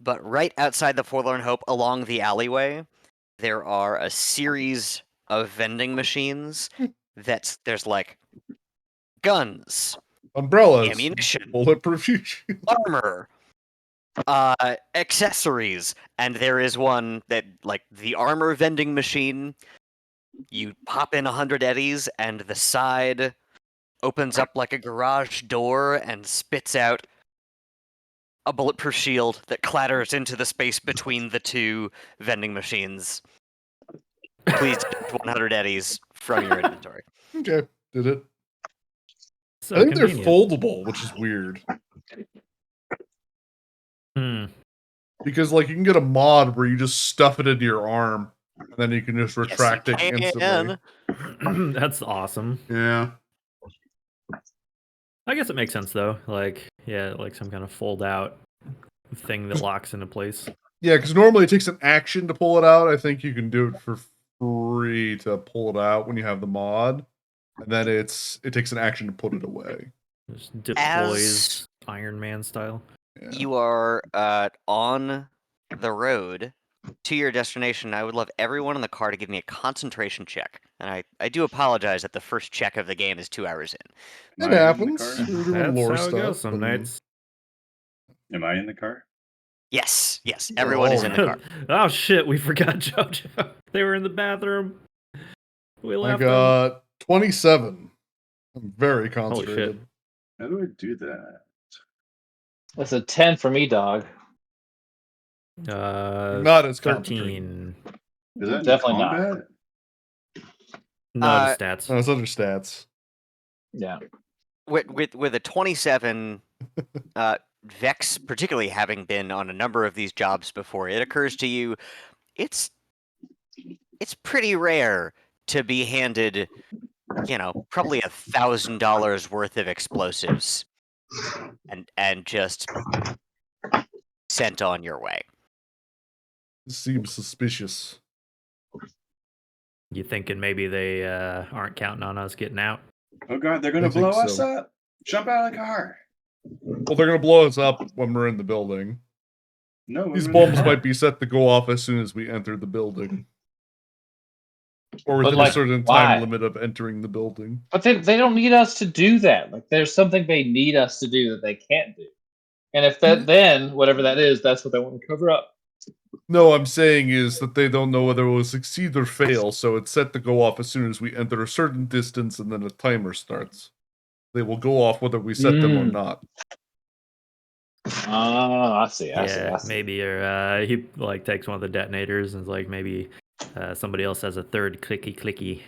But right outside the Forlorn Hope, along the alleyway, there are a series of vending machines. There's like guns, Umbrellas. ammunition, Bulletproof shield. armor, accessories, and there is one that like the armor vending machine. You pop in 100 eddies, and the side opens up like a garage door and spits out a bulletproof shield that clatters into the space between the two vending machines. Please deduct 100 eddies from your inventory. Okay, did it. So I think convenient. they're foldable, which is weird. Because like you can get a mod where you just stuff it into your arm, and then you can just retract it instantly. That's awesome. Yeah. I guess it makes sense though. Like, yeah, like some kind of fold out thing that locks into place. Yeah, because normally it takes an action to pull it out. I think you can do it for free to pull it out when you have the mod, and then it takes an action to put it away. Just deploys Iron Man style. Yeah. You are on the road to your destination. I would love everyone in the car to give me a concentration check. And I do apologize that the first check of the game is 2 hours in. It Am I in the happens. car? We're doing That's lore how it stuff. goes some and- nights. Am I in the car? Yes, everyone is in the car. Oh shit, we forgot JoJo. They were in the bathroom. We I left them. got 27. I'm very Holy concentrated. shit. How do I do that? That's a 10 for me, dog. Not as concentrated. 13. Is that Definitely in not. combat? No, the stats. No, it's other stats. Yeah. With a 27, Vex, particularly having been on a number of these jobs before, it occurs to you it's pretty rare to be handed, probably $1,000 worth of explosives and just sent on your way. This seems suspicious. You thinking maybe they aren't counting on us getting out? Oh god, they're gonna I think blow us so. up! Jump out of the car! Well, they're gonna blow us up when we're in the building. No, These we're in the bombs car. might be set to go off as soon as we enter the building. Or But, within like, a certain why? time limit of entering the building. But they don't need us to do that. Like, there's something they need us to do that they can't do. And if that, then whatever that is, that's what they want to cover up. No, I'm saying is that they don't know whether it will succeed or fail, so it's set to go off as soon as we enter a certain distance and then a timer starts. They will go off whether we set them or not. Oh, I see. I Yeah, see. maybe. Or he like takes one of the detonators and is like maybe somebody else has a third clicky.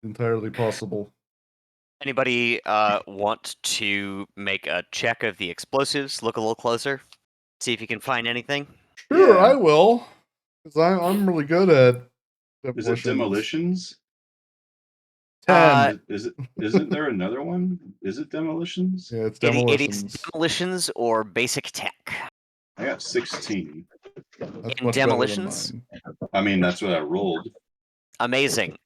Entirely possible. Anybody want to make a check of the explosives? Look a little closer. See if you can find anything. Sure, Yeah. I will. Because I'm really good at Is it demolitions? 10. Isn't there another one? Is it demolitions? Yeah, it's It demolitions. is demolitions or basic tech. I got 16. That's In much better than demolitions? mine. I mean, that's what I rolled. Amazing.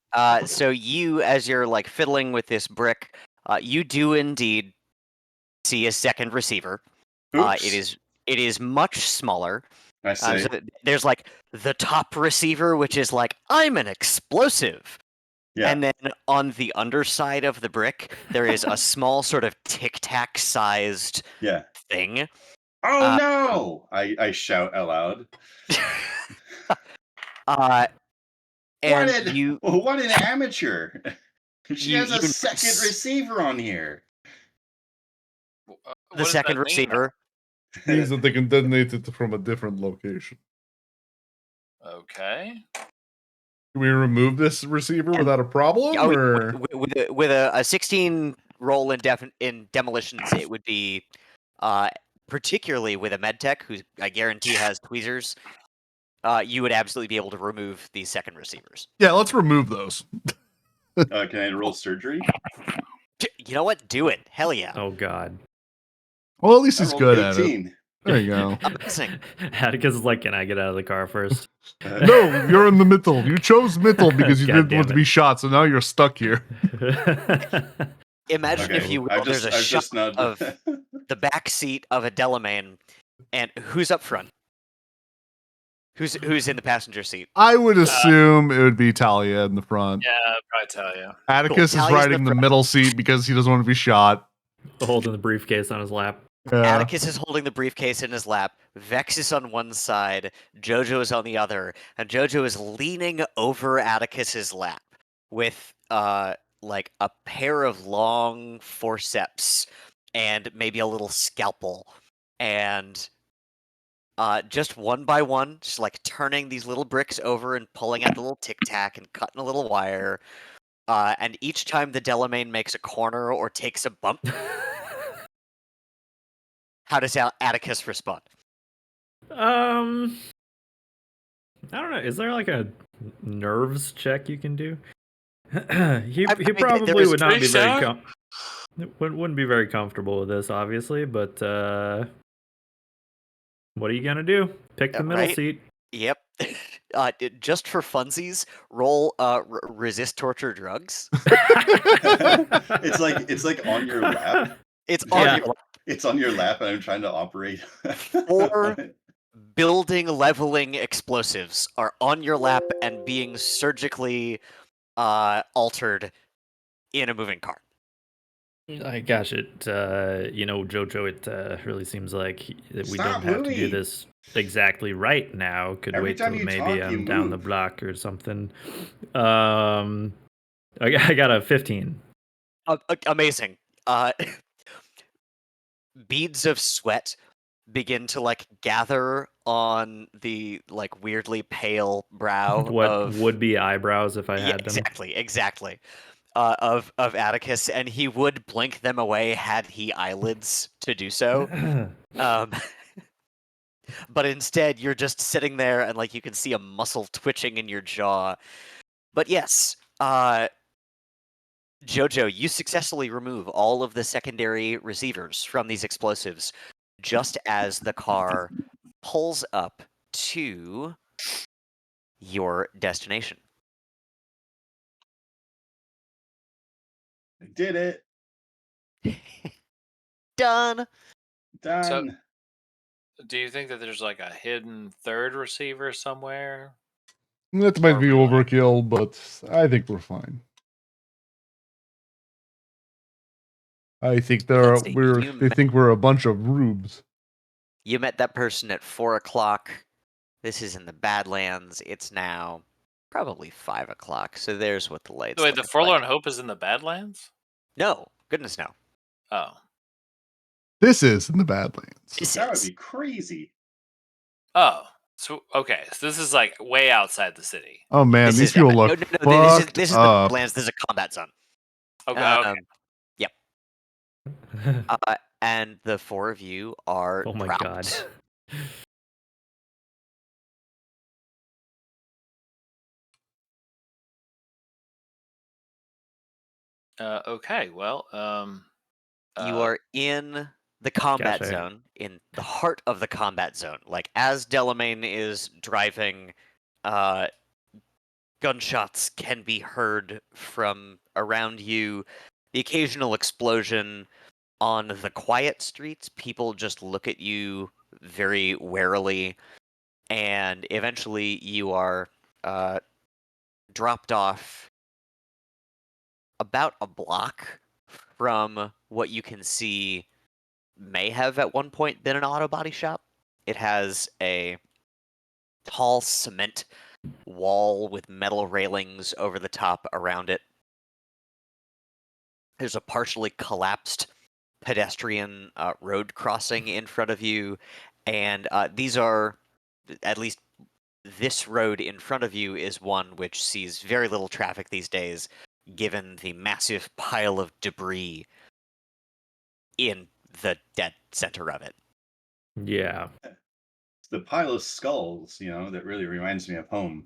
So you, as you're like fiddling with this brick, you do indeed see a second receiver. Oops. It is much smaller. I say. So there's like the top receiver, which is like, I'm an explosive. Yeah. And then on the underside of the brick, there is a small sort of tic tac sized Yeah. thing. Oh no! I shout aloud. And What an amateur! She you has a second notice receiver on here. the What does second that mean? receiver. Means that they can detonate it from a different location. Okay. Can we remove this receiver And- without a problem? Oh, Or with a 16 roll in demolitions, it would be particularly with a medtech who I guarantee has tweezers. You would absolutely be able to remove these second receivers. yeah, let's remove those. Can I roll surgery? You know what? Do it. Hell yeah. Oh God. Well, at least I he's rolled good at it. 18. There you go. Amazing. Atticus is like, can I get out of the car first? No, you're in the middle. You chose middle because you God didn't want damn to it. be shot, so now you're stuck here. Imagine, if you will, I've there's a just shot not. of the back seat of a Delamain, and who's up front? Who's in the passenger seat? I would assume it would be Talia in the front. Yeah, I'd probably tell you. Atticus is Talia's riding the the middle seat because he doesn't want to be shot. Holding the briefcase on his lap. Atticus is holding the briefcase in his lap. Vex is on one side. Jojo is on the other, and Jojo is leaning over Atticus's lap with like a pair of long forceps and maybe a little scalpel, and just one by one, just like turning these little bricks over and pulling out the little tic tac and cutting a little wire. And each time the Delamain makes a corner or takes a bump, how does Atticus respond? I don't know. Is there like a nerves check you can do? he I he mean, there probably is would not be pretty very sound. wouldn't be very comfortable with this, obviously. But what are you gonna do? Pick the middle Right? seat. Yep. Just for funsies, roll resist torture drugs. It's like on your lap. It's on Yeah. your It's on your lap, and I'm trying to operate. Or- on it. building leveling explosives are on your lap and being surgically altered in a moving car. Gosh, Jojo, it really seems like that we Stop don't have to do moving. this exactly right now. Could Every wait till time you maybe talk, you I'm down the move. block or something. I got a 15. Amazing. Beads of sweat begin to like gather on the like weirdly pale brow What of would be eyebrows if I yeah, had them? exactly. Of Atticus, and he would blink them away had he eyelids to do so. Um, but instead, you're just sitting there, and like you can see a muscle twitching in your jaw. But yes, Jojo, you successfully remove all of the secondary receivers from these explosives, just as the car pulls up to your destination. I did it. Done. Done. Do you think that there's like a hidden third receiver somewhere? That might Or be we like- overkill, but I think we're fine. I think Let's see, they think we're a bunch of rubes. You met that person at 4 o'clock. This is in the Badlands. It's now probably 5 o'clock. So there's what the lights. Wait, the look Forlorn like. Hope is in the Badlands? No, goodness no. Oh. This is in the Badlands. This That would is. be crazy. Oh. So okay, so this is like way outside the city. Oh man, This these is people no, look this is the up. Badlands. This is a combat zone. Okay, Yep. And the four of you are. Oh my god. okay, well, You are in the combat Gosh, zone, in the heart of the combat zone. Like as Delamain is driving, gunshots can be heard from around you. The occasional explosion on the quiet streets. People just look at you very warily, and eventually you are dropped off about a block from what you can see may have at one point been an auto body shop. It has a tall cement wall with metal railings over the top around it. There's a partially collapsed pedestrian road crossing in front of you, and these are, at least this road in front of you is one which sees very little traffic these days, given the massive pile of debris in the dead center of it. Yeah. It's the pile of skulls, that really reminds me of home.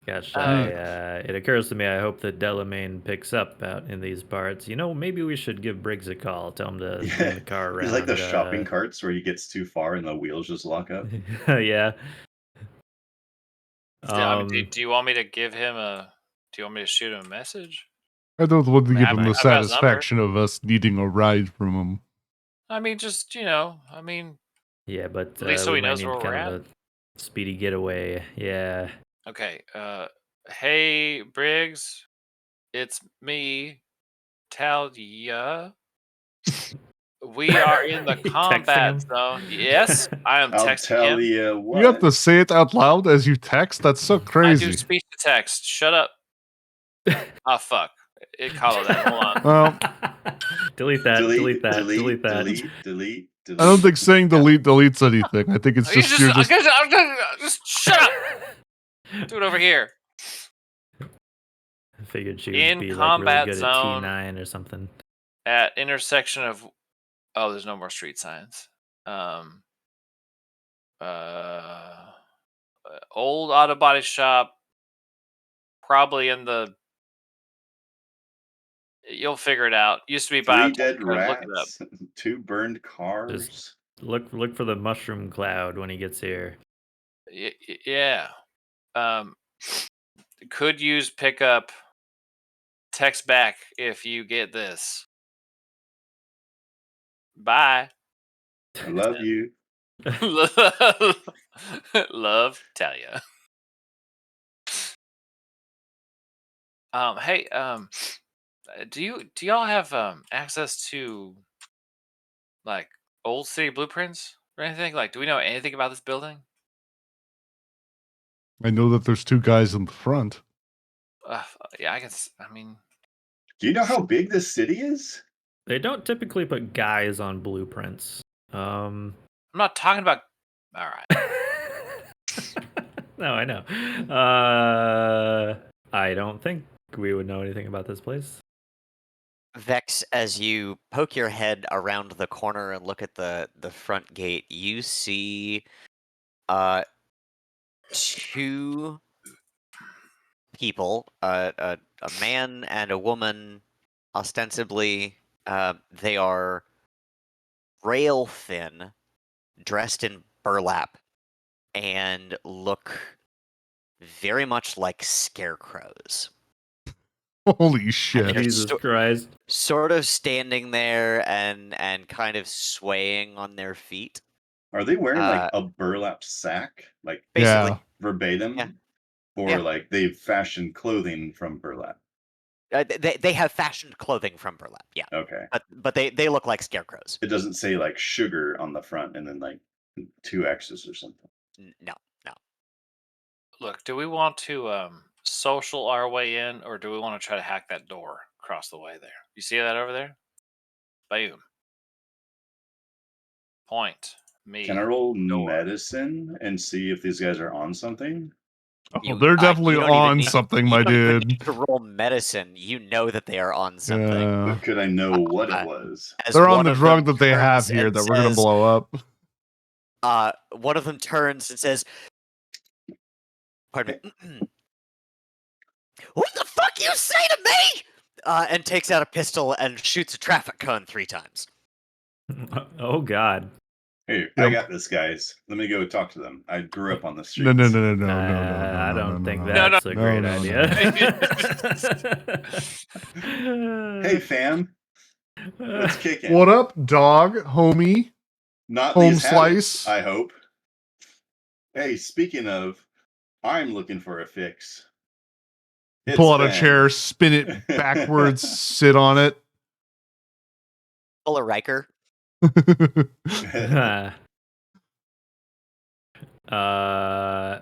Gosh, Uh, it occurs to me, I hope that Delamain picks up out in these parts. Maybe we should give Briggs a call, tell him to bring the car around. He's like the shopping carts where he gets too far and the wheels just lock up. Yeah. do you want me to give him a? Do you want me to shoot him a message? I don't want to I mean, give I've him the got his number. satisfaction of us needing a ride from him. I mean, just Yeah, but at least so we he might knows need where we're kind of a speedy getaway. Yeah. Okay. Hey Briggs, it's me, Talia. We are in the You texting combat him? zone. Yes, I am I'll texting tell him. you what. You have to say it out loud as you text? That's so I do crazy. speech to text. Shut up. Oh fuck! It called that. Hold on. Well, delete that. Delete that. delete, that. delete. I don't think saying delete deletes anything. I think it's You just you're just. just shut up. Do it over here. I figured she would In be like really combat good zone. at T9 or something. At intersection of. Oh, there's no more street signs. Old auto body shop. Probably in the. You'll figure it out. Used to be 3 biotech. dead Look it up. rats, 2 burned cars. Look for the mushroom cloud when he gets here. Yeah. Could use pickup. Text back if you get this. Bye. I love you. Love Talia. Hey, do y'all have access to like old city blueprints or anything? Like, do we know anything about this building? I know that there's 2 guys in the front. Yeah, I mean, Do you know how big this city is? They don't typically put guys on blueprints. I'm not talking about. All right. No, I know. I don't think we would know anything about this place. Vex, as you poke your head around the corner and look at the front gate, you see 2 people, a man and a woman, ostensibly. They are rail thin, dressed in burlap, and look very much like scarecrows. Holy And shit. they're Jesus Christ. sort of standing there and kind of swaying on their feet. Are they wearing like a burlap sack? Like Basically. Yeah. verbatim? Yeah. Or Yeah. like they've fashioned clothing from burlap? They have fashioned clothing from burlap, yeah. Okay. But they look like scarecrows. It doesn't say like sugar on the front and then like 2 X's or something. No. Look, do we want to social our way in, or do we want to try to hack that door across the way there? You see that over there? Boom. Point. Me. Can I roll door. medicine and see if these guys are on something? Oh, they're definitely you don't even on need- something, you my don't even dude. need to roll medicine. You know that they are on something. Yeah. But could I know what it was? As They're on one the of drug them that they have turns here and that we're gonna says- blow up. One of them turns and says, "Pardon me. What the fuck you say to me?" And takes out a pistol and shoots a traffic cone 3 times. Oh God. Hey, I got this, guys. Let me go talk to them. I grew up on the streets. No. I don't think no. that's a great no. idea. Hey, fam. Let's kick it. What up, dog, homie? Not Home these habits, slice? I hope. Hey, speaking of, I'm looking for a fix. It's Pull out a Ben. chair, spin it backwards, sit on it. Full of Riker. Uh,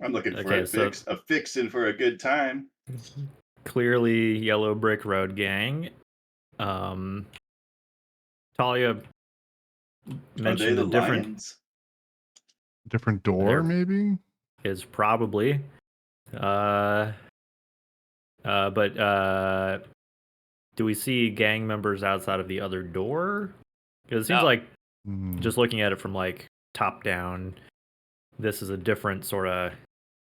I'm looking for Okay, a so- fix. A fixin' for a good time. clearly Yellow Brick Road gang. Talia Are they mentioned the a different lions? Different door, There- maybe? is probably. But do we see gang members outside of the other door? Because it seems No. like Hmm. just looking at it from like top down, this is a different sort of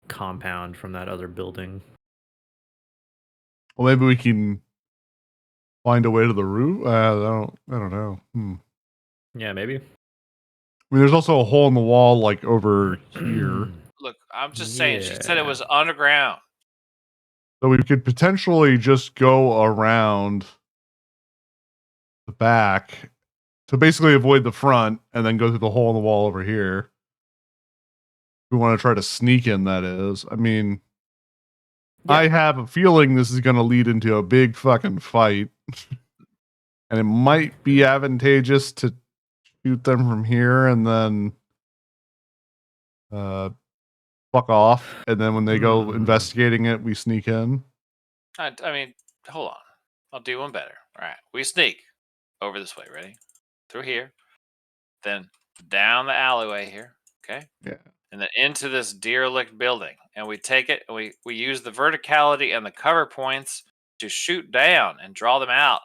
compound from that other building. Well, maybe we can find a way to the roof. I don't know. Yeah, maybe. I mean, there's also a hole in the wall, like over here, Look, I'm just saying. She said it Yeah. was underground. so we could potentially just go around the back to basically avoid the front, and then go through the hole in the wall over here. We want to try to sneak in. That is, I mean, Yeah. I have a feeling this is going to lead into a big fucking fight, and it might be advantageous to shoot them from here and then fuck off, and then when they go investigating it, we sneak in. I mean, hold on. I'll do one better. All right, we sneak over this way. Ready? Through here, then down the alleyway here. Okay. Yeah. And then into this derelict building, and we take it. And we use the verticality and the cover points to shoot down and draw them out,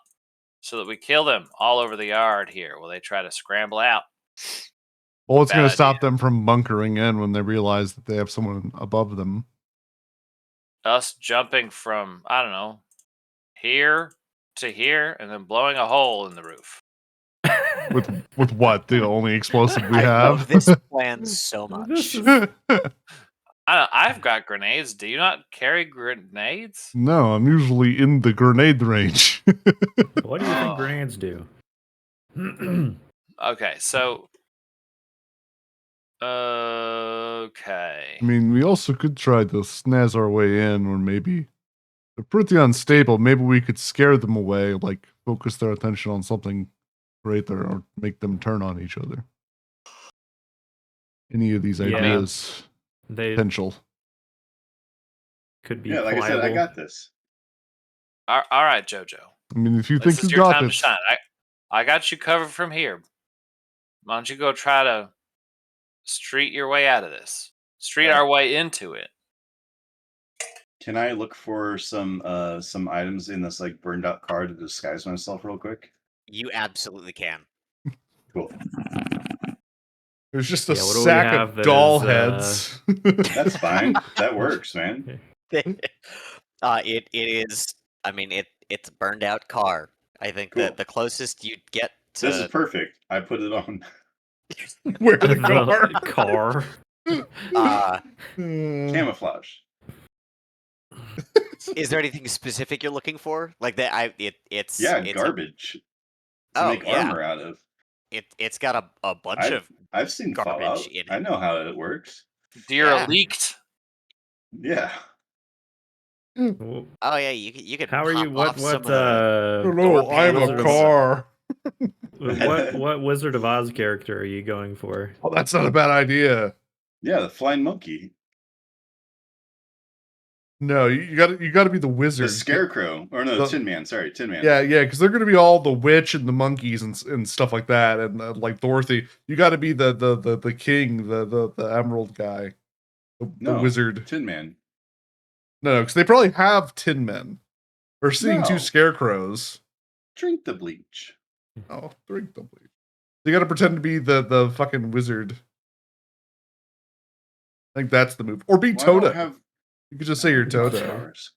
so that we kill them all over the yard here, while they try to scramble out. Well, it's going Bad to stop them from bunkering in when they realize that they have someone above them. Us jumping from, I don't know, here to here, and then blowing a hole in the roof. With what? The only explosive we I have? love this plan so much. This is- I've got grenades. Do you not carry grenades? No, I'm usually in the grenade range. What do you think Oh. grenades do? Okay, so okay. I mean, we also could try to snaz our way in, or maybe they're pretty unstable. Maybe we could scare them away, like focus their attention on something greater, or make them turn on each other. Any of these Yeah. ideas They potential. could be Yeah, like I said, I pliable. got this. All right, Jojo. I mean, if you This think is you your got time to this, shine. I got you covered from here. Why don't you go try to street your way out of this? Street Right. our way into it. Can I look for some items in this like burned out car to disguise myself real quick? You absolutely can. Cool. there's just a Yeah, what do we sack have of that doll is, heads. That's fine. That works, man. It is. I mean, it's a burned out car. I think Cool. that the closest you'd get to This is perfect. I put it on. Where the The car? car. Camouflage. Is there anything specific you're looking for? Like that? It's Yeah, it's garbage to oh make yeah. armor out of. It's got a bunch of I've seen garbage Fallout. in it. I know how it works. Dear Yeah. leaked. Yeah. Well, Oh yeah, you can. how are you? pop What? off some What? of the No, door I'm a Wizard of panels. car. What Wizard of Oz character are you going for? Oh, that's not a bad idea. Yeah, the flying monkey. No, you got to be the The wizard. scarecrow. Or no, The- Tin Man. Sorry, Tin Man. Yeah, because they're gonna be all the witch and the monkeys and stuff like that, and like Dorothy. You got to be the king, the emerald guy, the No, wizard. Tin Man. No, because they probably have tin men. We're seeing No. two scarecrows. Drink the bleach. Oh, drink the bleach. You got to pretend to be the fucking wizard. I think that's the move. Or be Well, I don't Toto. have You could just say you're Toto. powers.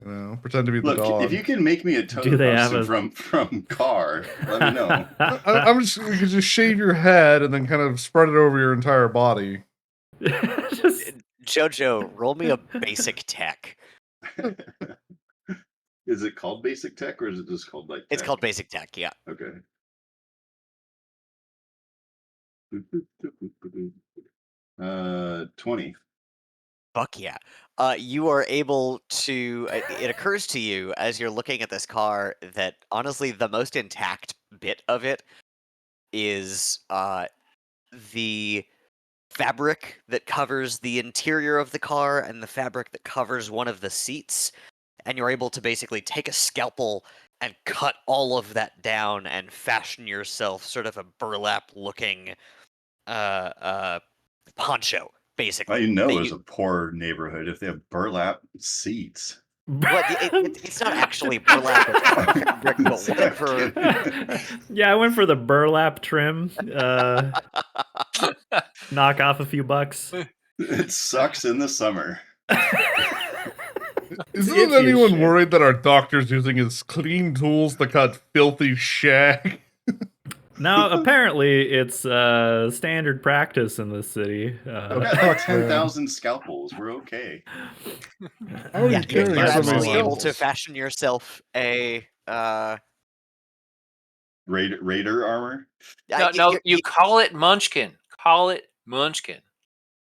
You know, pretend to be the Look, dog. if you can make me a Do Toto they have costume from car, let me know. I'm just. You could just shave your head and then kind of spread it over your entire body. Just- Jojo, roll me a basic tech. Is it called basic tech or is it just called like It's tech? called basic tech. Yeah. Okay. Uh, 20. Fuck yeah. You are able to. It occurs to you as you're looking at this car that honestly, the most intact bit of it is the fabric that covers the interior of the car and the fabric that covers one of the seats, and you're able to basically take a scalpel and cut all of that down and fashion yourself sort of a burlap-looking poncho, basically. I know that it's you, a poor neighborhood if they have burlap seats. well, it's not actually burlap; it's fabric, but whatever. Yeah, I went for the burlap trim. Knock off a few bucks. It sucks in the summer. Isn't Itchy as anyone shit. worried that our doctor's using his clean tools to cut filthy shag? Now, apparently, it's standard practice in this city. I've got like fuck, man. 10,000 scalpels. We're okay. How are Yeah, you you're carrying so many absolutely able to scalpels? fashion yourself a Raider armor. No, you call it Munchkin. Call it Munchkin.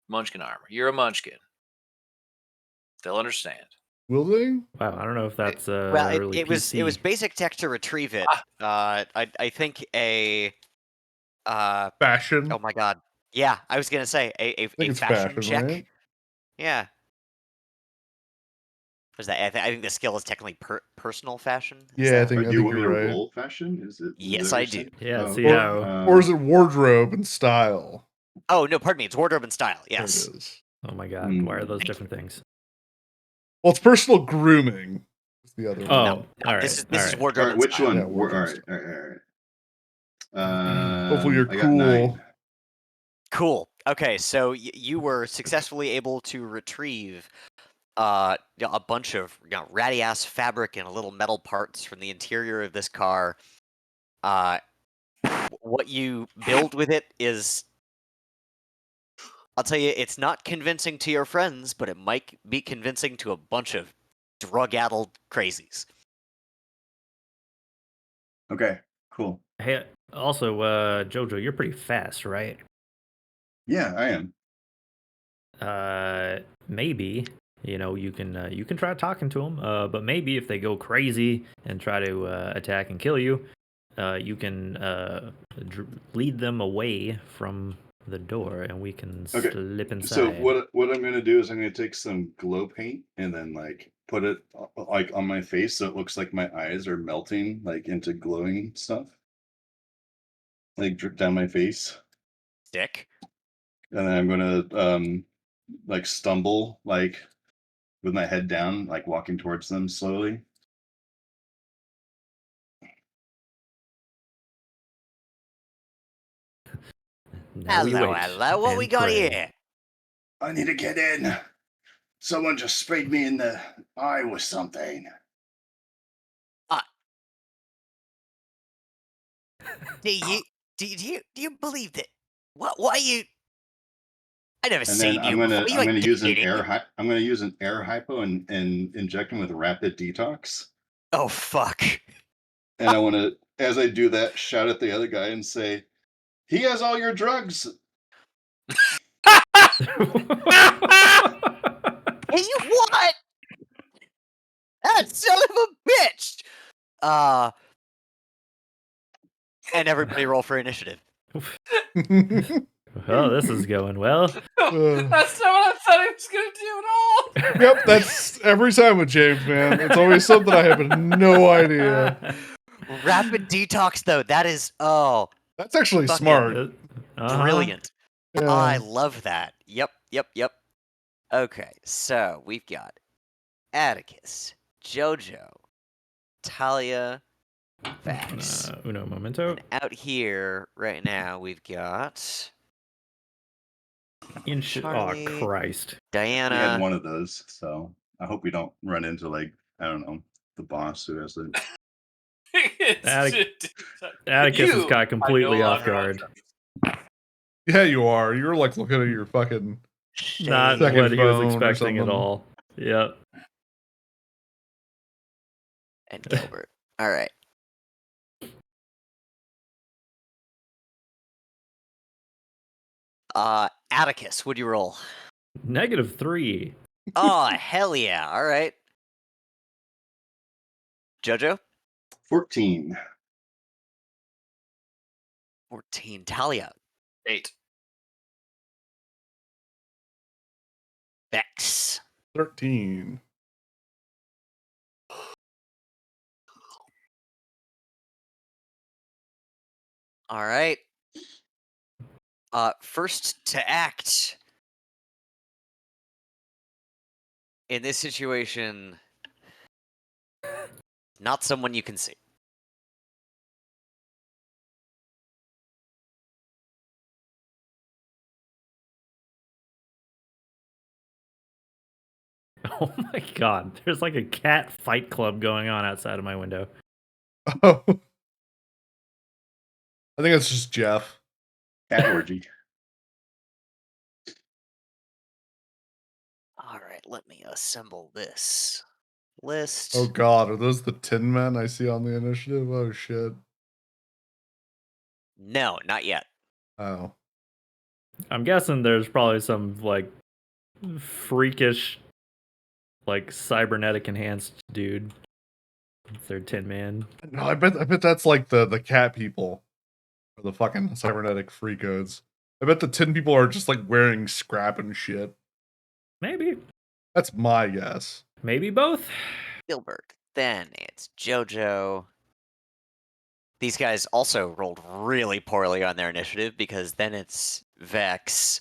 Munchkin armor. You're a Munchkin. They'll understand. Will they? Wow, I don't know if that's well, really it was PC. basic tech to retrieve it. I think a Fashion. oh my god, yeah, I was gonna say I think a it's fashion fashion, check. right? Yeah, was that? I think the skill is technically personal fashion. Is Yeah, I that- think Do you want me to you're right. roll fashion? Is it? Yes, that what I you're do. saying? Yeah, Oh, see okay. how. Or is it wardrobe and style? Oh no, pardon me. It's wardrobe and style. There Yes. it is. Oh my god, why are those Thank different things? Well, it's personal grooming. Is the other Oh, one. all right. This is all is right. wardrobe All right, and which style. one? Yeah, All wardrobe right, all right. Hopefully you're I got cool. 9. Cool. Okay, so you were successfully able to retrieve a bunch of ratty ass fabric and little metal parts from the interior of this car. What you build with it is, I'll tell you, it's not convincing to your friends, but it might be convincing to a bunch of drug-addled crazies. Okay, cool. Hey, also, Jojo, you're pretty fast, right? Yeah, I am. Maybe you can try talking to them. But maybe if they go crazy and try to attack and kill you, you can lead them away from the door, and we can Okay, slip inside. So what I'm gonna do is I'm gonna take some glow paint and then like put it like on my face so it looks like my eyes are melting like into glowing stuff, like drip down my face, Stick. and then I'm gonna like stumble like with my head down, like walking towards them slowly. Now we Hello, wait hello. What we and got pray. here? I need to get in. Someone just sprayed me in the eye with something. Do you believe that? What? Why you? I never And seen then you before. You I'm ain't gonna use an dating. I'm gonna use an air hypo and inject him with rapid detox. Oh fuck. And I want to, as I do that, shout at the other guy and say, "He has all your drugs." Hey, you what? That son of a bitch! And everybody roll for initiative. Oh, this is going well. That's not what I thought he was gonna do at all. Yep, that's every time with James, man. It's always something I have no idea. Rapid detox, though, that is That's actually fucking smart. brilliant. Yeah. I love that. Yep. Okay, so we've got Atticus, Jojo, Talia, Vax. Uno momento. And out here right now we've got Charlie, Oh, Christ. We had Diana. one of those, so I hope we don't run into like I don't know the boss who has the. Atticus is caught completely off longer on guard. drugs. Yeah, you are. You're like looking at your fucking. Not Second what he was phone or expecting at something. all. Yep. And Gilbert. All right. Atticus, would you roll? -3. Oh, hell yeah. All right. Jojo? 14. 14. Talia? 8. Vex. 13. All right. First to act in this situation, not someone you can see. Oh my god, there's like a cat fight club going on outside of my window. Oh. I think it's just Jeff. Cat orgy. All right, let me assemble this list. Oh god, are those the Tin Men I see on the initiative? Oh shit. No, not yet. Oh. I'm guessing there's probably some like freakish, like cybernetic enhanced dude. It's their Tin Man. No, I bet that's like the cat people. Or the fucking cybernetic freakos. I bet the tin people are just like wearing scrap and shit. Maybe. That's my guess. Maybe both. Gilbert. Then it's Jojo. These guys also rolled really poorly on their initiative because then it's Vex.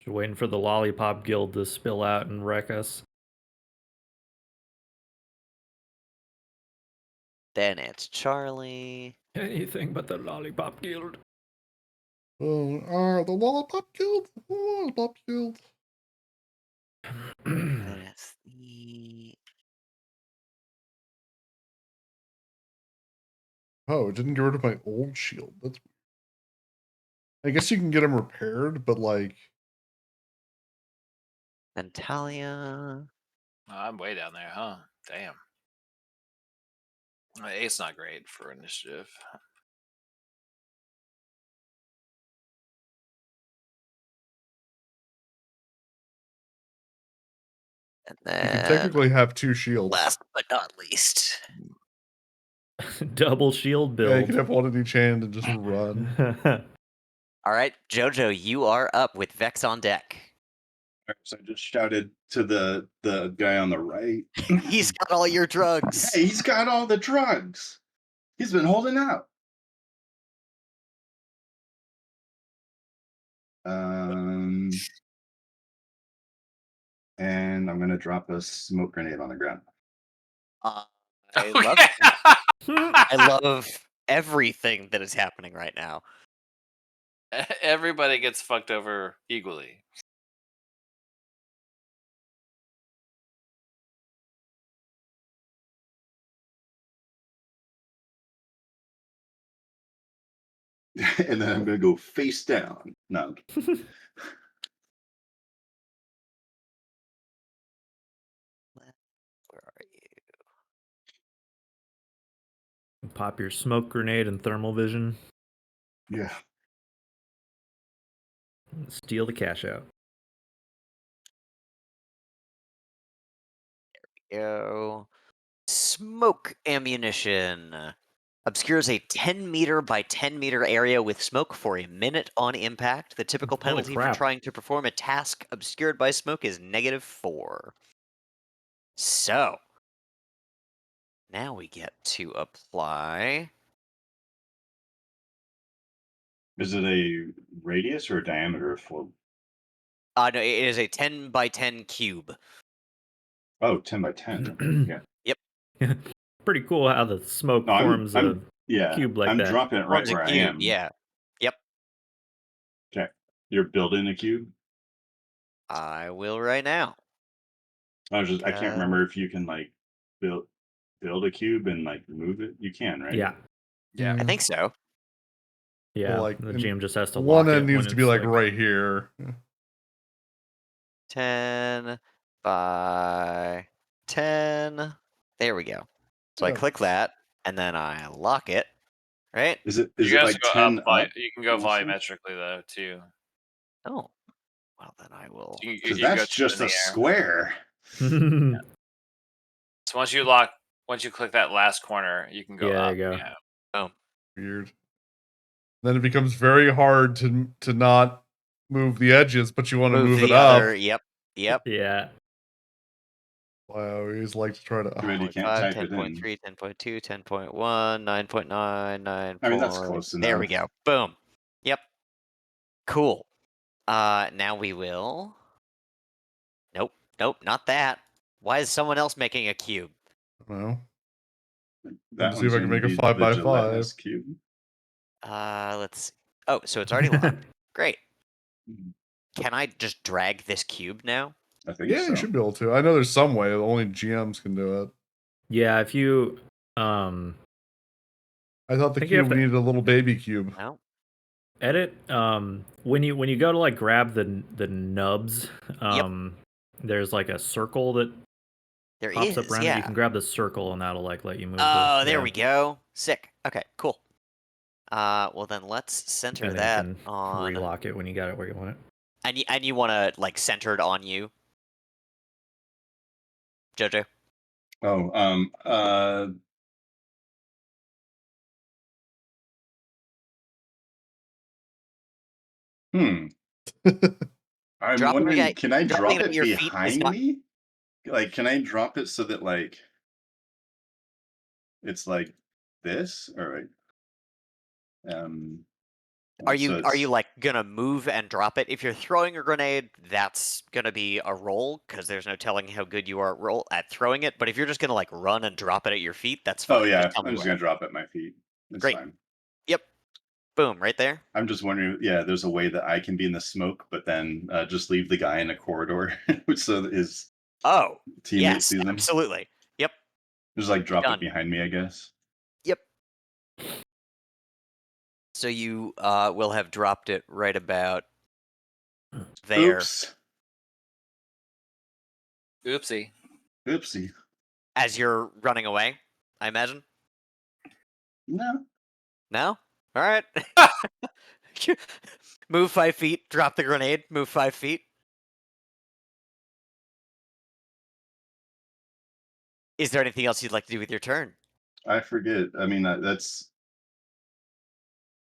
Just waiting for the Lollipop Guild to spill out and wreck us. Then it's Charlie. Anything but the Lollipop Guild. Oh, the Lollipop Guild? The Lollipop Guild. Then it's the... Oh, it didn't get rid of my old shield. That's I guess you can get them repaired, but like Then Talia. Oh, I'm way down there, huh? Damn. Eight's not great for initiative. And you can then, technically have 2 shields. last but not least, Double shield Yeah, you build. can have one in each hand and just run. all right, Jojo, you are up with Vex on deck. So I just shouted to the guy on the right. He's got all your drugs. Hey, he's got all the drugs. He's been holding out. And I'm gonna drop a smoke grenade on the ground. I love that. I love everything that is happening right now. Everybody gets fucked over equally. And then I'm gonna go face down. No. Where are you? Pop your smoke grenade and thermal vision. Yeah. Steal the cash out. Go. Smoke ammunition. Obscures a 10 meter by 10 meter area with smoke for a minute on impact. The typical Holy penalty for crap. trying to perform a task obscured by smoke is -4. So, now we get to apply. Is it a radius or a diameter of 4? No, it is a 10 by 10 cube. Oh, 10 by 10. Yeah. Yep. Pretty cool how the smoke No, forms a cube like I'm that. dropping it right Forms a where I cube, am. yeah. Yep. Okay. You're building a cube? I will right now. I can't remember if you can like build a cube and like move it. You can, right? Yeah. Yeah. I think so. Yeah. Well, like, the in GM just has to one lock it end when needs to be it's, like right here. 10 by 10. There we go. So I Yeah. click that, and then I lock it, right? Is it You guys like go 10 up? You can go also? volumetrically though too. Oh, well then I will. You Because can go that's 10 in just the a air. square. So once you click that last corner, you can go Yeah, up. there you go. Yeah. Oh, Weird. Then it becomes very hard to not move the edges, but you want to move the it up. other. Yep. Yep. Yeah. Wow, he just like to try to. Too bad you can't 5, type it in. 10.3, 10.2, 10.1, 9.9, 9. I mean, that's close There we enough. go. Boom. Yep. Cool. Now we will. Nope. Nope. Not that. Why is someone else making a cube? Well, That see if one's I can going to make a be 5 the by 5. gelatinous cube. Let's see. Oh, so it's already locked. Great. Can I just drag this cube now? I think Yeah, so. you should be able to. I know there's some way. Only GMs can do it. Yeah, if you I thought the think you have cube to- needed a little baby cube. No. edit when you go to like grab the nubs, there's like a circle that There pops up is, around it. You yeah. can grab the circle and that'll like let you move. Oh, there yeah. we go. Sick. Okay, cool. Well then let's center And then that you can on. relock it when you got it where you want it. And you want to like centered on you, Jojo. Oh, I'm Dropping wondering, it, can I dropping drop it at it your feet is behind not. me? Like, can I drop it so that like it's like this, or Are so you it's like gonna move and drop it? If you're throwing a grenade, that's gonna be a roll because there's no telling how good you are at throwing it. But if you're just gonna like run and drop it at your feet, that's fine. Oh Just yeah, tell me I'm just where. gonna drop it at my feet. It's Great. fine. Yep. Boom. Right there. I'm just wondering, yeah, there's a way that I can be in the smoke, but then just leave the guy in a corridor so that his Oh. teammate Yes. sees him. Absolutely. Yep. Just like drop Done. it behind me, I guess. Yep. So you will have dropped it right about there. Oops. Oopsie. Oopsie. As you're running away, I imagine. No. No? All right. Move 5 feet, drop the grenade, move 5 feet. Is there anything else you'd like to do with your turn? I forget. I mean, that's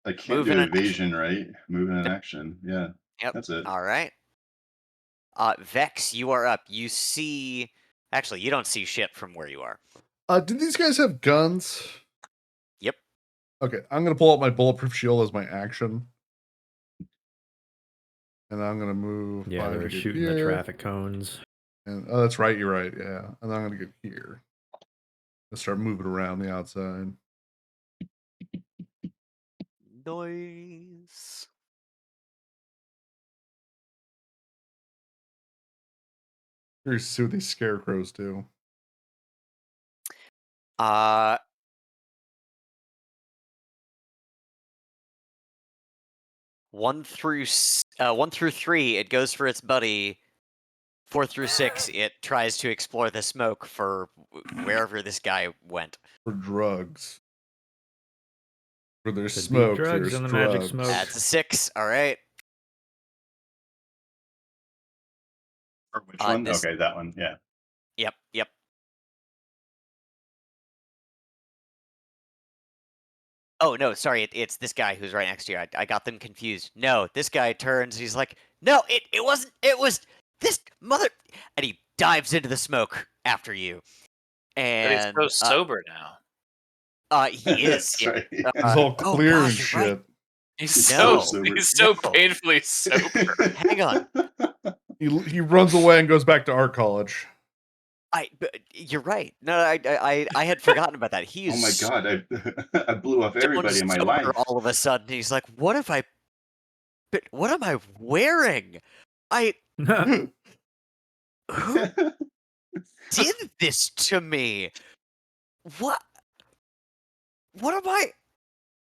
I can't Move in do an action. evasion, right? Move in an action. Yeah. Yep. That's it. All right. Vex, you are up. You see. Actually, you don't see shit from where you are. Did these guys have guns? Yep. Okay, I'm gonna pull out my bulletproof shield as my action. And I'm gonna move. Yeah, they were shooting the traffic cones. And oh, that's right. You're right. Yeah, and I'm gonna get here. And start moving around the outside. Nice. Curious to see what these scarecrows do. Uh. 1 through 3, it goes for its buddy. 4 through 6, it tries to explore the smoke for wherever this guy went. For drugs. Where there's The deep smoke, drugs there's and the drugs. magic smoke. That's a 6. All right. Or which one? This- Okay, that one. Yeah. Yep. Oh, no, sorry. It's this guy who's right next to you. I got them confused. No, this guy turns and he's like, no, it wasn't. It was this mother. And he dives into the smoke after you. But And he's so sober now. he is. That's right. He's all clear and gosh, you're right. shit. He's No. so No. painfully sober. Hang on. He runs away and goes back to art college. You're right. No, I had forgotten about that. He's Oh my god, I blew off everybody in my sober life. all of a sudden. He's like, what am I wearing? Who did this to me? What am I?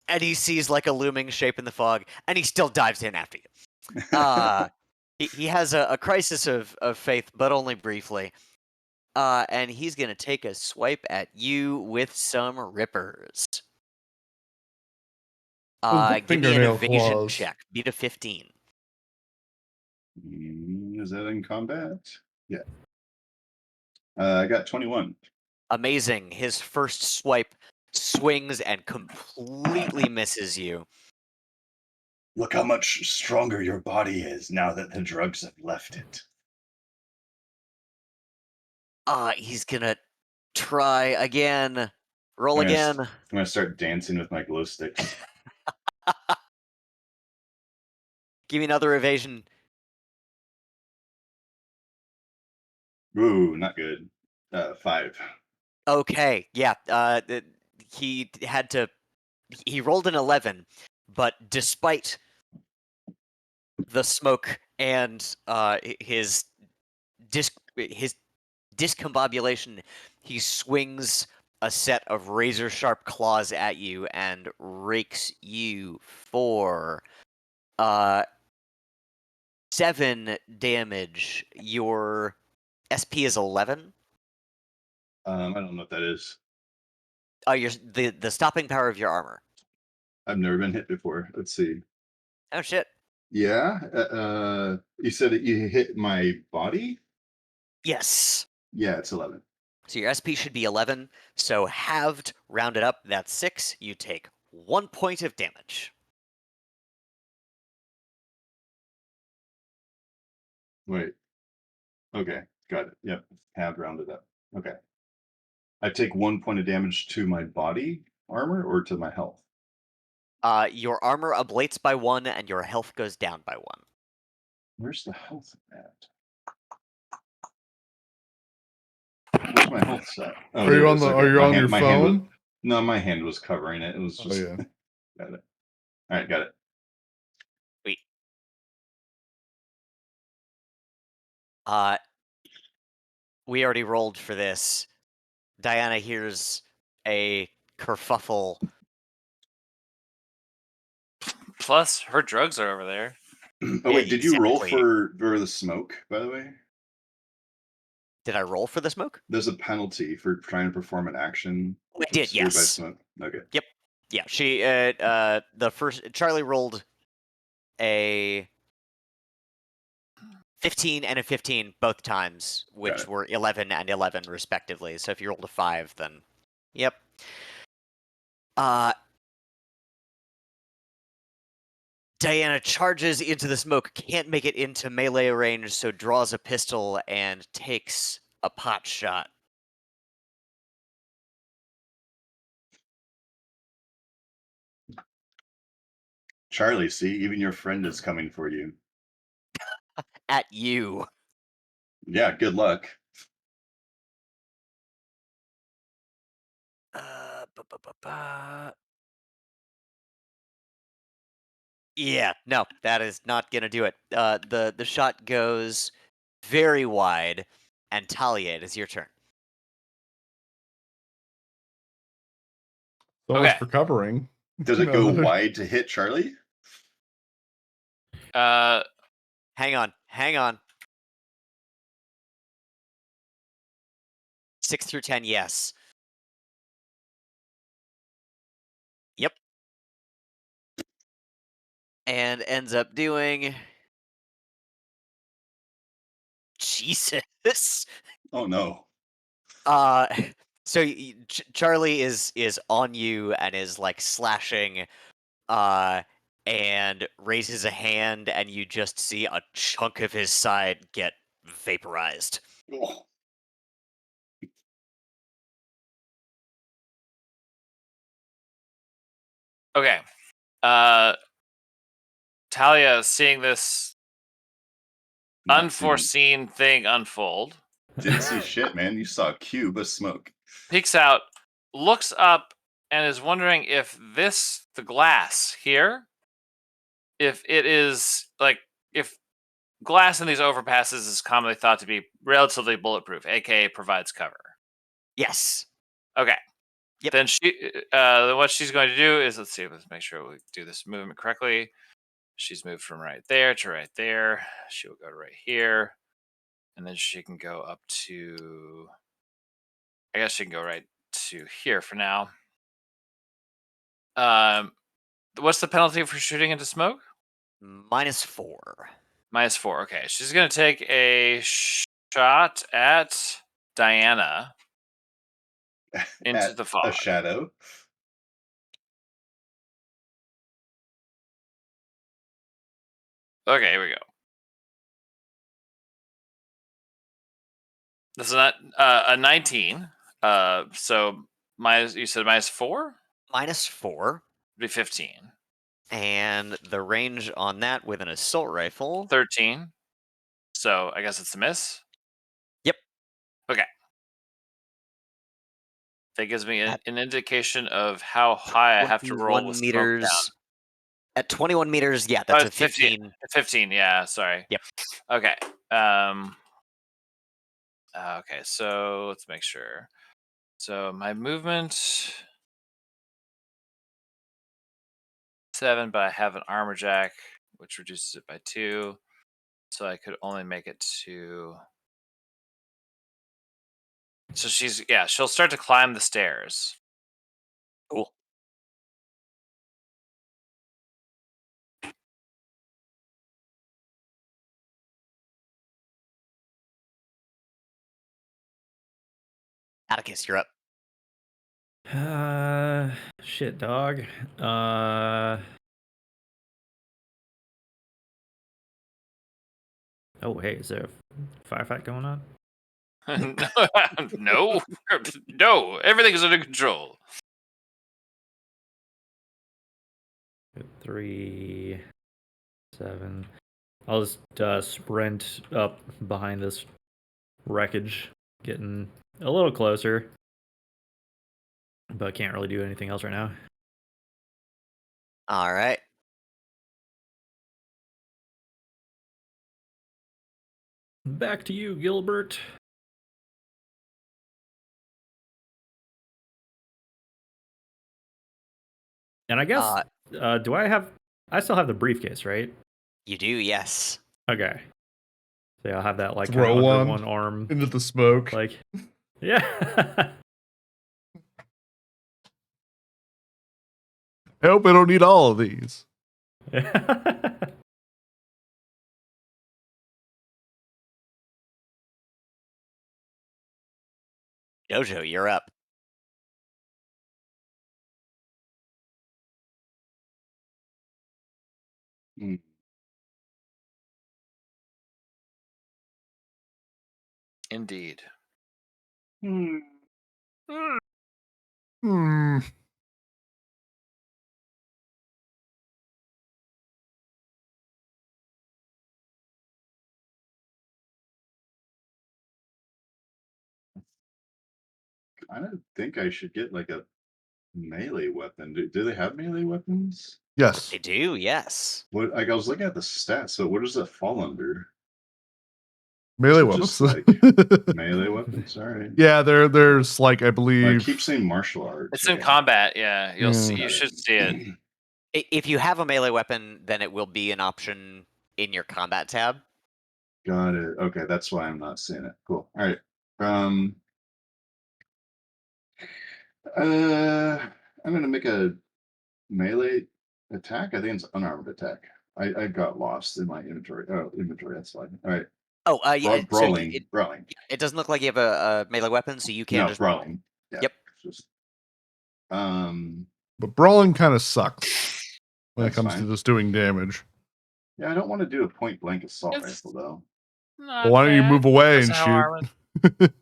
And he sees like a looming shape in the fog, and he still dives in after you. He has a crisis of faith, but only briefly. And he's gonna take a swipe at you with some rippers. Give me an Fingernail evasion claws. check. Beat a 15. Is that in combat? Yeah. I got 21. Amazing. His first swipe swings and completely misses you. Look how much stronger your body is now that the drugs have left it. He's gonna try again. Roll again. I'm gonna start dancing with my glow sticks. Give me another evasion. Ooh, not good. 5. Okay, yeah. He had to. He rolled an 11, but despite the smoke and his discombobulation, he swings a set of razor sharp claws at you and rakes you for 7 damage. Your SP is 11. I don't know what that is. Your the stopping power of your armor. I've never been hit before. Let's see. Oh shit. Yeah. You said that you hit my body? Yes. Yeah, it's 11. So your SP should be 11. So halved, rounded up, that's 6. You take 1 point of damage. Wait. Okay, got it. Yep, have rounded up. Okay. I take 1 point of damage to my body armor or to my health? Your armor ablates by 1 and your health goes down by 1. Where's the health at? Where's my health set? Oh, Are there you it on is. the? Okay, Are you on your my hand was phone? no, my hand was covering it. It was Oh just yeah. got it. All right, got it. Wait. Uh, we already rolled for this. Diana hears a kerfuffle. Plus, her drugs are over there. Oh wait, did you roll Exactly. for the smoke, by the way? Did I roll for the smoke? There's a penalty for trying to perform an action I that's did, obscured by yes. smoke. Okay. Yep. Yeah, she the first Charlie rolled a 15 and a 15 both times, Got which it. were 11 and 11 respectively. So if you rolled a 5, then yep. Uh Diana charges into the smoke, can't make it into melee range, so draws a pistol and takes a pot shot. Charlie, see, even your friend is coming for you. At you. Yeah, good luck. Ba, ba, ba, ba. Yeah, no, that is not gonna do it. The shot goes very wide, and Talia, it is your turn. So much Okay. for covering. Does it go wide to hit Charlie? Hang on. 6 through 10, yes. Yep. And ends up doing. Jesus. Oh no. Uh, so Charlie is on you and is like slashing, and raises a hand, and you just see a chunk of his side get vaporized. Oh. Okay. Talia, seeing this Not unforeseen thing unfold, didn't see shit, man. You saw a cube of smoke. peeks out, looks up, and is wondering if the glass here, if it is like, if glass in these overpasses is commonly thought to be relatively bulletproof, aka provides cover. Yes. Okay. Yep. Then then what she's going to do is, let's make sure we do this movement correctly. She's moved from right there to right there. She will go to right here, and then she can go up to. I guess she can go right to here for now. What's the penalty for shooting into smoke? -4. -4. Okay, she's going to take a shot at Diana into At the fog. a shadow. Okay, here we go. This is not a 19. So you said -4? -4. Be 15. And the range on that with an assault rifle. 13. So I guess it's a miss. Yep. Okay. That gives me an indication of how high I have to roll 21 with smoke down. meters. At 21 meters, yeah, that's a 15. 15, yeah, sorry. Yep. Okay. Okay, so let's make sure. So my movement 7, but I have an armor jack, which reduces it by 2. So I could only make it to. So she'll start to climb the stairs. Cool. Atticus, you're up. Shit, dog. Oh, hey, is there a firefight going on? No, no, everything is under control. 3, 7. I'll just sprint up behind this wreckage, getting a little closer, but can't really do anything else right now. All right. Back to you, Gilbert. And I guess, do I have? I still have the briefcase, right? You do, yes. Okay. So yeah, I'll have that like Throw kind of under one one arm, into the smoke. like, yeah. I hope I don't need all of these. Jojo, you're up. Hmm. Indeed. Hmm. Hmm. I don't think I should get like a melee weapon. Do they have melee weapons? Yes. They do, yes. What? Like I was looking at the stats. So what does that fall under? Melee Is it weapons. just like melee weapons? All right. Yeah, there's like I I believe. keep saying martial arts. It's in combat. Yeah, you'll see. You Got should it. see it. If you have a melee weapon, then it will be an option in your combat tab. Got it. Okay, that's why I'm not seeing it. Cool. All right. Um. I'm gonna make a melee attack. I think it's unarmed attack. I got lost in my inventory. Oh, inventory. That's fine. All right. Oh, yeah. So Brawling. Brawling. it doesn't look like you have a melee weapon, so you can No, just. brawling. Yeah. Yep. Just, But brawling kind of sucks when it that's comes to fine. just doing damage. Yeah, I don't want to do a point blank assault It's rifle though, not Well, why don't you bad. move away Depends and how shoot? armored-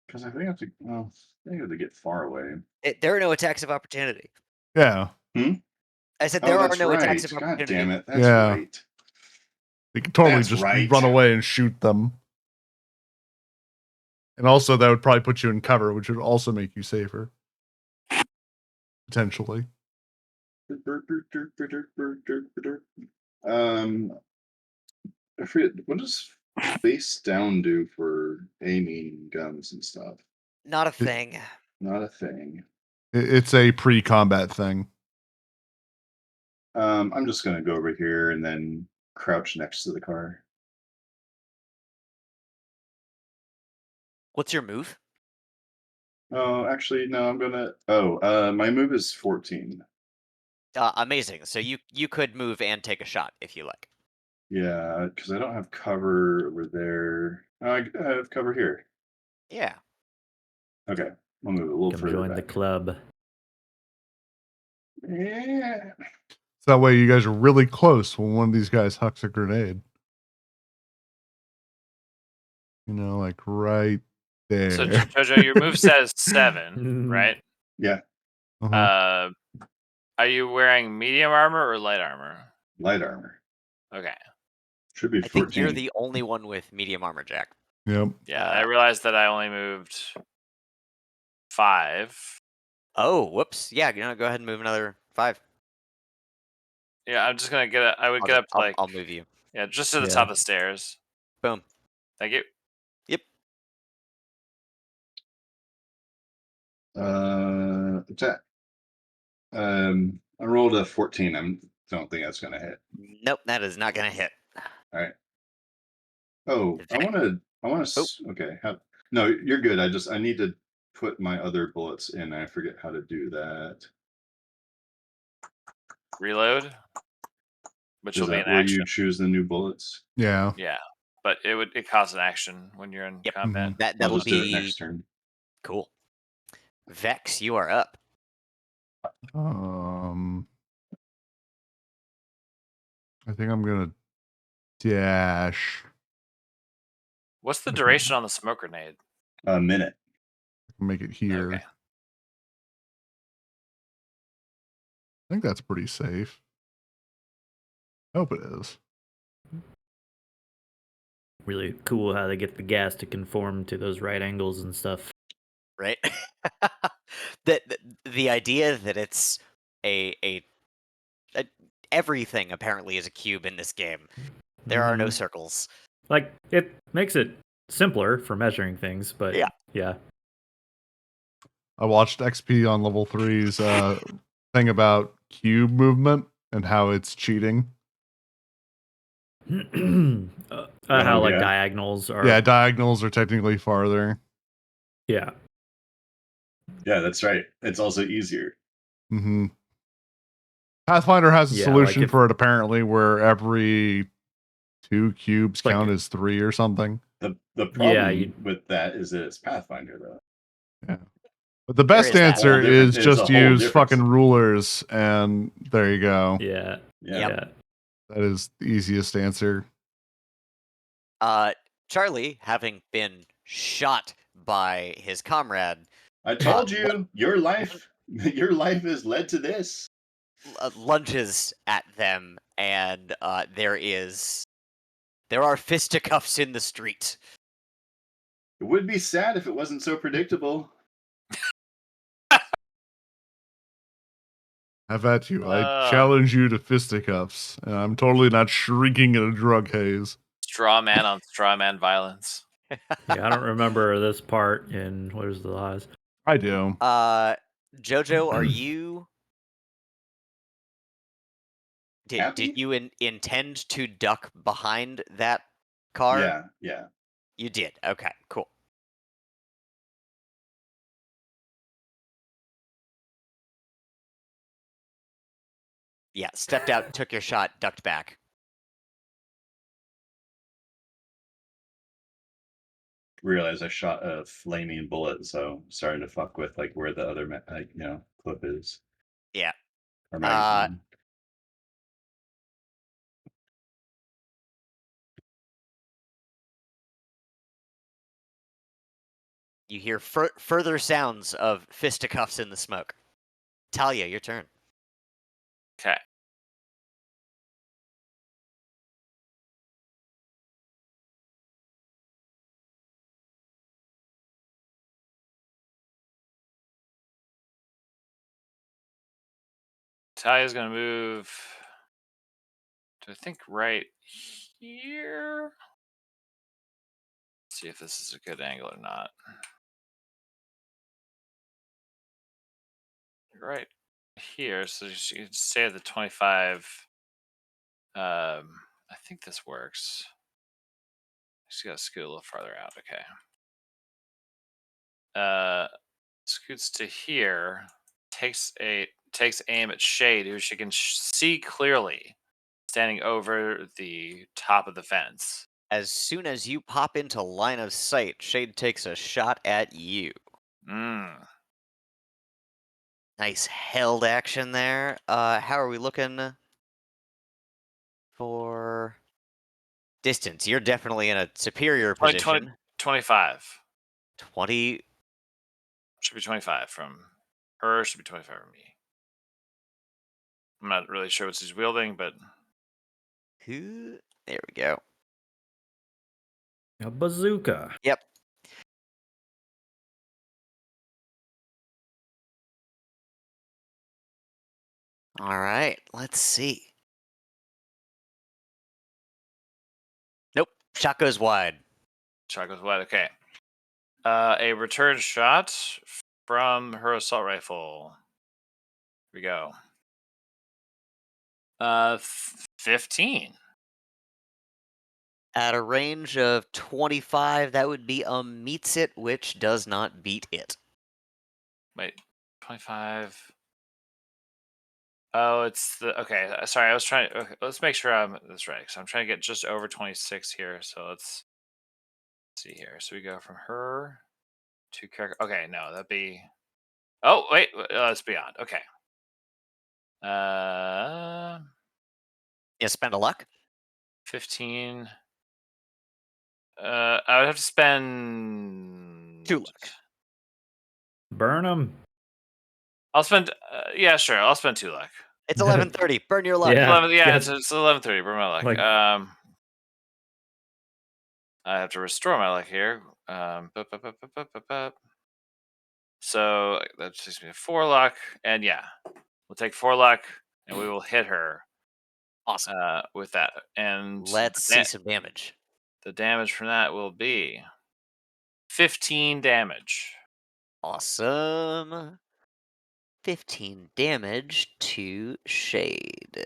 because I think I have to. Well, I think I have to get far away. There are no attacks of opportunity. Yeah. I said Oh, there are that's no attacks right. of God opportunity. damn it. That's Yeah. right. You can totally That's just right. run away and shoot them. And also, that would probably put you in cover, which would also make you safer. Potentially. I forget, what does face down do for aiming guns and stuff? Not a thing. Not a thing. It's a pre-combat thing. I'm just gonna go over here and then crouch next to the car. What's your move? Oh, actually, no, I'm gonna. My move is 14. Amazing. So you could move and take a shot if you like. Yeah, because I don't have cover over there. I have cover here. Yeah. Okay, I'll move a little Come further join the back. club. Yeah. So that way you guys are really close when one of these guys hucks a grenade. You know, like right there. So Jojo, your move says 7, right? Yeah, Uh-huh. Are you wearing medium armor or light armor? light armor. Okay. Should be I think 14. you're the only one with medium armor, Jack. Yep. Yeah, I realized that I only moved 5. Oh, whoops. Yeah, go ahead and move another 5. Yeah, I'm just gonna get. I would get up to like. I'll move you. Yeah, just to the Yeah. top of the stairs. Boom. Thank you. Yep. Attack. I rolled a 14. I don't think that's gonna hit. Nope, that is not gonna hit. All right. Oh, I want to. Oh. Okay. No, you're good. I need to put my other bullets in. I forget how to do that. Reload, which Is will be that an where action. you choose the new bullets? Yeah. Yeah, but it costs an action when you're in Yep. combat. Mhm. I'll That'll just do it be next turn. cool. Vex, you are up. I think I'm gonna dash. What's the Okay. duration on the smoke grenade? A minute. Make it here. Okay. I think that's pretty safe. I hope it is. Really cool how they get the gas to conform to those right angles and stuff. Right? The idea that it's a everything apparently is a cube in this game. There are no Mhm. circles. Like, it makes it simpler for measuring things, but yeah. I watched XP on level 3's thing about cube movement and how it's cheating. How like yeah. diagonals are. Yeah, diagonals are technically farther. Yeah. Yeah, that's right. It's also easier. Mm-hmm. Pathfinder has a Yeah, solution like if- for it apparently, where every 2 cubes like count a- as 3 or something. The problem you- with that is that it's Pathfinder though. Yeah. But the There best is that. answer Whole different- is it's just a whole use difference. fucking rulers, and there you go. Yeah. Yeah. Yeah. That is the easiest answer. Charlie, having been shot by his comrade, I told you, your life has led to this. lunges at them, and there are fisticuffs in the street. It would be sad if it wasn't so predictable. Have at you. I challenge you to fisticuffs. And I'm totally not shrieking in a drug haze. Straw man on straw man violence. Yeah, I don't remember this part in Where's the Lies. I do. Jojo, are you? Happy? Did you intend to duck behind that car? Yeah. You did. Okay, cool. Yeah, stepped out, took your shot, ducked back. Realized I shot a flaming bullet, so starting to fuck with like where the other clip is. Yeah. Or magazine. You hear further sounds of fisticuffs in the smoke. Talia, your turn. Okay. Talia's gonna move to, I think, right here. Let's see if this is a good angle or not. Right here, so you can stay at the 25. I think this works. Just gotta scoot a little farther out. Okay. Scoots to here. Takes aim at Shade, who she can see clearly, standing over the top of the fence. As soon as you pop into line of sight, Shade takes a shot at you. Nice held action there. How are we looking for distance? You're definitely in a superior position. 25. 20. Should be 25 from her. Should be 25 from me. I'm not really sure what she's wielding, but There we go. A bazooka. Yep. All right. Let's see. Nope. Shot goes wide. shot goes wide. Okay. A return shot from her assault rifle. Here we go. 15. At a range of 25, that would be meets it, which does not beat it. Wait, 25. Oh, it's the okay. Sorry, I was trying. Okay, let's make sure that's right. So I'm trying to get just over 26 here. So let's see here. So we go from her to character. Okay, no, that'd be. Oh wait, it's beyond. Okay. Yeah, spend a luck. 15. I would have to spend 2 luck. Burn them. I'll spend. Yeah, sure. I'll spend 2 luck. It's 11:30. Burn your luck. Yeah. 11, yeah, get- it's 11:30. Burn my luck. Like- I have to restore my luck here. So that takes me to 4 luck, and yeah, we'll take 4 luck, and we will hit her. Awesome. With that, and Let's see some damage. the damage from that will be 15 damage. Awesome. 15 damage to Shade.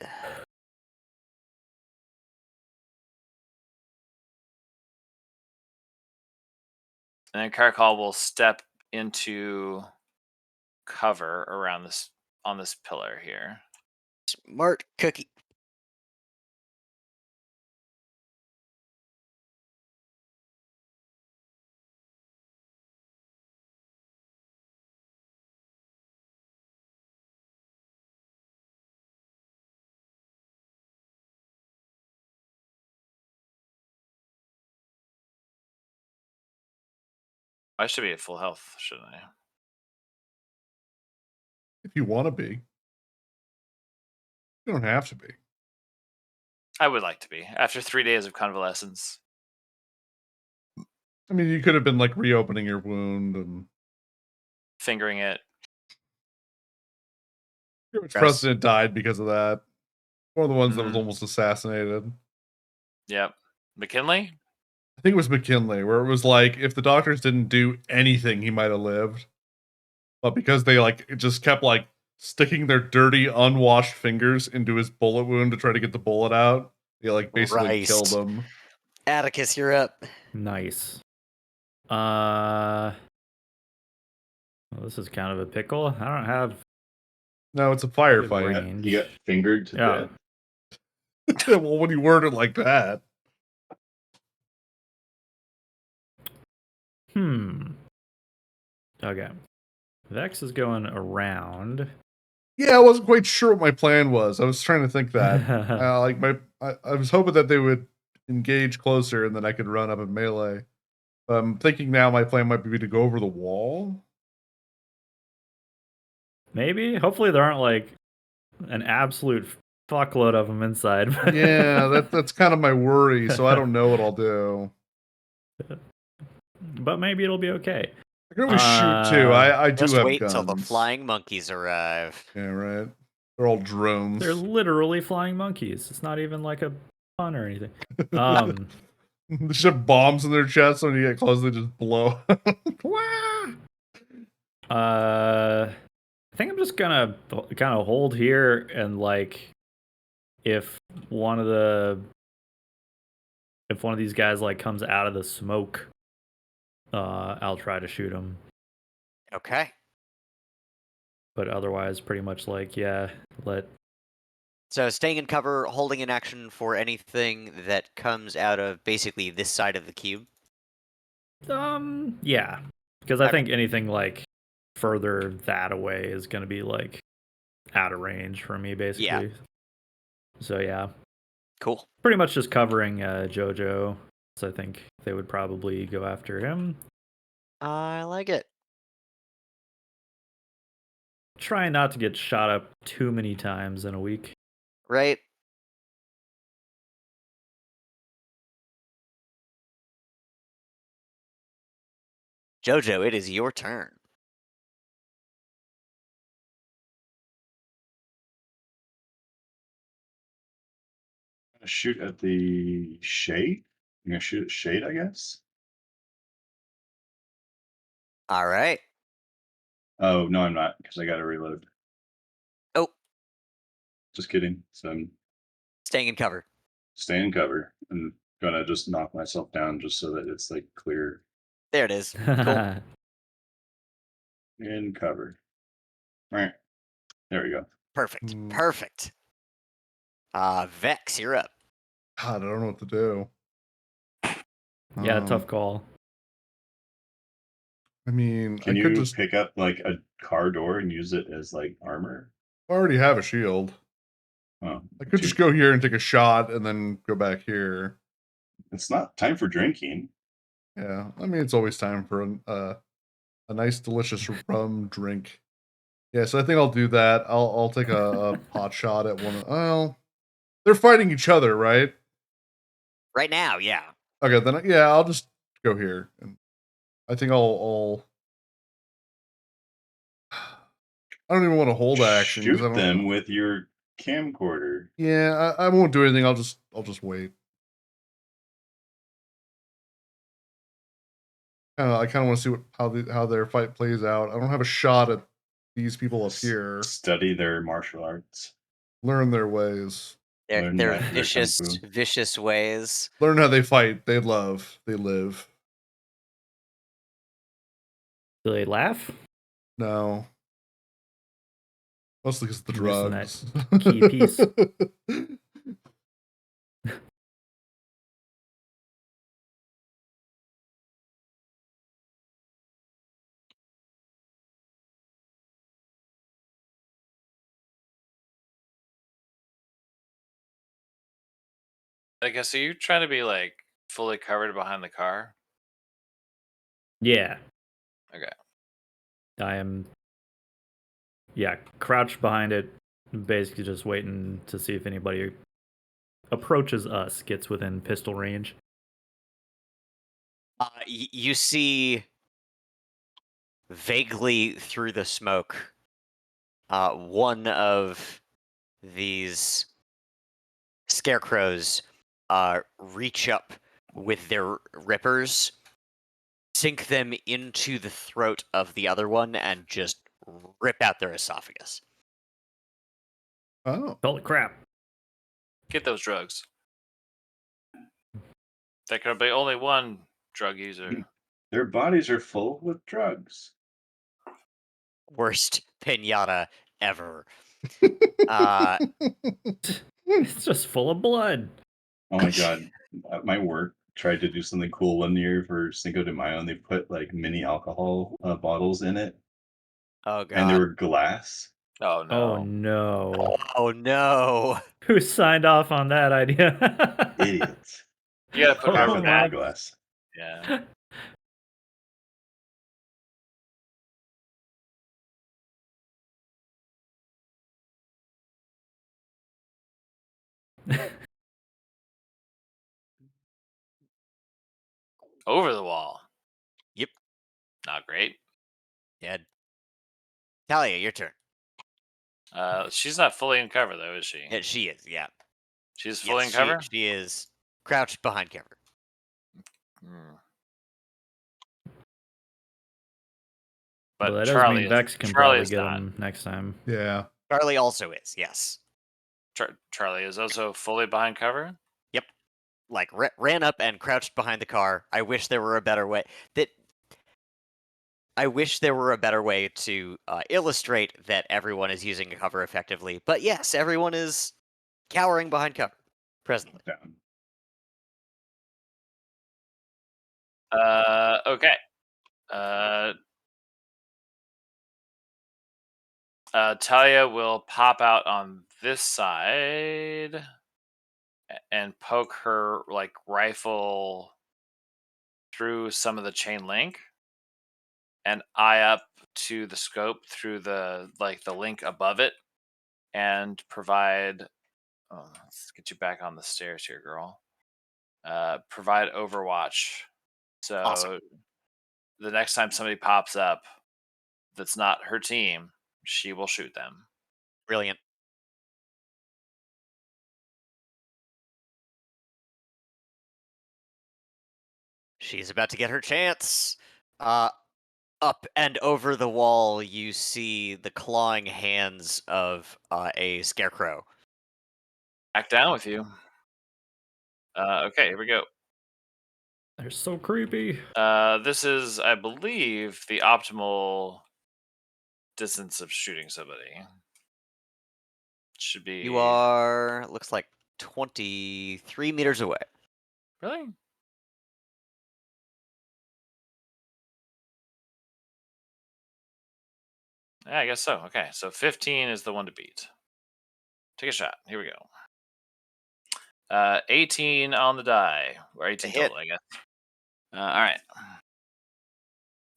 And then Caracol will step into cover around this on this pillar here. Smart cookie. I should be at full health, shouldn't I? If you want to be, you don't have to be. I would like to be after 3 days of convalescence. I mean, you could have been like reopening your wound and Fingering it. President died because of that. One of the ones that was Mhm. almost assassinated. Yep. McKinley? I think it was McKinley, where it was like if the doctors didn't do anything, he might have lived. But because they like it just kept like sticking their dirty, unwashed fingers into his bullet wound to try to get the bullet out, they like basically killed Christ. him. Atticus, you're up. Nice. Well, this is kind of a pickle. I don't have No, it's a good firefight. range. You got fingered to Yeah. death. Well, when you word it like that. Okay. Vex is going around. Yeah, I wasn't quite sure what my plan was. I was trying to think that. I was hoping that they would engage closer and then I could run up in melee. I'm thinking now my plan might be to go over the wall. Maybe. Hopefully there aren't like an absolute fuckload of them inside. Yeah, that's kind of my worry. So I don't know what I'll do. But maybe it'll be okay. I can always shoot too. I do Just have wait guns. till the flying monkeys arrive. Yeah, right. They're all drones. They're literally flying monkeys. It's not even like a pun or anything. They just have bombs in their chests. When you get close, they just blow. I think I'm just gonna kind of hold here and like if one of these guys like comes out of the smoke, I'll try to shoot him. Okay. But otherwise, pretty much like So staying in cover, holding in action for anything that comes out of basically this side of the cube. yeah, because I Okay. think anything like further that away is gonna be like out of range for me, basically. Yeah. So yeah, Cool. pretty much just covering JoJo. I think they would probably go after him. I like it. Try not to get shot up too many times in a week. Right? Jojo, it is your turn. I'm gonna shoot at the shade. I'm gonna shoot at shade, I guess. All right. Oh no, I'm not because I got to reload. Oh, Just kidding. So I'm staying in cover. staying in cover. I'm gonna just knock myself down just so that it's like clear There it is. Cool. in cover. All right, there we go. Perfect. Hmm. Perfect. Vex, you're up. God, I don't know what to do. Yeah, tough call. I mean, Can I could you just. pick up like a car door and use it as like armor? I already have a shield. Oh, I could just go here and take a shot and then go back here. It's not time for drinking. Yeah, I mean, it's always time for a nice, delicious rum drink. Yeah, so I think I'll do that. I'll take a pot shot at one. Well, they're fighting each other, right? Right now, yeah. Okay, then yeah, I'll just go here, and I think I'll. I don't even want to hold action because I Shoot don't. them with your camcorder. Yeah, I won't do anything. I'll just wait. I kind of want to see how their fight plays out. I don't have a shot at these people up here. Study their martial arts. Learn their ways. Their Learn their kung fu. vicious ways. Learn how they fight. They love. They live. Do they laugh? No. Mostly because of the Missing that drugs. key piece. I guess, are you trying to be like fully covered behind the car? Yeah, Okay. I am. Yeah, crouched behind it, basically just waiting to see if anybody approaches us, gets within pistol range. You see vaguely through the smoke one of these scarecrows reach up with their rippers, sink them into the throat of the other one, and just rip out their esophagus. Oh. Holy crap. Get those drugs. There can be only one drug user. Their bodies are full with drugs. Worst pinata ever. It's just full of blood. Oh my god. My work tried to do something cool one year for Cinco de Mayo and they put like mini alcohol bottles in it Oh and they god. were glass. Oh no. Oh no. Oh no. Who signed off on that idea? Idiots. You gotta put Half Oh of rubber them were my- band. glass. Yeah. Over the wall. Yep. Not great. Dead. Talia, your turn. She's not fully in cover though, is she? Yeah, she is, yeah. She's fully Yes, in cover? she is crouched behind cover. Hmm. Well, But that does Charlie mean Vex can Charlie probably is get not. him next time. Yeah. Charlie also is, yes. Charlie is also fully behind cover? Yep. Like, ran up and crouched behind the car. I wish there were a better way. I wish there were a better way to illustrate that everyone is using cover effectively. But yes, everyone is cowering behind cover presently. Down. Okay. Talia will pop out on this side and poke her like rifle through some of the chain link and eye up to the scope through the link above it and provide. Oh, let's get you back on the stairs here, girl. Provide Overwatch. So Awesome. the next time somebody pops up that's not her team, she will shoot them. Brilliant. She's about to get her chance. Up and over the wall, you see the clawing hands of a scarecrow. Back down with you. Okay, here we go. They're so creepy. This is, I believe, the optimal distance of shooting somebody. Should be. You are, looks like 23 meters away. Really? Yeah, I guess so. Okay, so 15 is the one to beat. Take a shot. Here we go. 18 on the die, or 18 hit. total, I guess. All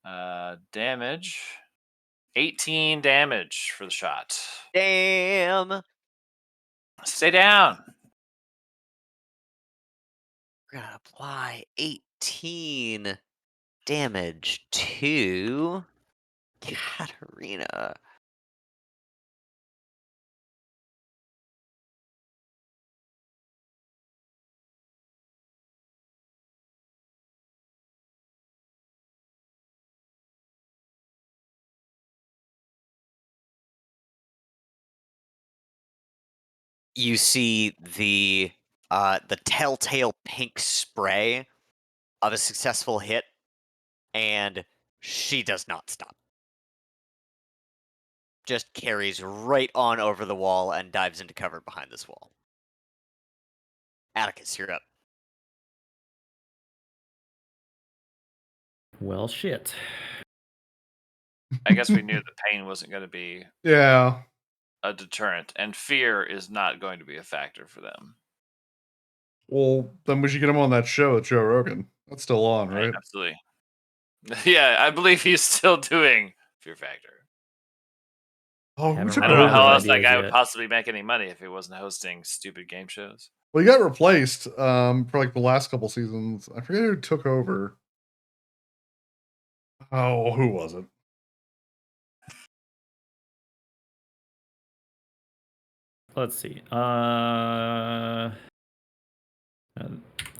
right. Damage. 18 damage for the shot. Damn. Stay down. We're gonna apply 18 damage to Katarina. You see the telltale pink spray of a successful hit, and she does not stop. Just carries right on over the wall and dives into cover behind this wall. Atticus, you're up. Well, shit. I guess we knew the pain wasn't going to be Yeah. a deterrent, and fear is not going to be a factor for them. Well, then we should get him on that show with Joe Rogan. That's still on, right? Absolutely. Yeah, I believe he's still doing Fear Factor. Oh, who Haven't took I don't know Over how over? else that ideas guy would yet. possibly make any money if he wasn't hosting stupid game shows. Well, he got replaced for like the last couple seasons. I forget who took over. Oh, who was it? Let's see.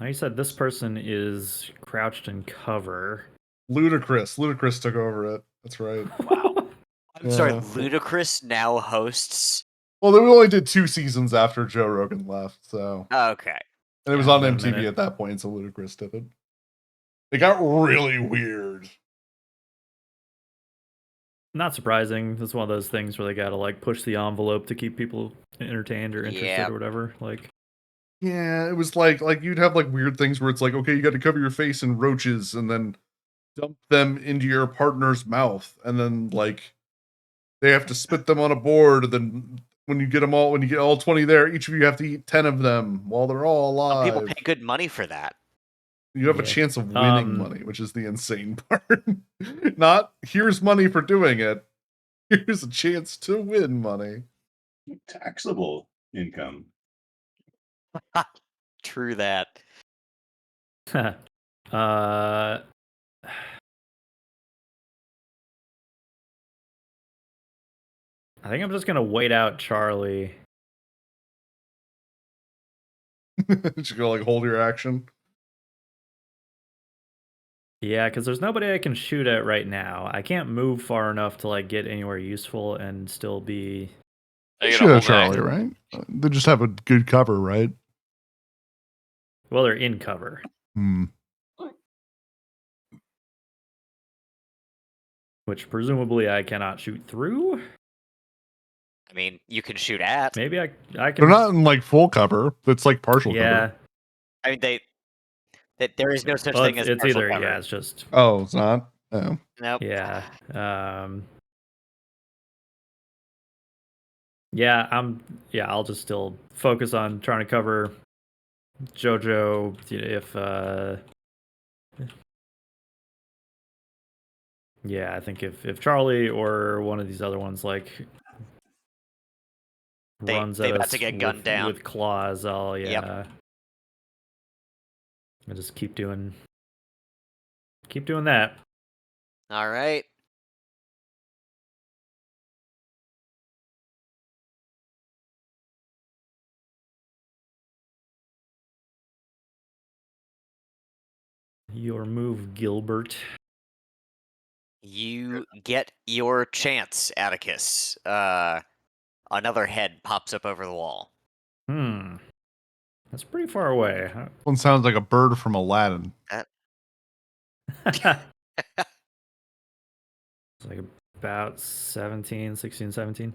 You said this person is crouched in cover. Ludacris. Ludacris took over it. That's right. Wow. I'm sorry, Yeah. Ludacris now hosts. Well, they only did 2 seasons after Joe Rogan left, so. Okay. And it was Yeah, on wait a MTV minute. at that point, so Ludacris did it. It got really weird. Not surprising. It's one of those things where they gotta like push the envelope to keep people entertained or interested Yep. or whatever. Like, Yeah, it was like you'd have like weird things where it's like, okay, you got to cover your face in roaches and then dump them into your partner's mouth, and then like they have to spit them on a board. And then when you get all 20 there, each of you have to eat 10 of them while they're all Some alive. people pay good money for that. You have a Yeah. chance of winning money, which is the insane part. Not here's money for doing it. Here's a chance to win money. Taxable income. True that. uh, I think I'm just gonna wait out Charlie. Just go like hold your action. Yeah, because there's nobody I can shoot at right now. I can't move far enough to like get anywhere useful and still be. Are you Should gonna have hold Charlie, action? right? They just have a good cover, right? Well, they're in cover, which presumably I cannot shoot through. I mean, you can shoot at. Maybe I can. They're not in like full cover. It's like partial Yeah. cover. I mean, there is no such Well, thing as it's partial either cover. yeah, it's just Oh, it's not. Oh. Nope. yeah. Yeah, I'll just still focus on trying to cover JoJo if Yeah, I think if Charlie or one of these other ones like runs they at about to us get gunned down. with claws, I'll Yep. I'll just keep doing that. All right. Your move, Gilbert. You get your chance, Atticus. Another head pops up over the wall. That's pretty far away. One sounds like a bird from Aladdin. It's like about 17, 16, 17.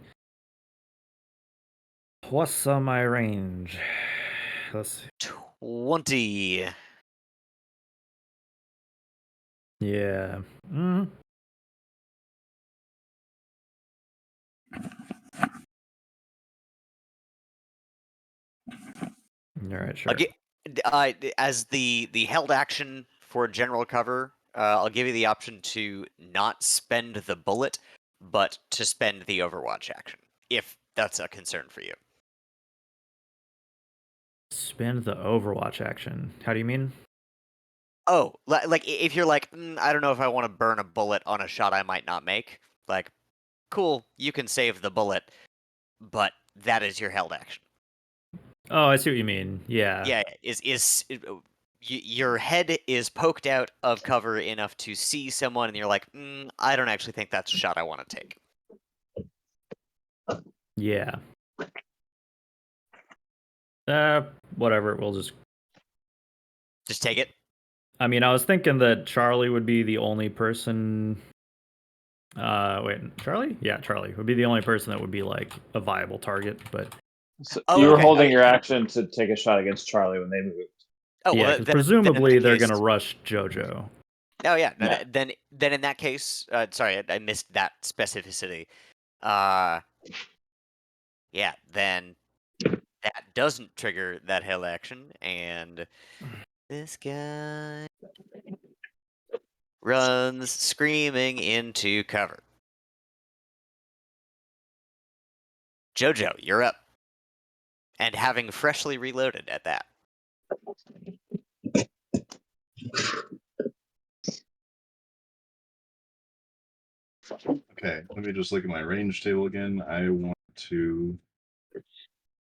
What's my range? Let's see. 20. Yeah. All right, sure. As the held action for general cover, I'll give you the option to not spend the bullet, but to spend the Overwatch action, if that's a concern for you. Spend the Overwatch action. How do you mean? Oh, like if you're like, I don't know if I want to burn a bullet on a shot I might not make. Like, cool, you can save the bullet, but that is your held action. Oh, I see what you mean. Yeah. Yeah, your head is poked out of cover enough to see someone, and you're like, I don't actually think that's a shot I want to take. Yeah. Whatever. We'll just take it. I mean, I was thinking that Charlie would be the only person. Wait, Charlie? Yeah, Charlie would be the only person that would be like a viable target. But So Oh, you were okay. holding your action to take a shot against Charlie when they moved. Oh, yeah, well, because then in presumably that they're case- gonna rush JoJo. Oh yeah, no, Yeah. then in that case, sorry, I missed that specificity. Yeah, then that doesn't trigger that held action, and this guy runs screaming into cover. JoJo, you're up. And having freshly reloaded at that. Okay, let me just look at my range table again. I want to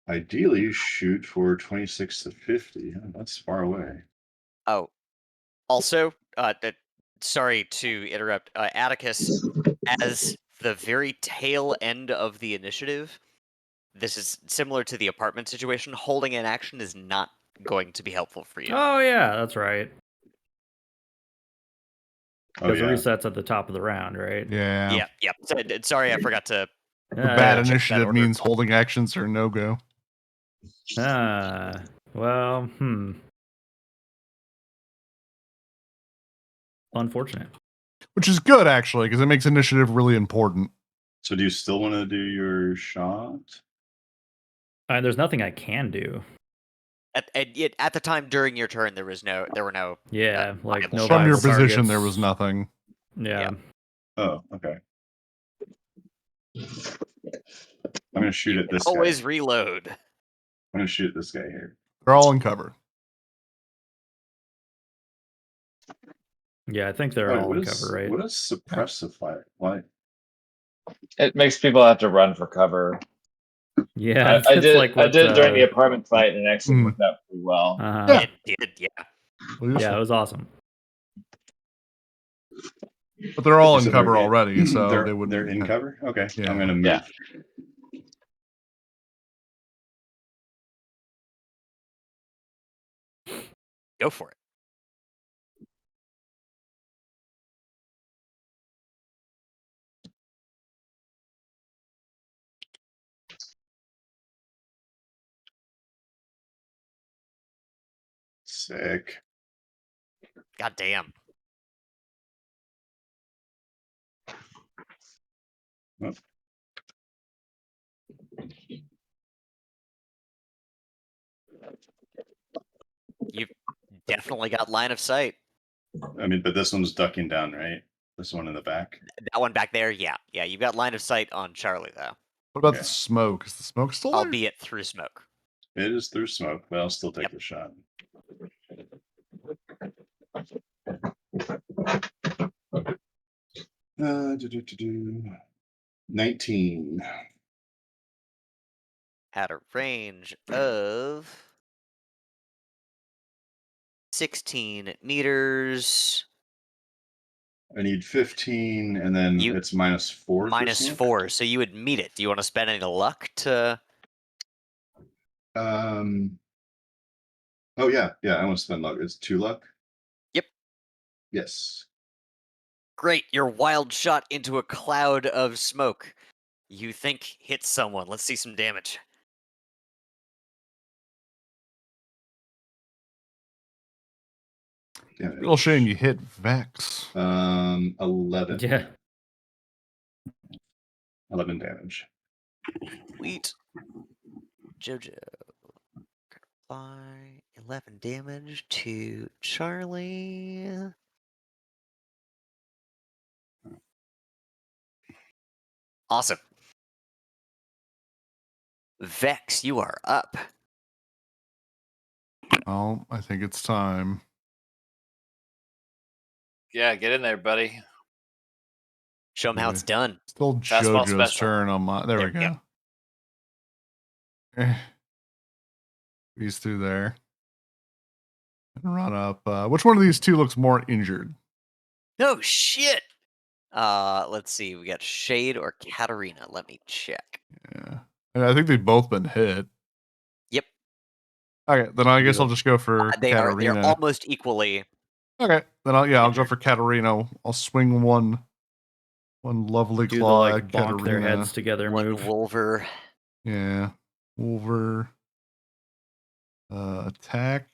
ideally shoot for 26 to 50. That's far away. Oh, also, sorry to interrupt, Atticus, as the very tail end of the initiative, this is similar to the apartment situation. Holding an action is not going to be helpful for you. Oh yeah, that's right. Oh Because yeah. it resets at the top of the round, right? Yeah. Yep. Sorry, I forgot to. The bad check that initiative order. means holding actions are no go. Well, unfortunate. Which is good, actually, because it makes initiative really important. So do you still want to do your shot? There's nothing I can do. At the time during your turn, there were no. Yeah, like viable no shots. From your viable position, targets. there was nothing. Yeah. Oh, okay. I'm gonna shoot at this guy. Always reload. I'm gonna shoot at this guy here. They're all in cover. Yeah, I think they're all in cover, right? What does suppressify? Why? It makes people have to run for cover. Yeah, I it's did. like I what, did during the apartment fight, and it actually worked out pretty well. Uh-huh. It did, yeah. Yeah, it was awesome. But they're all in So cover they're already, so they're, they wouldn't. they're in cover. Okay, Yeah. I'm gonna move. Yeah. Go for it. Sick. God damn. Oh. You've definitely got line of sight. I mean, but this one's ducking down, right? This one in the back. That one back there, yeah. You've got line of sight on Charlie though, What about Okay. the smoke? Is the smoke still there? albeit through smoke. It is through smoke, but I'll still take Yep. the shot. Do. 19. At a range of 16 meters. I need 15, and then You- it's -4. Minus 4, so you would meet it. Do you want to spend any luck to? Oh yeah, I want to spend luck. It's 2 luck. Yep. Yes. Great, your wild shot into a cloud of smoke. You think hits someone. Let's see some damage. Real shame you hit Vex. 11. Yeah. 11 damage. Sweet. Jojo. Apply 11 damage to Charlie. Awesome. Vex, you are up. Oh, I think it's time. Yeah, get in there, buddy. Show him how it's done. Still Fastball JoJo's special. turn on my. There we There we go. Eh. He's through there. And run up. Which one of these two looks more injured? No shit. Let's see. We got Shade or Katarina. Let me check. Yeah. And I think they've both been hit. Yep. Okay, then I guess I'll just go for They're Katarina. almost equally. Okay, then I'll go injured. for Katarina. I'll swing one lovely Do the claw like at bonk their Katarina. heads together One move. Wolver. Yeah. Wolver. Attack.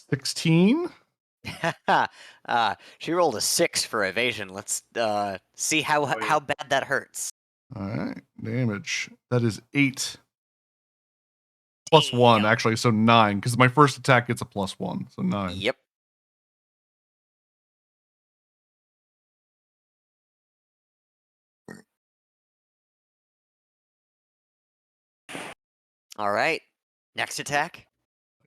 16. She rolled a 6 for evasion. Let's see how bad that hurts. Alright. Damage. That is 8. +1, Damn. actually, so 9. Because my first attack gets a +1. So 9. Yep. All right. Next attack.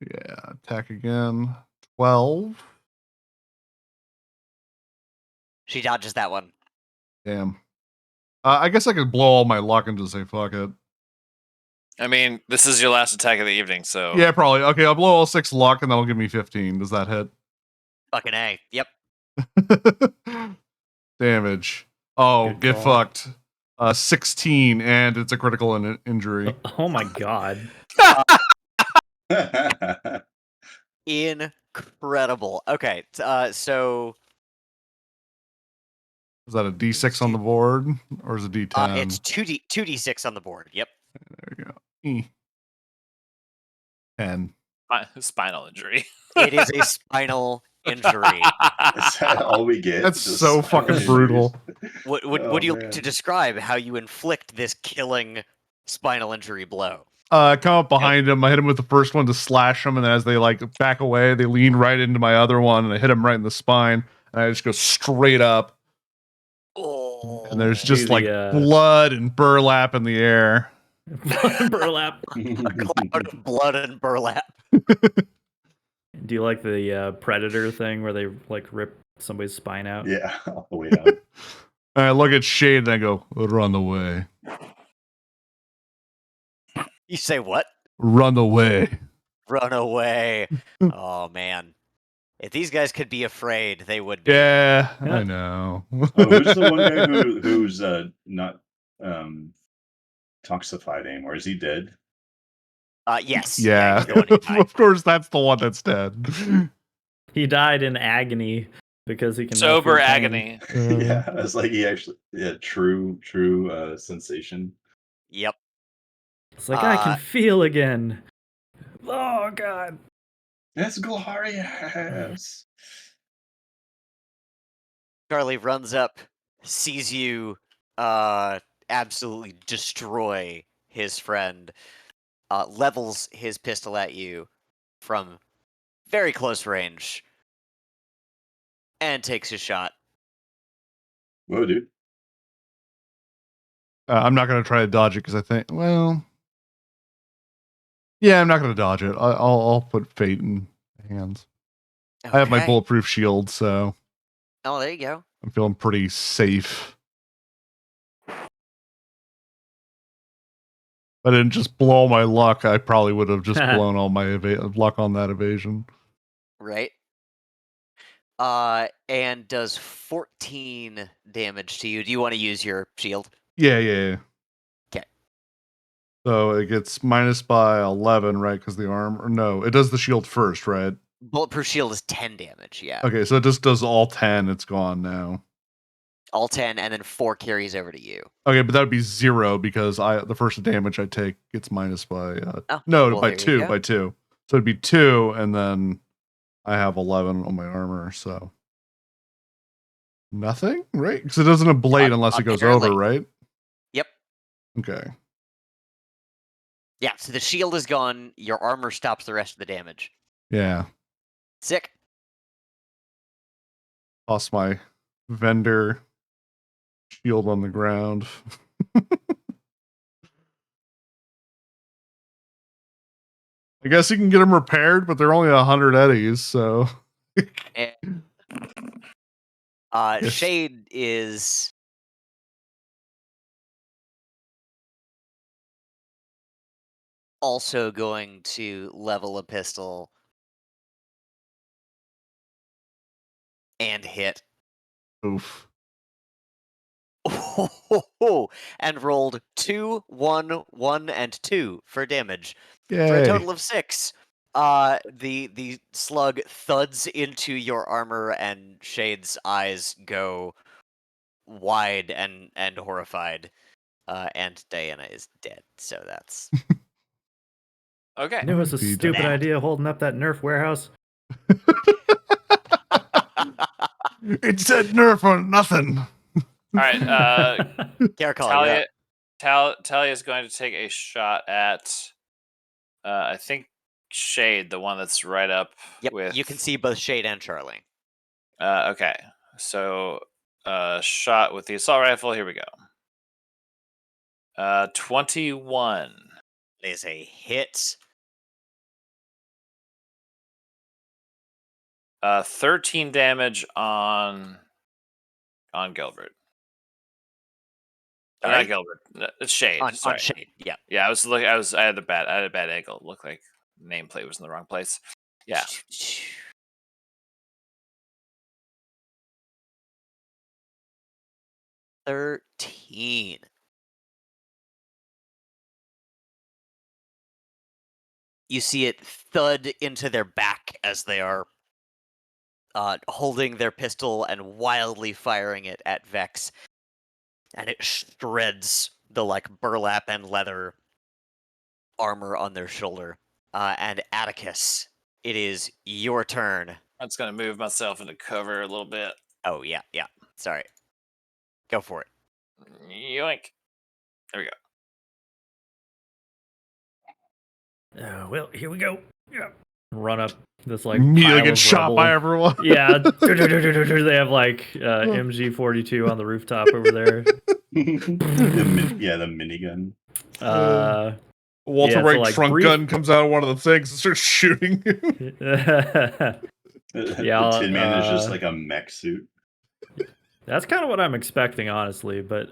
Yeah. Attack again. 12. She dodges that one. Damn. I guess I could blow all my luck and just say fuck it. I mean, this is your last attack of the evening, so Yeah, probably. Okay, I'll blow all 6 luck and that'll give me 15. Does that hit? Fucking A. Yep. Damage. Oh, Good get call. fucked. 16, and it's a critical injury. Oh my god. Incredible. Okay. So Is that a D6 on the board, or is it D10? it's 2d6 on the board. Yep. There you go. 10. spinal injury. It is a spinal injury. Is that all we get? That's Just so spinal fucking brutal. Would Oh, you like man. to describe how you inflict this killing spinal injury blow? I come up behind him. I hit him with the first one to slash him, and then as they like back away, they lean right into my other one, and I hit him right in the spine, and I just go straight up. Oh. And there's just the, like blood and burlap in the air. Burlap. a cloud of blood and burlap. Do you like the Predator thing where they like rip somebody's spine out? Yeah, all the way down. And I look at Shade and I go, run away. You say what? Run away. Run away. Oh man. If these guys could be afraid, they would be. Yeah, I know. Oh, who's the one guy who's not toxified anymore? Is he dead? Yes. Yeah, he's the one who died. of course that's the one that's dead. He died in agony because he can Sober feel pain. agony. Yeah, it's like he actually, true sensation. Yep. It's like I can feel again. Oh god. That's glorious. Charlie runs up, sees you absolutely destroy his friend, levels his pistol at you from very close range, and takes a shot Whoa, dude. I'm not going to try to dodge it because I think, well, yeah, I'm not going to dodge it. I'll put fate in hands. I have my Okay. bulletproof shield, so Oh, there you go. I'm feeling pretty safe. If I didn't just blow my luck, I probably would have just blown all my luck on that evasion. Right. And does 14 damage to you. Do you want to use your shield? Yeah. 'Kay. So it gets minus by 11, right? Because the arm, or no, it does the shield first, right? Bulletproof shield is 10 damage, yeah. Okay, so it just does all 10. It's gone now. All 10, and then 4 carries over to you. Okay, but that would be 0 because the first damage I take gets minus by Oh, no, well, by there you 2, go. by 2. So it'd be 2, and then I have 11 on my armor, so nothing, right? Because it doesn't ablate unless it goes Apparently. over, right? Yep. Okay. Yeah, so the shield is gone. Your armor stops the rest of the damage. Yeah. Sick. Toss my vendor shield on the ground. I guess you can get them repaired, but they're only 100 eddies, so. And, Yes. Shade is also going to level a pistol and hit. Oof. And rolled 2, 1, 1, and 2 for damage. Yay. For a total of 6. The slug thuds into your armor, and Shade's eyes go wide and horrified. And Diana is dead, so that's Okay. Knew it was a Be stupid dead. idea holding up that Nerf warehouse. It said Nerf or nothing. All right. Caracol, you're up. Talia is going to take a shot at, I think, Shade, the one that's right up Yep, with. you can see both Shade and Charlie. Okay. So, shot with the assault rifle. Here we go. 21. It is a hit. 13 damage on Gilbert. Sorry? Not Gilbert. It's Shade. On Sorry. Shade, yeah. Yeah, I was looking. I had a bad angle. It looked like the nameplate was in the wrong place. Yeah. 13. You see it thud into their back as they are holding their pistol and wildly firing it at Vex. And it shreds the burlap and leather armor on their shoulder. And Atticus, it is your turn. I'm just gonna move myself into cover a little bit. Oh, yeah. Sorry. Go for it. Yoink. There we go. Well, here we go. Yeah. Run up this Immediately pile get of shot rubble. by everyone. Yeah, they have MG42 on the rooftop over there. The minigun. Walter yeah, White so, trunk gun comes out of one of the things and starts shooting you. The Tin Man is just like a mech suit. That's kind of what I'm expecting, honestly. But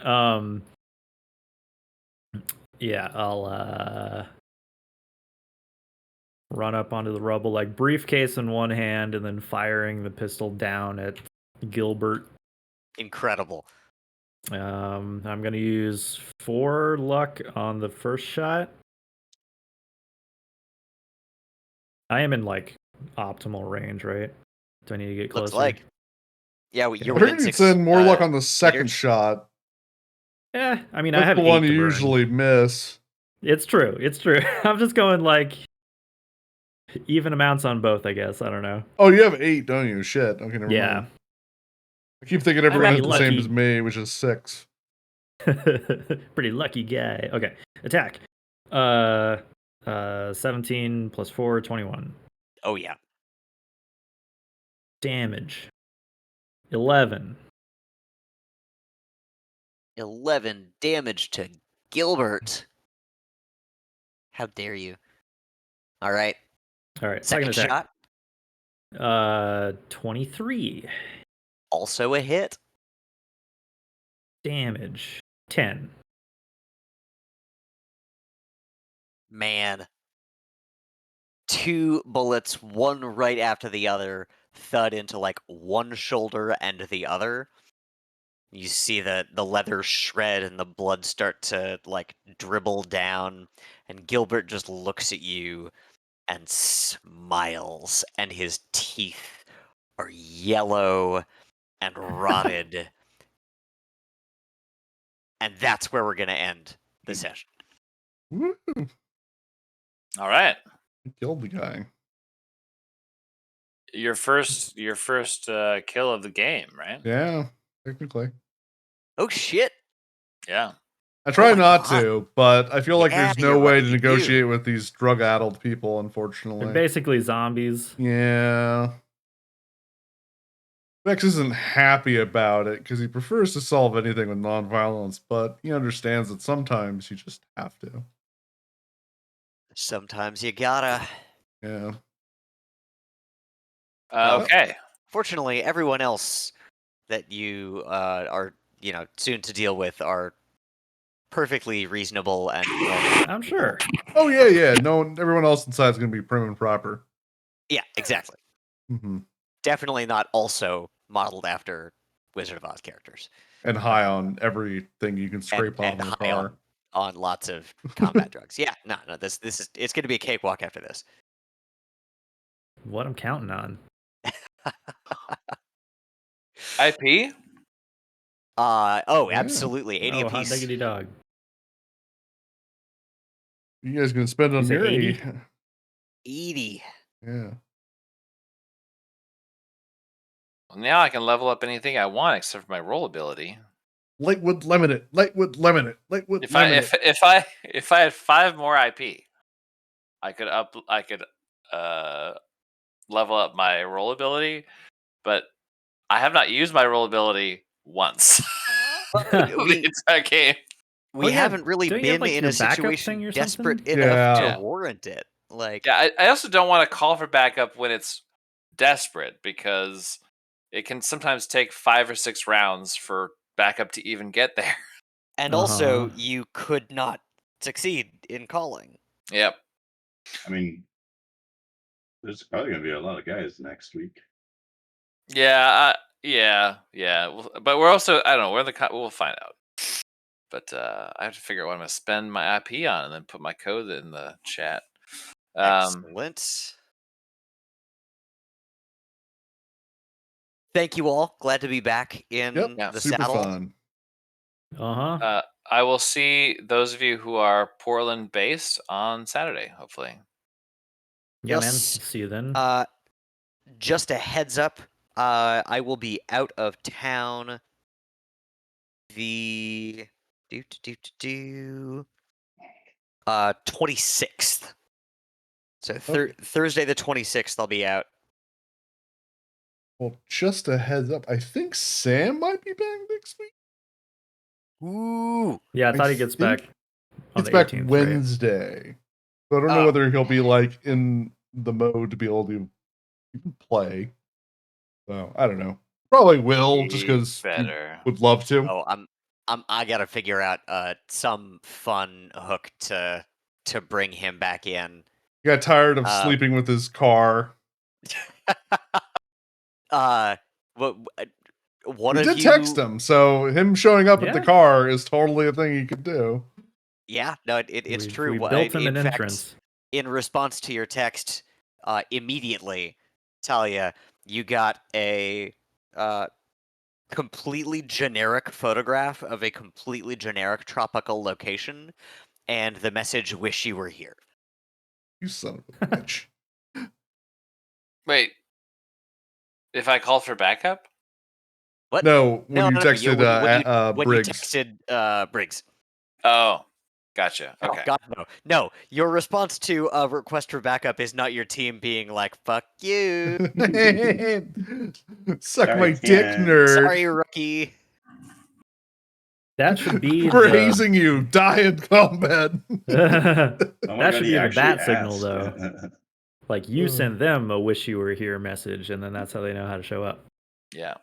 yeah, I'll run up onto the rubble, briefcase in one hand, and then firing the pistol down at Gilbert. Incredible. I'm gonna use 4 luck on the first shot. I am in optimal range, right? Do I need to get closer? Looks like. Yeah, I you're heard within you 6. said more luck on the second meters. shot. Yeah, I mean, That's I have the 8 one to you burn. usually miss. It's true. I'm just going even amounts on both, I guess. I don't know. Oh, you have 8, don't you? Shit. Okay, never Yeah. mind. I keep thinking everyone pretty has the same lucky. as me, which is 6. Pretty lucky guy. Okay, attack. 17 plus 4, 21. Oh, yeah. Damage. 11. 11 damage to Gilbert. How dare you? All right. All right, Second attack. shot. 23 Also a hit. damage. 10. Man. 2 bullets, one right after the other, thud into like one shoulder and the other. You see the leather shred and the blood start to like dribble down, and Gilbert just looks at you and smiles, and his teeth are yellow and rotted. And that's where we're gonna end the session. Woo! All right. Killed the guy. Your first kill of the game, right? Yeah, technically. Oh shit! Yeah. I try my not God. to, but I feel like Yeah, there's no you're way right, to you negotiate do. with these drug-addled people, They're unfortunately. basically zombies. Yeah. Vex isn't happy about it because he prefers to solve anything with nonviolence, but he understands that sometimes you just have to. Sometimes you gotta. Yeah. Okay. Fortunately, everyone else that you are, soon to deal with are perfectly reasonable and normal. I'm people. sure. Oh yeah. No, everyone else inside is gonna be prim and proper. Yeah, exactly. Mm-hmm. Definitely not also modeled after Wizard of Oz characters. And high on everything you can scrape And off in a high car. on lots of combat drugs. Yeah, no, this is it's gonna be a cakewalk after this. What I'm counting on. IP? Oh, Yeah. absolutely. 80 Oh, hot apiece. diggity dog. You guys gonna spend it You on say Miri? 80? 80. Yeah. Well, now I can level up anything I want except for my roll ability. Lightwood Lemonade. Lightwood Lemonade. Lightwood If I Lemonade. if I had 5 more IP, I could level up my roll ability, but I have not used my roll ability once. The entire game. We Oh, yeah, haven't really don't you have, been like, in your a backup situation thing or desperate something? enough to Yeah. warrant it. Like, Yeah, I also don't want to call for backup when it's desperate because it can sometimes take 5 or 6 rounds for backup to even get there. and also you could not succeed in calling. Yep. I mean, there's probably going to be a lot of guys next week. Yeah, yeah. But we're also, I don't know, we'll find out. But I have to figure out what I'm going to spend my IP on and then put my code in the chat. Excellent. Thank you all. Glad to be back in Yep. the Super saddle. fun. I will see those of you who are Portland based on Saturday, hopefully. Yeah, man. Yes. See you then. Just a heads up, I will be out of town the 26th. So Thursday the 26th I'll be out. Well, just a heads up. I think Sam might be back next week. Ooh. Yeah, I thought he gets back on It's the back 18th, Wednesday. So I don't know whether he'll be like in the mode to be able to even play. So I don't know. Probably will, just because would love to. Oh, I gotta figure out some fun hook to bring him back in. He got tired of sleeping with his car. What We did text him, so him showing up at the car is totally a thing he could do. Yeah, no, it's true. We built him an in fact, entrance. In response to your text, immediately, Talia, you got a completely generic photograph of a completely generic tropical location, and the message, "Wish you were here." You son of a bitch. Wait. If I called for backup? What? No, when you No, texted when you Briggs. texted Briggs. Oh, gotcha. Oh, Okay. God, no. No, your response to a request for backup is not your team being like, "Fuck you." Suck my dick, nerd. Sorry, rookie. That should be praising you. Die in combat. that Oh my god, should he be the actually bat signal, asked. though. Like you send them a "wish you were here" message, and then that's how they know how to show up. Yeah.